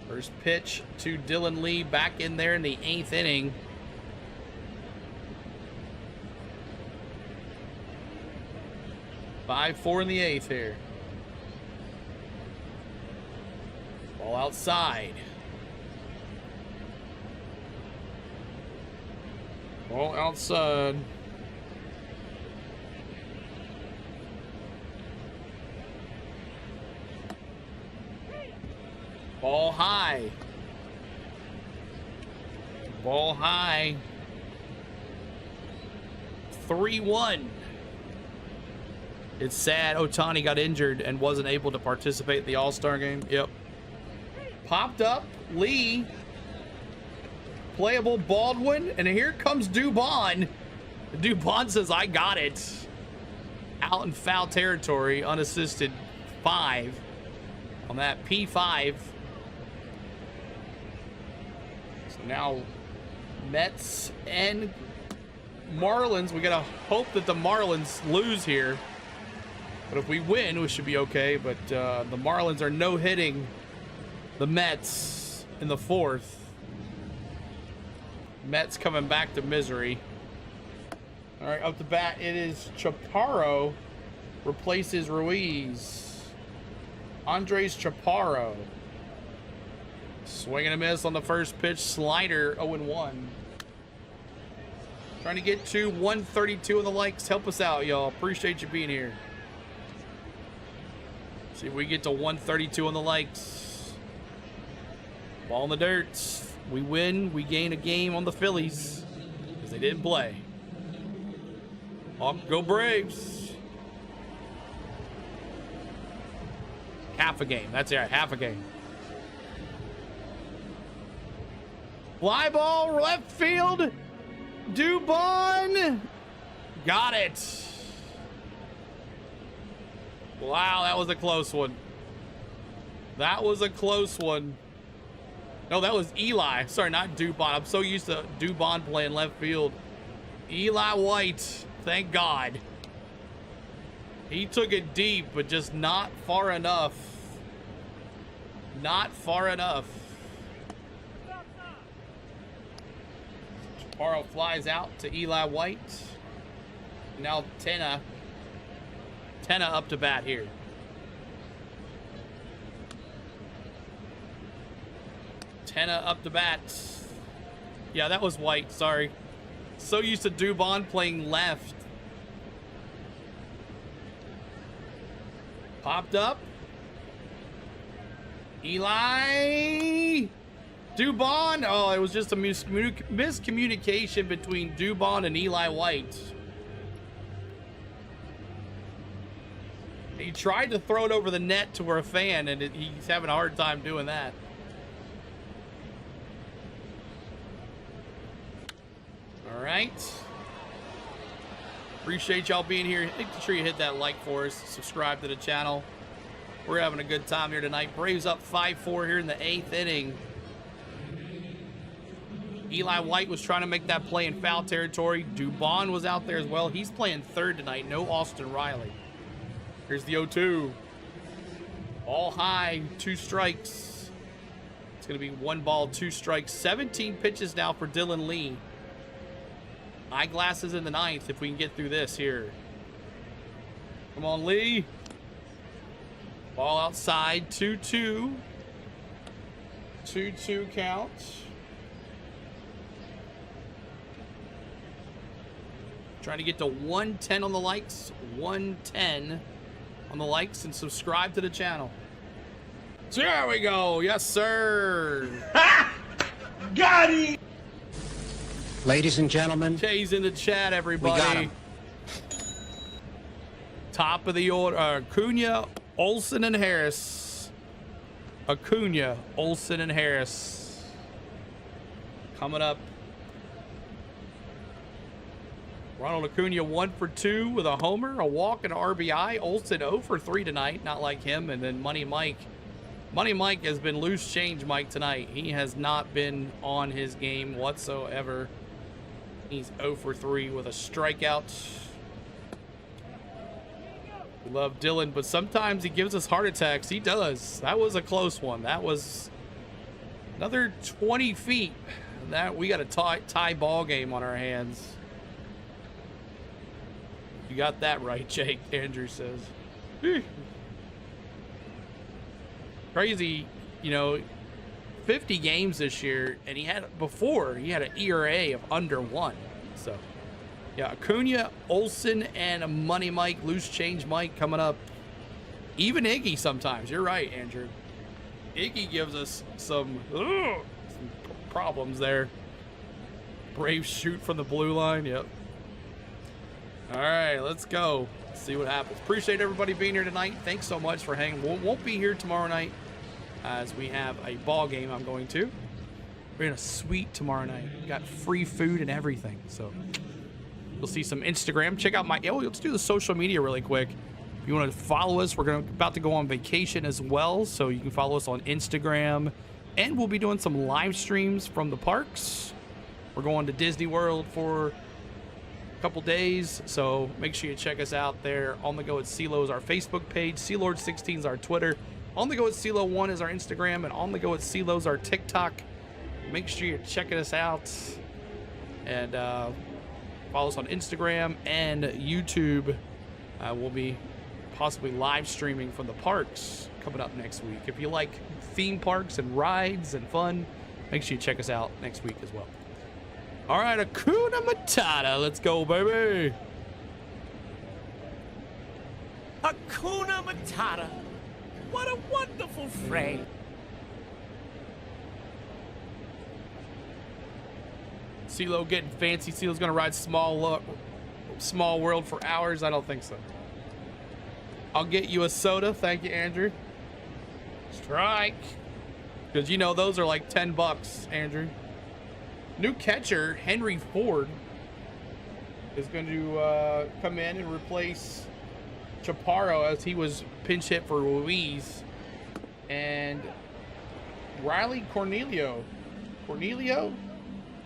First pitch to Dylan Lee, back in there in the 8th inning. Five, 4 in the 8th here. Ball outside. Ball outside. Ball high. Ball high. 3-1. It's sad Ohtani got injured and wasn't able to participate in the All-Star game. Yep. Popped up Lee. Playable Baldwin. And here comes Dubon. Dubon says, I got it. Out in foul territory, unassisted 5 on that P5. So now Mets and Marlins. We gotta hope that the Marlins lose here. But if we win, we should be okay. But the Marlins are no-hitting the Mets in the 4th. Mets coming back to misery. All right, up to bat, it is Chaparro replaces Ruiz. Andres Chaparro. Swing and a miss on the first pitch. Slider, 0-1. Trying to get to 132 on the likes. Help us out, y'all. Appreciate you being here. See if we get to 132 on the likes. Ball in the dirt. We win. We gain a game on the Phillies because they didn't play. Go Braves. Half a game. That's it. Half a game. Fly ball, left field. Dubon. Got it. Wow, that was a close one. That was a close one. No, that was Eli. Sorry, not Dubon. I'm so used to Dubon playing left field. Eli White. Thank God. He took it deep, but just not far enough. Not far enough. Chaparro flies out to Eli White. Now Tenna up to bat here. Tenna up to bat. Yeah, that was White. Sorry. So used to Dubon playing left. Popped up. Eli. Dubon. Oh, it was just a miscommunication between Dubon and Eli White. He tried to throw it over the net to a fan, and he's having a hard time doing that. All right. Appreciate y'all being here. Make sure you hit that like for us. Subscribe to the channel. We're having a good time here tonight. Braves up 5-4 here in the 8th inning. Eli White was trying to make that play in foul territory. Dubon was out there as well. He's playing third tonight. No Austin Riley. Here's the 0-2. All high, 2 strikes. It's going to be 1 ball, 2 strikes. 17 pitches now for Dylan Lee. Eyeglasses in the 9th if we can get through this here. Come on, Lee. Ball outside, 2-2. 2-2 count. Trying to get to 110 on the likes. 110 on the likes, and subscribe to the channel. So there we go. Yes, sir. Got it! Ladies and gentlemen, K's in the chat, everybody. we got him. Top of the order, Acuna, Olsen, and Harris. Acuna, Olsen, and Harris. Coming up. Ronald Acuna 1 for 2 with a homer, a walk, and an RBI. Olsen 0 for 3 tonight, not like him. And then Money Mike. Money Mike has been loose change Mike tonight. He has not been on his game whatsoever. He's 0 for 3 with a strikeout. We love Dylan, but sometimes he gives us heart attacks. He does. That was a close one. That was another 20 feet. That we got a tie ball game on our hands. You got that right, Jake, Andrew says. Crazy, you know, 50 games this year, and he had an ERA of under 1. So, yeah, Acuna, Olsen, and Money Mike, loose change Mike coming up. Even Iggy sometimes. You're right, Andrew. Iggy gives us some problems there. Braves shoot from the blue line. Yep. All right, let's go. Let's see what happens. Appreciate everybody being here tonight. Thanks so much for hanging. Won't be here tomorrow night. as we have a ball game I'm going to. We're in a suite tomorrow night. We got free food and everything. So you'll see some Instagram. Check out my... Oh, let's do the social media really quick. If you want to follow us, we're about to go on vacation as well. So you can follow us on Instagram. And we'll be doing some live streams from the parks. We're going to Disney World for a couple days. So make sure you check us out there. On the Go at CeeLo is our Facebook page. CeeLord16 is our Twitter. On the Go at CeeLo1 is our Instagram. And On the Go at CeeLo is our TikTok. Make sure you're checking us out. And follow us on Instagram and YouTube. We'll be possibly live streaming from the parks coming up next week. If you like theme parks and rides and fun, make sure you check us out next week as well. All right, Hakuna Matata. Let's go, baby. Hakuna Matata. What a wonderful phrase. CeeLo getting fancy. CeeLo's gonna ride Small World for hours. I don't think so. I'll get you a soda. Thank you, Andrew. Strike. Because you know those are like $10, Andrew. New catcher Henry Ford is going to come in and replace Chaparro as he was pinch hit for Ruiz. And Riley Cornelio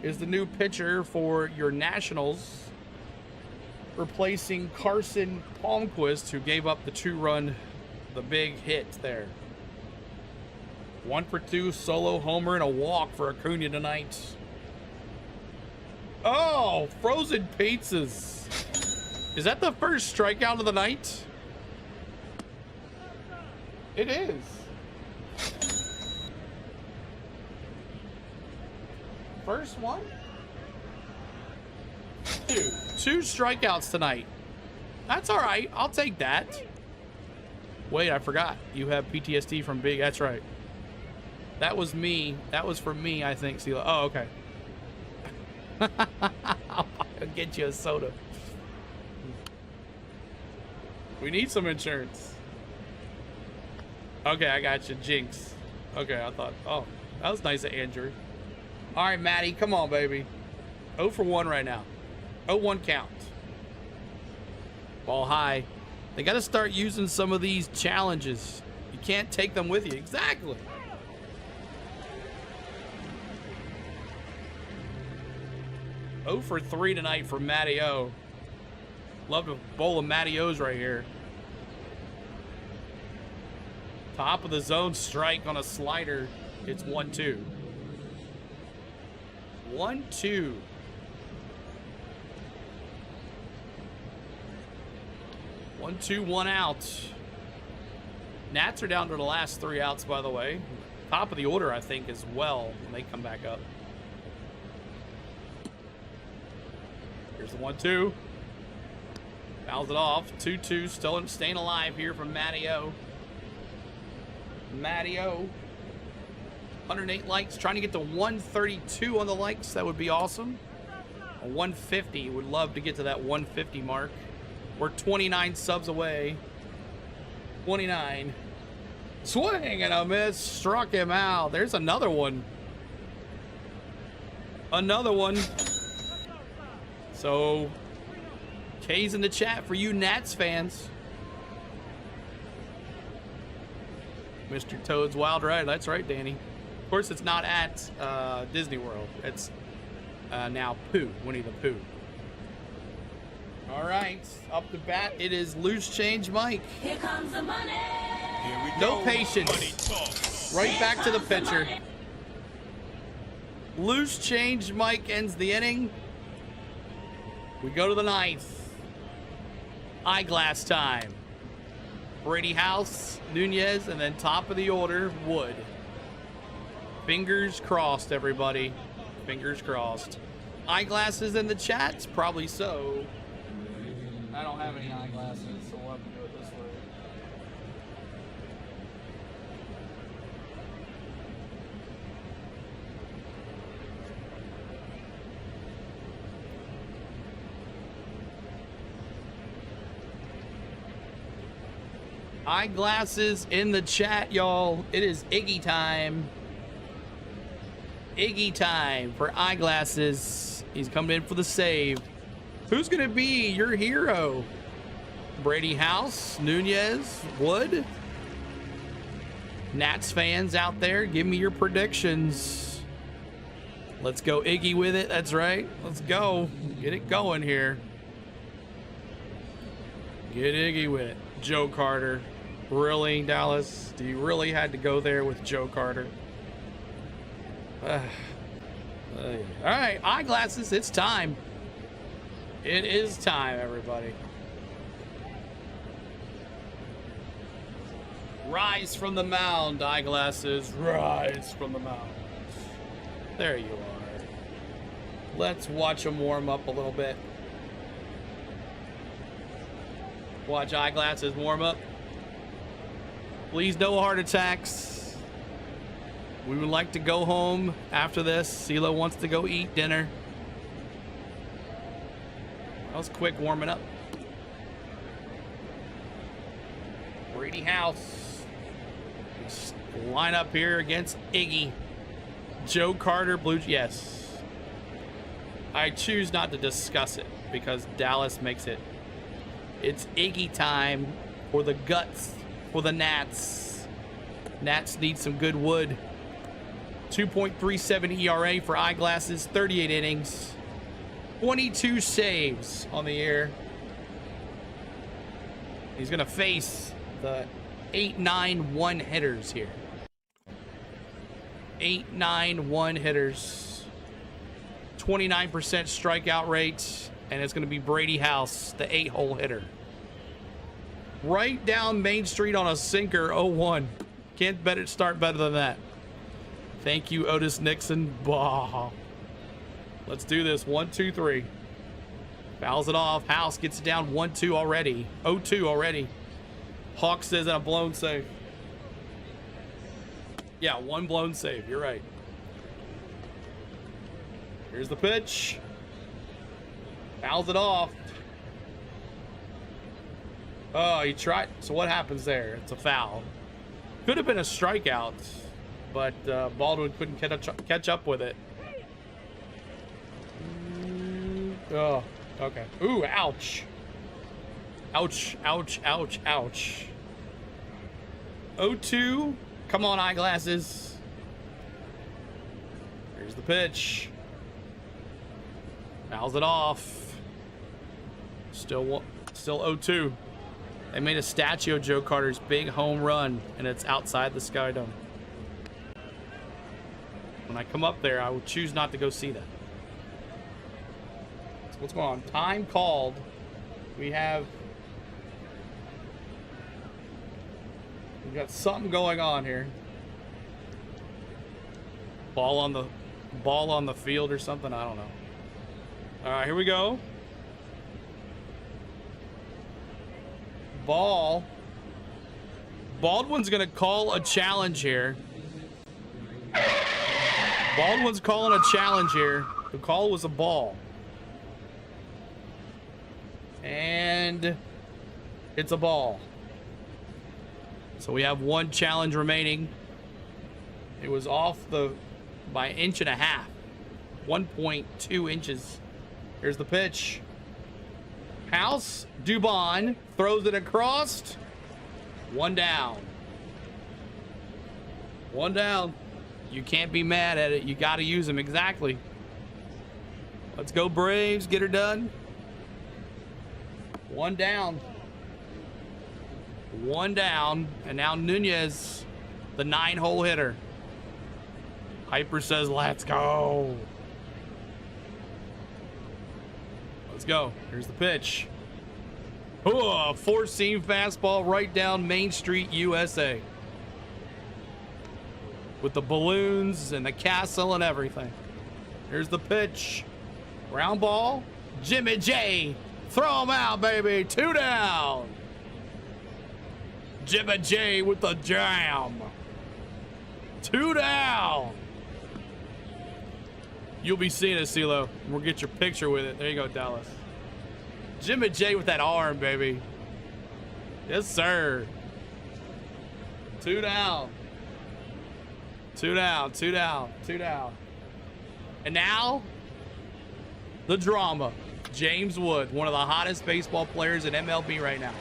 is the new pitcher for your Nationals, replacing Carson Palmquist, who gave up the 2-run, the big hit there. 1 for 2, solo homer and a walk for Acuna tonight. Oh, frozen pizzas. Is that the first strikeout of the night? It is. First one? 2 strikeouts tonight. That's all right. I'll take that. Wait, I forgot. You have PTSD from Big. That's right. That was me. That was for me, I think. CeeLo. Oh, okay. I'll get you a soda. We need some insurance. Okay, I got you. Jinx. Okay, I thought, oh, that was nice of Andrew. All right, Maddie, come on, baby. 0 for 1 right now. 0-1 count. Ball high. They got to start using some of these challenges. You can't take them with you. Exactly. Oh for 3 tonight for Matty O. Love a bowl of Matty O's right here. Top of the zone strike on a slider. It's 1-2. 1-2. One, 2, 1 out. Nats are down to the last 3 outs, by the way. Top of the order, I think, as well, when they come back up. Here's the 1-2. Fouls it off. 2-2. Still staying alive here from Matty O. Matty O. 108 likes. Trying to get to 132 on the likes. That would be awesome. A 150. Would love to get to that 150 mark. We're 29 subs away. 29. Swing and a miss. Struck him out. There's another one. Another one. So, K's in the chat for you Nats fans. Mr. Toad's Wild Ride. That's right, Danny. Of course, it's not at Disney World. It's now Pooh, Winnie the Pooh. All right, up to bat, it is Loose Change Mike. Here comes the money. Here we No go. patience. Right back to the pitcher. Loose Change Mike ends the inning. We go to the 9th. Eyeglass time. Brady House, Nunez, and then top of the order, Wood. Fingers crossed, everybody. Fingers crossed. Eyeglasses in the chat? Probably so. I don't have any eyeglasses, so we'll have to do it this way. Eyeglasses in the chat, y'all. It is Iggy time. Iggy time for Eyeglasses. He's coming in for the save. Who's going to be your hero? Brady House, Nunez, Wood? Nats fans out there, give me your predictions. Let's go Iggy with it. That's right. Let's go. Get it going here. Get Iggy with it. Joe Carter. Really, Dallas? Do you really had to go there with Joe Carter? All right, Eyeglasses, it's time. It is time, everybody. Rise from the mound, Eyeglasses. Rise from the mound. There you are. Let's watch them warm up a little bit. Watch Eyeglasses warm up. Please, no heart attacks. We would like to go home after this. CeeLo wants to go eat dinner. That was quick warming up. Brady House. Just line up here against Iggy. Joe Carter, Blue. Yes. I choose not to discuss it because Dallas makes it. It's Iggy time for the guts, for the Nats. Nats need some good wood. 2.37 ERA for Eyeglasses, 38 innings, 22 saves on the year. He's going to face the 8-9-1 hitters here. 8-9-1 hitters. 29% strikeout rate, and it's going to be Brady House, the 8-hole hitter. Right down Main Street on a sinker, 0-1. Can't bet it start better than that. Thank you, Otis Nixon. Bah. Let's do this. 1, 2, 3. Fouls it off. House gets it down 1-2 already. 0-2 already. Hawk says that a blown save. Yeah, one blown save. You're right. Here's the pitch. Fouls it off. Oh, he tried. So what happens there? It's a foul. Could have been a strikeout, but Baldwin couldn't catch up with it. Oh, okay. Ooh, ouch. Ouch, ouch, ouch, ouch. 0-2. Come on, Eyeglasses. Here's the pitch. Fouls it off. Still 0-2. They made a statue of Joe Carter's big home run, and it's outside the Sky Dome. When I come up there, I will choose not to go see that. So what's going on? Time called. We've got something going on here. Ball on the field or something. I don't know. All right, here we go. Ball. Baldwin's gonna call a challenge here. Baldwin's calling a challenge here. The call was a ball. And it's a ball. So we have one challenge remaining. It was off by 1.5 inches. 1.2 inches. Here's the pitch. House, Dubon throws it across. One down. One down. You can't be mad at it. You got to use them. Exactly. Let's go Braves. Get her done. One down. One down. And now Nunez, the 9-hole hitter. Hyper says, let's go. Let's go. Here's the pitch. Oh, 4-seam fastball right down Main Street, USA. With the balloons and the castle and everything. Here's the pitch. Ground ball. Jimmy J. Throw him out, baby. 2 down. Jimmy J with the jam. 2 down. You'll be seeing it, CeeLo. We'll get your picture with it. There you go, Dallas. Jimmy J with that arm, baby. Yes, sir. Two down. Two down, two down, two down. And now, the drama. James Wood, one of the hottest baseball players in MLB right now.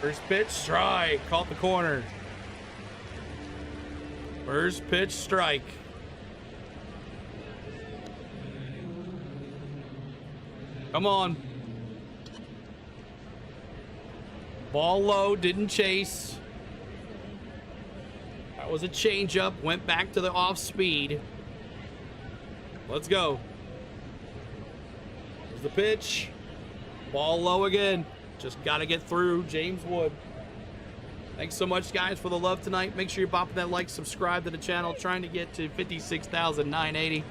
First pitch, strike. Caught the corner. First pitch, strike. Come on. Ball low, didn't chase. That was a changeup. Went back to the off speed. Let's go. There's the pitch. Ball low again. Just got to get through. James Wood. Thanks so much, guys, for the love tonight. Make sure you're bopping that like, subscribe to the channel. Trying to get to 56,980.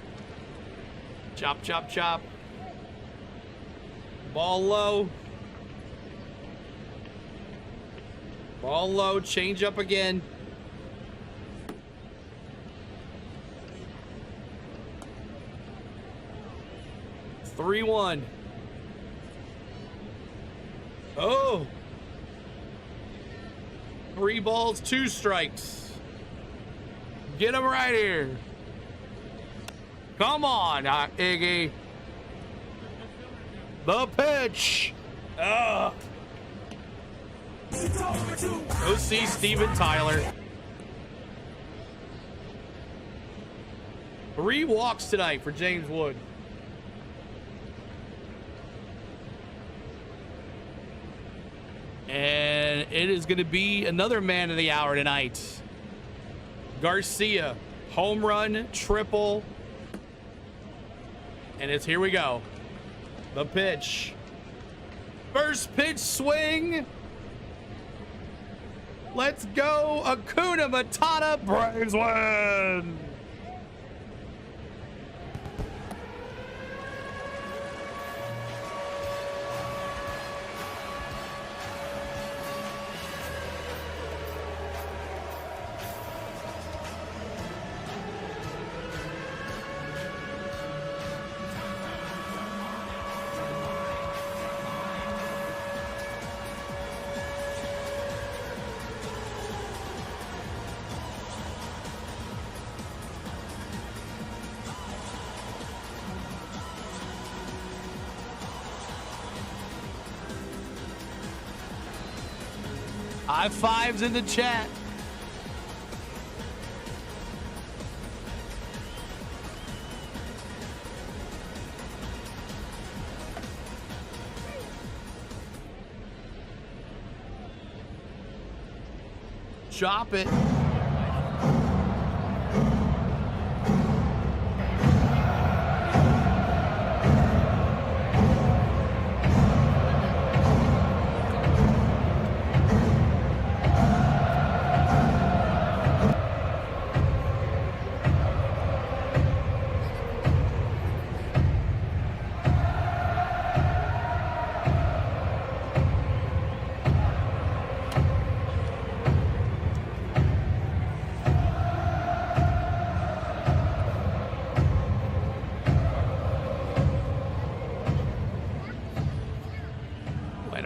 Chop, chop, chop. Ball low. Ball low. Change up again. Three, 3-1. Oh. 3 balls, 2 strikes. Get him right here. Come on, Iggy. The pitch. Go see Steven Tyler. 3 walks tonight for James Wood. And it is going to be another man of the hour tonight. Garcia, home run, triple. And it's here we go. The pitch. First pitch swing. Let's go. Hakuna Matata. Braves win. High fives in the chat. Chop it.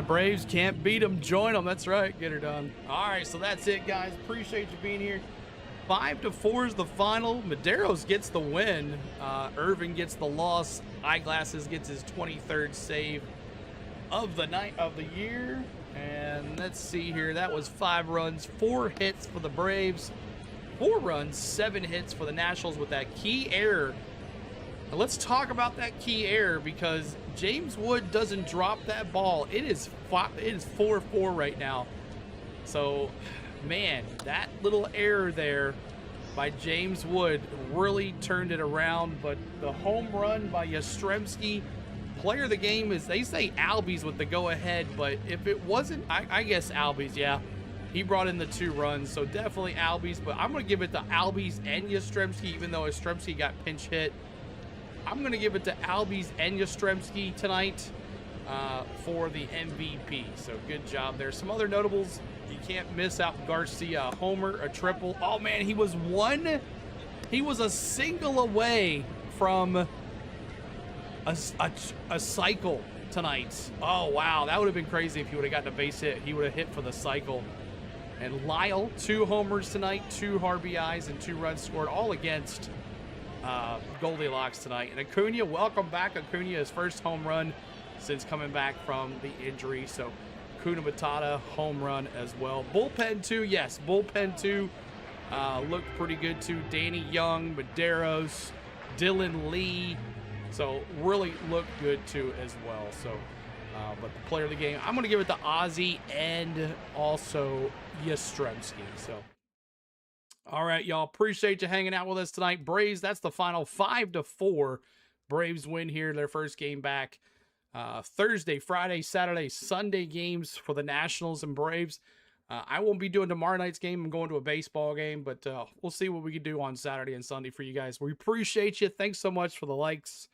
Braves can't beat them, join them. That's right, get her done. All right, so that's it, guys. Appreciate you being here. 5-4 is the final. Medeiros gets the win. Irvin gets the loss. Eyeglasses gets his 23rd save of the night of the year. And let's see here. That was 5 runs, 4 hits for the Braves. 4 runs, 7 hits for the Nationals with that key error. Now let's talk about that key error because James Wood doesn't drop that ball. It is 4-4 right now. So, man, that little error there by James Wood really turned it around. But the home run by Yastrzemski, player of the game, is, they say Albies with the go-ahead, but if it wasn't, I guess Albies, yeah. He brought in the 2 runs, so definitely Albies. But I'm going to give it to Albies and Yastrzemski, even though Yastrzemski got pinch hit. I'm going to give it to Albies and Yastrzemski tonight for the MVP. So good job there. Some other notables, you can't miss out Garcia, a homer, a triple. Oh, man, he was a single away from a cycle tonight. Oh, wow, that would have been crazy if he would have gotten a base hit. He would have hit for the cycle. And Lyle, 2 homers tonight, 2 RBIs, and 2 runs scored, all against Goldilocks tonight. And Acuna, welcome back. Acuna, his first home run since coming back from the injury. So Acuna Matata, home run as well. Bullpen 2, yes, bullpen 2 looked pretty good too. Danny Young, Maderos, Dylan Lee. So really looked good too as well. So, but the player of the game, I'm going to give it to Ozzy and also Yastrzemski. So, all right, y'all. Appreciate you hanging out with us tonight. Braves, that's the final 5-4. Braves win here, their first game back. Thursday, Friday, Saturday, Sunday games for the Nationals and Braves. I won't be doing tomorrow night's game. I'm going to a baseball game, but we'll see what we can do on Saturday and Sunday for you guys. We appreciate you. Thanks so much for the likes.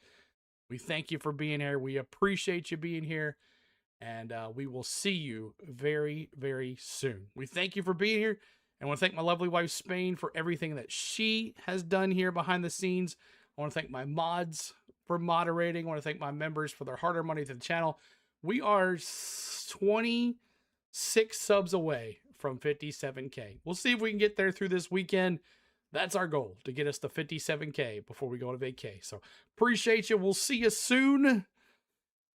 We thank you for being here. We appreciate you being here. And we will see you very, very soon. We thank you for being here. And I want to thank my lovely wife, Spain, for everything that she has done here behind the scenes. I want to thank my mods for moderating. I want to thank my members for their hard-earned money to the channel. We are 26 subs away from 57K. We'll see if we can get there through this weekend. That's our goal, to get us to 57K before we go to vacay. So appreciate you. We'll see you soon,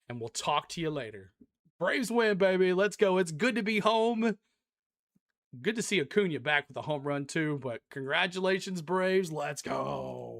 and we'll talk to you later. Braves win, baby. Let's go. It's good to be home. Good to see Acuna back with a home run too, but congratulations, Braves. Let's go.